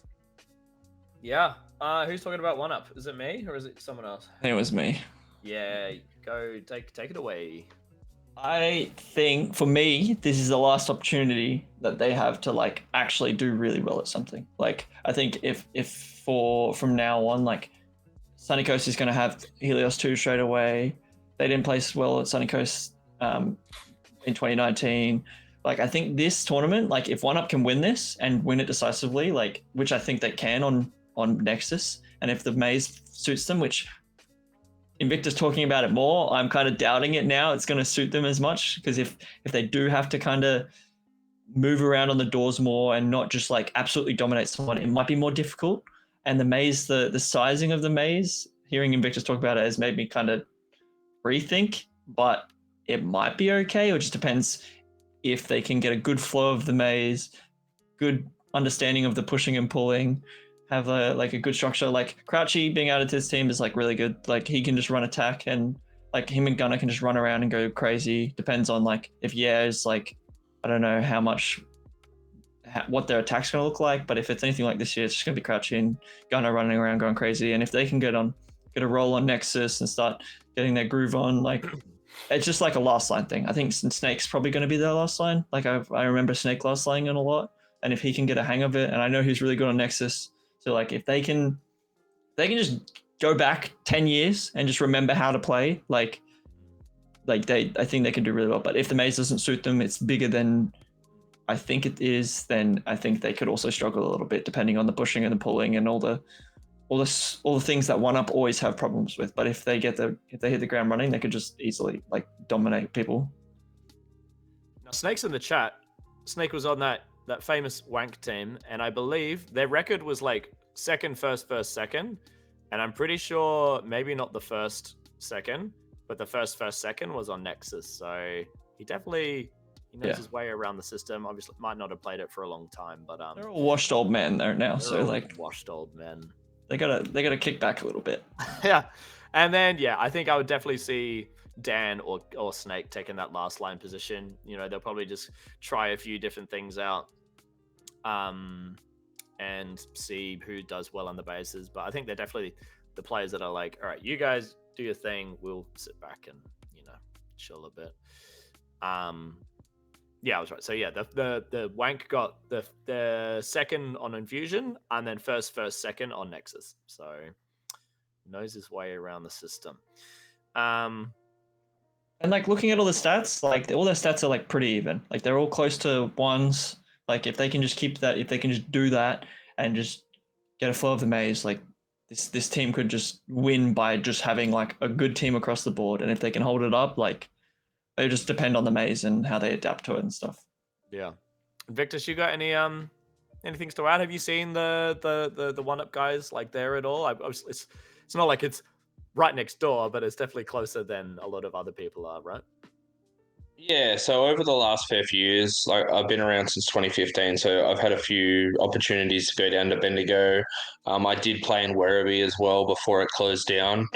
talking about 1UP? Is it me or is it someone else? I think it was me. Yeah, go take it away. I think for me, this is the last opportunity that they have to actually do really well at something. I think if from now on, Sunny Coast is going to have Helios 2 straight away. They didn't place well at Sunny Coast in 2019. I think this tournament, if 1UP can win this and win it decisively, which I think they can on Nexus, and if the maze suits them, which Invictus talking about it more, I'm kind of doubting it now. It's going to suit them as much, because if they do have to kind of move around on the doors more and not just absolutely dominate someone, it might be more difficult. And the maze, the sizing of the maze, hearing Invictus talk about it has made me kind of rethink, but it might be okay. It just depends if they can get a good flow of the maze, good understanding of the pushing and pulling, have a good structure. Crouchy being added to this team is really good. He can just run attack, and him and Gunner can just run around and go crazy. Depends on if is I don't know what their attack's going to look like, but if it's anything like this year, it's just going to be Crouchy and Gunner running around going crazy. And if they can get a roll on Nexus and start getting their groove on, it's just a last line thing. I think Snake's probably going to be their last line. I remember Snake last lining in a lot, and if he can get a hang of it, and I know he's really good on Nexus, so if they can just go back 10 years and just remember how to play, I think they can do really well. But if the maze doesn't suit them, it's bigger than I think it is, then I think they could also struggle a little bit, depending on the pushing and the pulling and all the things that 1UP always have problems with. But if they hit the ground running, they could just easily dominate people. Now Snake's in the chat. Snake was on that famous wank team, and I believe their record was second, first, second, and I'm pretty sure maybe not the first, second, but the first, second was on Nexus. So he knows Yeah. his way around the system. Obviously, might not have played it for a long time, but They're all washed old men there now, they're so all like washed old men. they gotta kick back a little bit. Yeah, and then I think I would definitely see Dan or Snake taking that last line position. They'll probably just try a few different things out, and see who does well on the bases. But I think they're definitely the players that are like, all right, you guys do your thing. We'll sit back and chill a bit. Yeah, I was right. So the Wank got the second on Infusion, and then first, second on Nexus. So knows his way around the system. And like looking at all the stats, like all their stats are like pretty even. Like they're all close to ones. Like if they can just keep that, if they can just do that and just get a flow of the maze, like this team could just win by just having like a good team across the board. And if they can hold it up, like they just depend on the maze and how they adapt to it and stuff. Yeah, Victus, you got anything to add? Have you seen the one up guys like there at all? It's not like it's right next door, but it's definitely closer than a lot of other people are, right? Yeah, so over the last fair few years, like I've been around since 2015, so I've had a few opportunities to go down to Bendigo. I did play in Werribee as well before it closed down,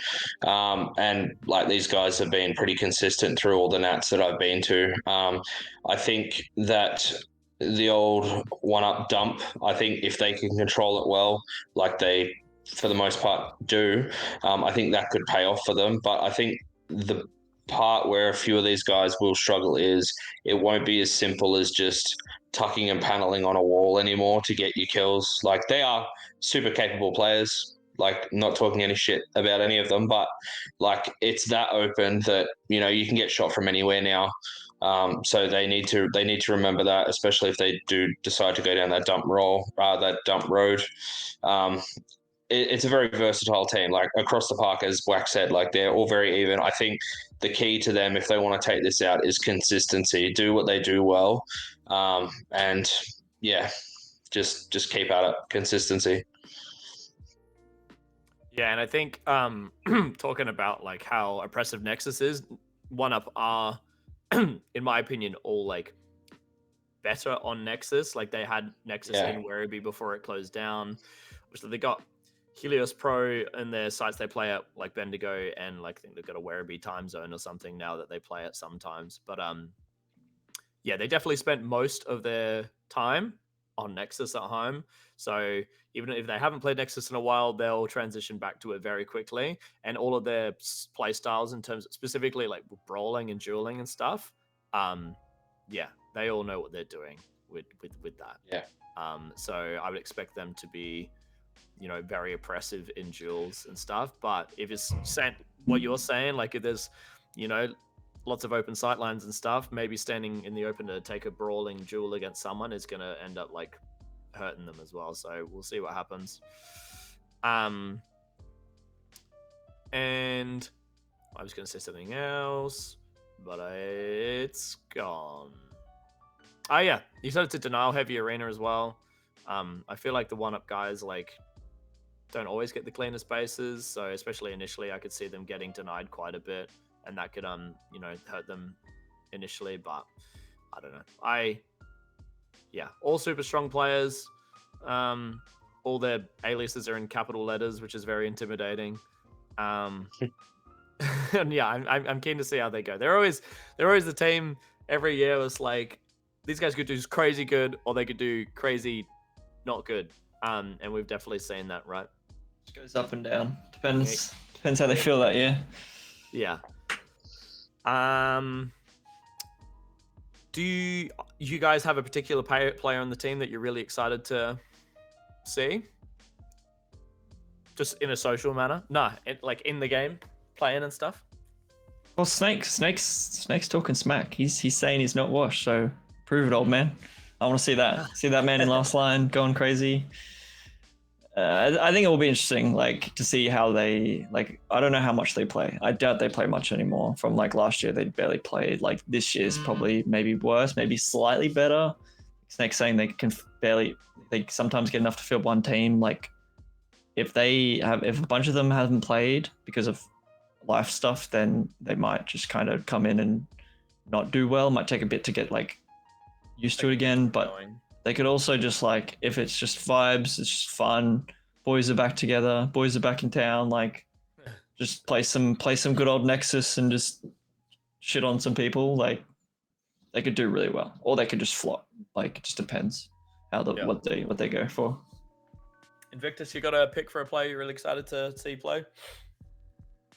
and like these guys have been pretty consistent through all the Nats that I've been to. I think that the old one-up dump, I think if they can control it well, like they for the most part do, I think that could pay off for them. But I think the part where a few of these guys will struggle is it won't be as simple as just tucking and paneling on a wall anymore to get your kills. Like they are super capable players, like not talking any shit about any of them, but like it's that open that you can get shot from anywhere now. So they need to remember that, especially if they do decide to go down that dump road. It's a very versatile team, like across the park, as Wax said, like they're all very even. I think the key to them, if they want to take this out, is consistency. Do what they do well, and yeah, just keep at it. Consistency. Yeah, and I think talking about like how oppressive Nexus is, one up are, in my opinion, all like better on Nexus. Like they had Nexus in Werribee before it closed down, which they got Helios Pro in their sites they play at, like Bendigo, and like I think they've got a Werribee time zone or something now that they play at sometimes. But yeah, they definitely spent most of their time on Nexus at home. So even if they haven't played Nexus in a while, they'll transition back to it very quickly. And all of their play styles, in terms of specifically like brawling and dueling and stuff, yeah, they all know what they're doing with that. Yeah. So I would expect them to be very oppressive in duels and stuff. But if it's what you're saying, like if there's, lots of open sightlines and stuff, maybe standing in the open to take a brawling duel against someone is going to end up like hurting them as well. So we'll see what happens. And I was going to say something else, but it's gone. Oh yeah, you said it's a denial heavy arena as well. I feel like the one-up guys like don't always get the cleanest bases, so especially initially, I could see them getting denied quite a bit, and that could hurt them initially. But I don't know. All super strong players. All their aliases are in capital letters, which is very intimidating. And yeah, I'm keen to see how they go. They're always the team every year was like, these guys could do crazy good or they could do crazy not good. And we've definitely seen that, right? It goes up and down. Depends how they feel that year. Yeah. Do you guys have a particular player on the team that you're really excited to see? Just in a social manner? Nah, like in the game, playing and stuff? Well, Snake's talking smack. He's saying he's not washed, so prove it, old man. I want to see that. See that man in last line going crazy. I think it will be interesting, like to see how they like. I don't know how much they play. I doubt they play much anymore. From like last year, they barely played. Like this year's probably maybe worse, maybe slightly better. Snake's saying they sometimes get enough to field one team. Like if a bunch of them haven't played because of life stuff, then they might just kind of come in and not do well. Might take a bit to get like used to it again, but they could also just like, if it's just vibes, it's just fun. Boys are back together. Boys are back in town. Like, just play some good old Nexus and just shit on some people. Like, they could do really well, or they could just flop. Like, it just depends how what they go for. Invictus, you got a pick for a player you're really excited to see play?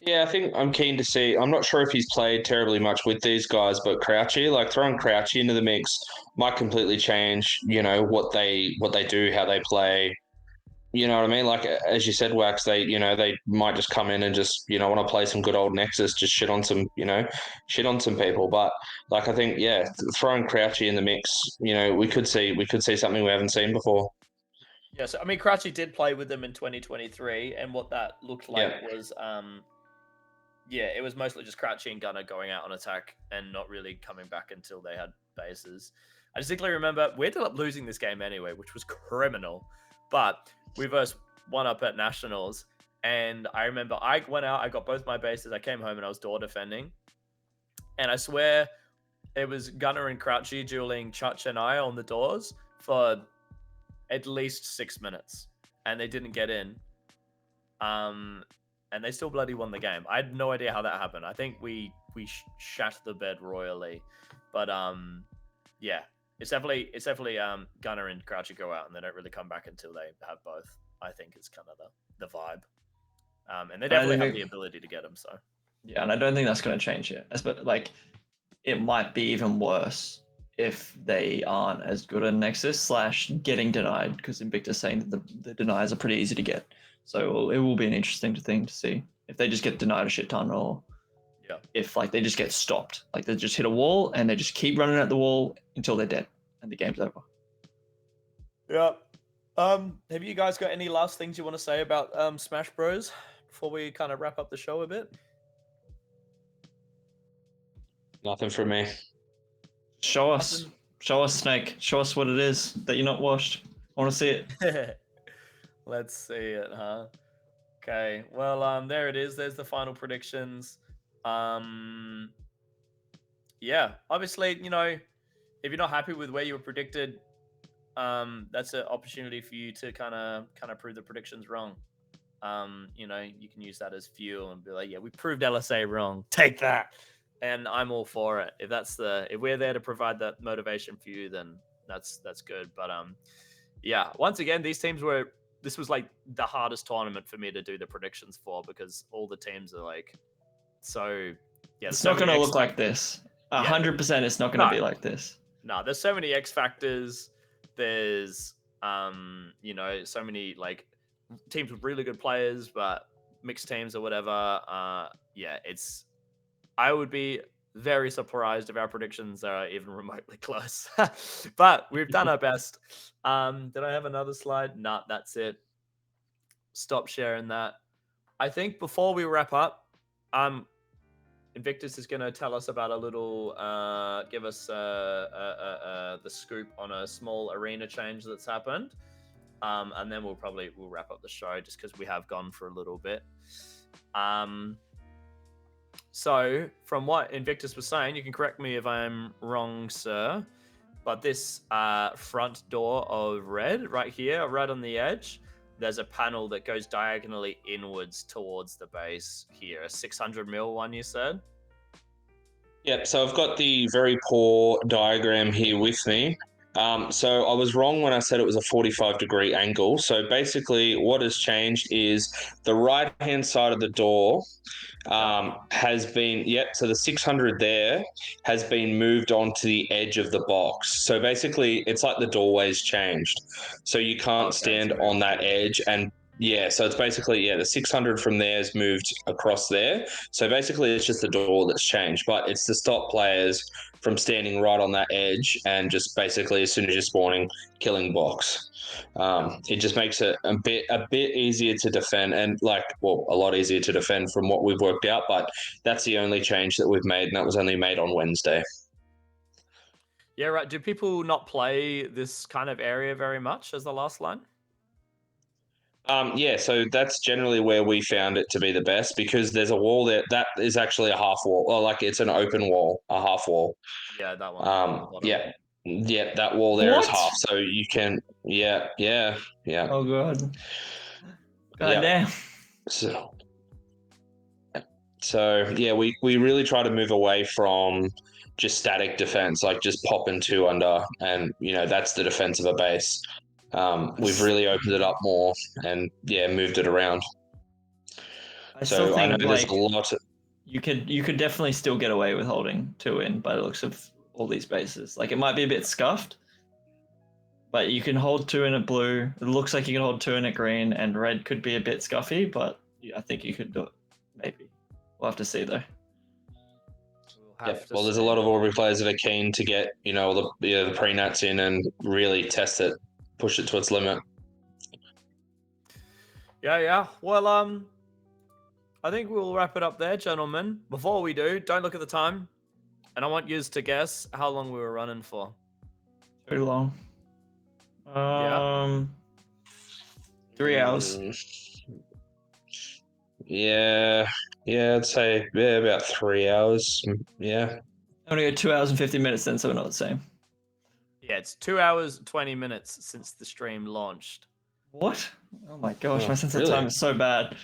Yeah, I think I'm keen to see. I'm not sure if he's played terribly much with these guys, but Crouchy, like throwing Crouchy into the mix might completely change, what they do, how they play. You know what I mean? Like as you said, Wax, they might just come in and just want to play some good old Nexus, just shit on some people. But like I think throwing Crouchy in the mix, we could see something we haven't seen before. Yeah, so I mean, Crouchy did play with them in 2023, and what that looked like was, it was mostly just Crouchy and Gunner going out on attack and not really coming back until they had bases. I distinctly remember we ended up losing this game anyway, which was criminal, but we first won up at Nationals, and I remember I went out, I got both my bases, I came home and I was door defending, and I swear it was Gunner and Crouchy dueling Chutch and I on the doors for at least 6 minutes, and they didn't get in. And they still bloody won the game. I had no idea how that happened. I think we shat the bed royally, but it's definitely Gunner and Crouchy go out and they don't really come back until they have both. I think is kind of the vibe, and they definitely have the ability to get them. So yeah, and I don't think that's going to change yet. But like, it might be even worse if they aren't as good at Nexus / getting denied, because Invictus saying that the deniers are pretty easy to get. So it will be an interesting thing to see if they just get denied a shit ton, or if like they just get stopped, like they just hit a wall and they just keep running at the wall until they're dead and the game's over. Yeah. Have you guys got any last things you want to say about Smash Bros before we kind of wrap up the show a bit? Nothing from me. Show us, Snake. Show us what it is that you're not washed. I want to see it. Let's see it, huh? Okay. Well, there it is. There's the final predictions. Yeah. Obviously, if you're not happy with where you were predicted, that's an opportunity for you to kind of prove the predictions wrong. You can use that as fuel and be like, yeah, we proved LSA wrong. Take that. And I'm all for it. If we're there to provide that motivation for you, then that's good. But once again, this was like the hardest tournament for me to do the predictions for, because all the teams are like it's not going to look like this. 100% it's not going to be like this. No, there's so many X factors. There's so many like teams with really good players, but mixed teams or whatever. I would be very surprised if our predictions are even remotely close. But we've done our best. Did I have another slide? Nah, that's it. Stop sharing that. I think before we wrap up, Invictus is going to tell us about a little, give us the scoop on a small arena change that's happened. And then we'll wrap up the show just because we have gone for a little bit. So from what Invictus was saying, you can correct me if I'm wrong, sir, but this front door of red right here, right on the edge, there's a panel that goes diagonally inwards towards the base here. A 600 mil one, you said? Yep, so I've got the very poor diagram here with me. So I was wrong when I said it was a 45-degree angle. So basically what has changed is the right-hand side of the door has been, so the 600 there has been moved onto the edge of the box. So basically it's like the doorway's changed. So you can't stand on that edge and so it's basically, the 600 from there has moved across there. So basically it's just the door that's changed, but it's to stop players from standing right on that edge and just basically as soon as you're spawning, killing box. It just makes it a bit easier to defend and a lot easier to defend from what we've worked out, but that's the only change that we've made, and that was only made on Wednesday. Yeah, right. Do people not play this kind of area very much as the last line? Yeah, so that's generally where we found it to be the best because there's a wall there that is actually a half wall, or like it's an open wall, a half wall. Yeah, that one. On the bottom. Yeah, that wall there is What? half, so you can, yeah. Oh god. God Yeah. damn. So, yeah, we really try to move away from just static defense, like just popping two under, and that's the defense of a base. We've really opened it up more, and moved it around. I still So I know think there's like a lot. you could definitely still get away with holding 2 in by the looks of all these bases. Like it might be a bit scuffed, but you can hold 2 in at blue. It looks like you can hold 2 in at green, and red could be a bit scuffy, but I think you could do it. Maybe. We'll have to see though. Well, there's a lot of Albury players that are keen to get the pre-nats in and really test it, push it to its limit. Yeah. Well, I think we'll wrap it up there, gentlemen. Before we do, don't look at the time, and I want you to guess how long we were running for. Too long. 3 hours. Yeah, I'd say about 3 hours. Yeah. I'm gonna go 2 hours and 50 minutes then, so we're not the same. Yeah, it's 2 hours and 20 minutes since the stream launched. What? Oh my gosh, my sense of really? time is so bad.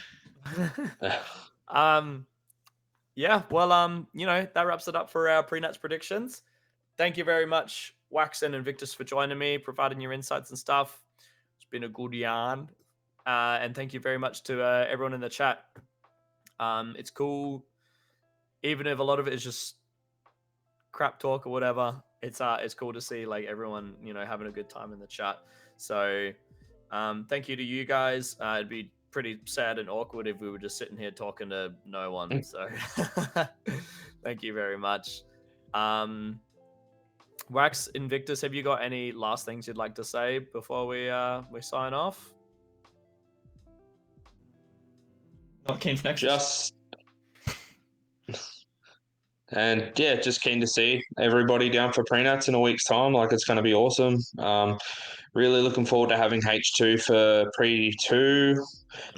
Yeah, well, that wraps it up for our pre-nats predictions. Thank you very much, Wax and Invictus, for joining me, providing your insights and stuff. It's been a good yarn. And thank you very much to everyone in the chat. It's cool, even if a lot of it is just crap talk or whatever. It's cool to see like everyone having a good time in the chat. So thank you to you guys. It'd be pretty sad and awkward if we were just sitting here talking to no one. So thank you very much. Wax, Invictus, have you got any last things you'd like to say before we sign off? Not keen for next just keen to see everybody down for pre-nats in a week's time. Like it's going to be awesome. Really looking forward to having H2 for pre-2.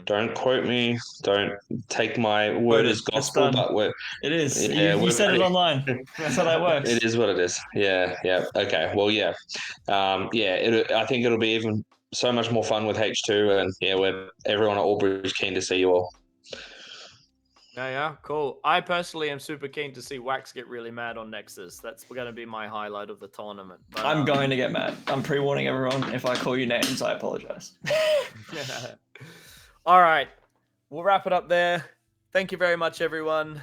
Don't quote me. Don't take my word as gospel. But it is. You said it online. That's how that works. It is what it is. Yeah. Okay. Well, yeah. I think it'll be even so much more fun with H2, and everyone at Albury is keen to see you all. Yeah, cool. I personally am super keen to see Wax get really mad on Nexus. That's going to be my highlight of the tournament. But, I'm going to get mad. I'm pre-warning everyone. If I call you names, I apologize. All right. We'll wrap it up there. Thank you very much, everyone.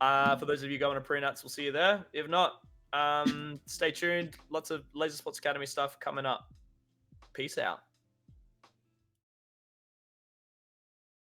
For those of you going to pre-nats, we'll see you there. If not, stay tuned. Lots of Laser Sports Academy stuff coming up. Peace out.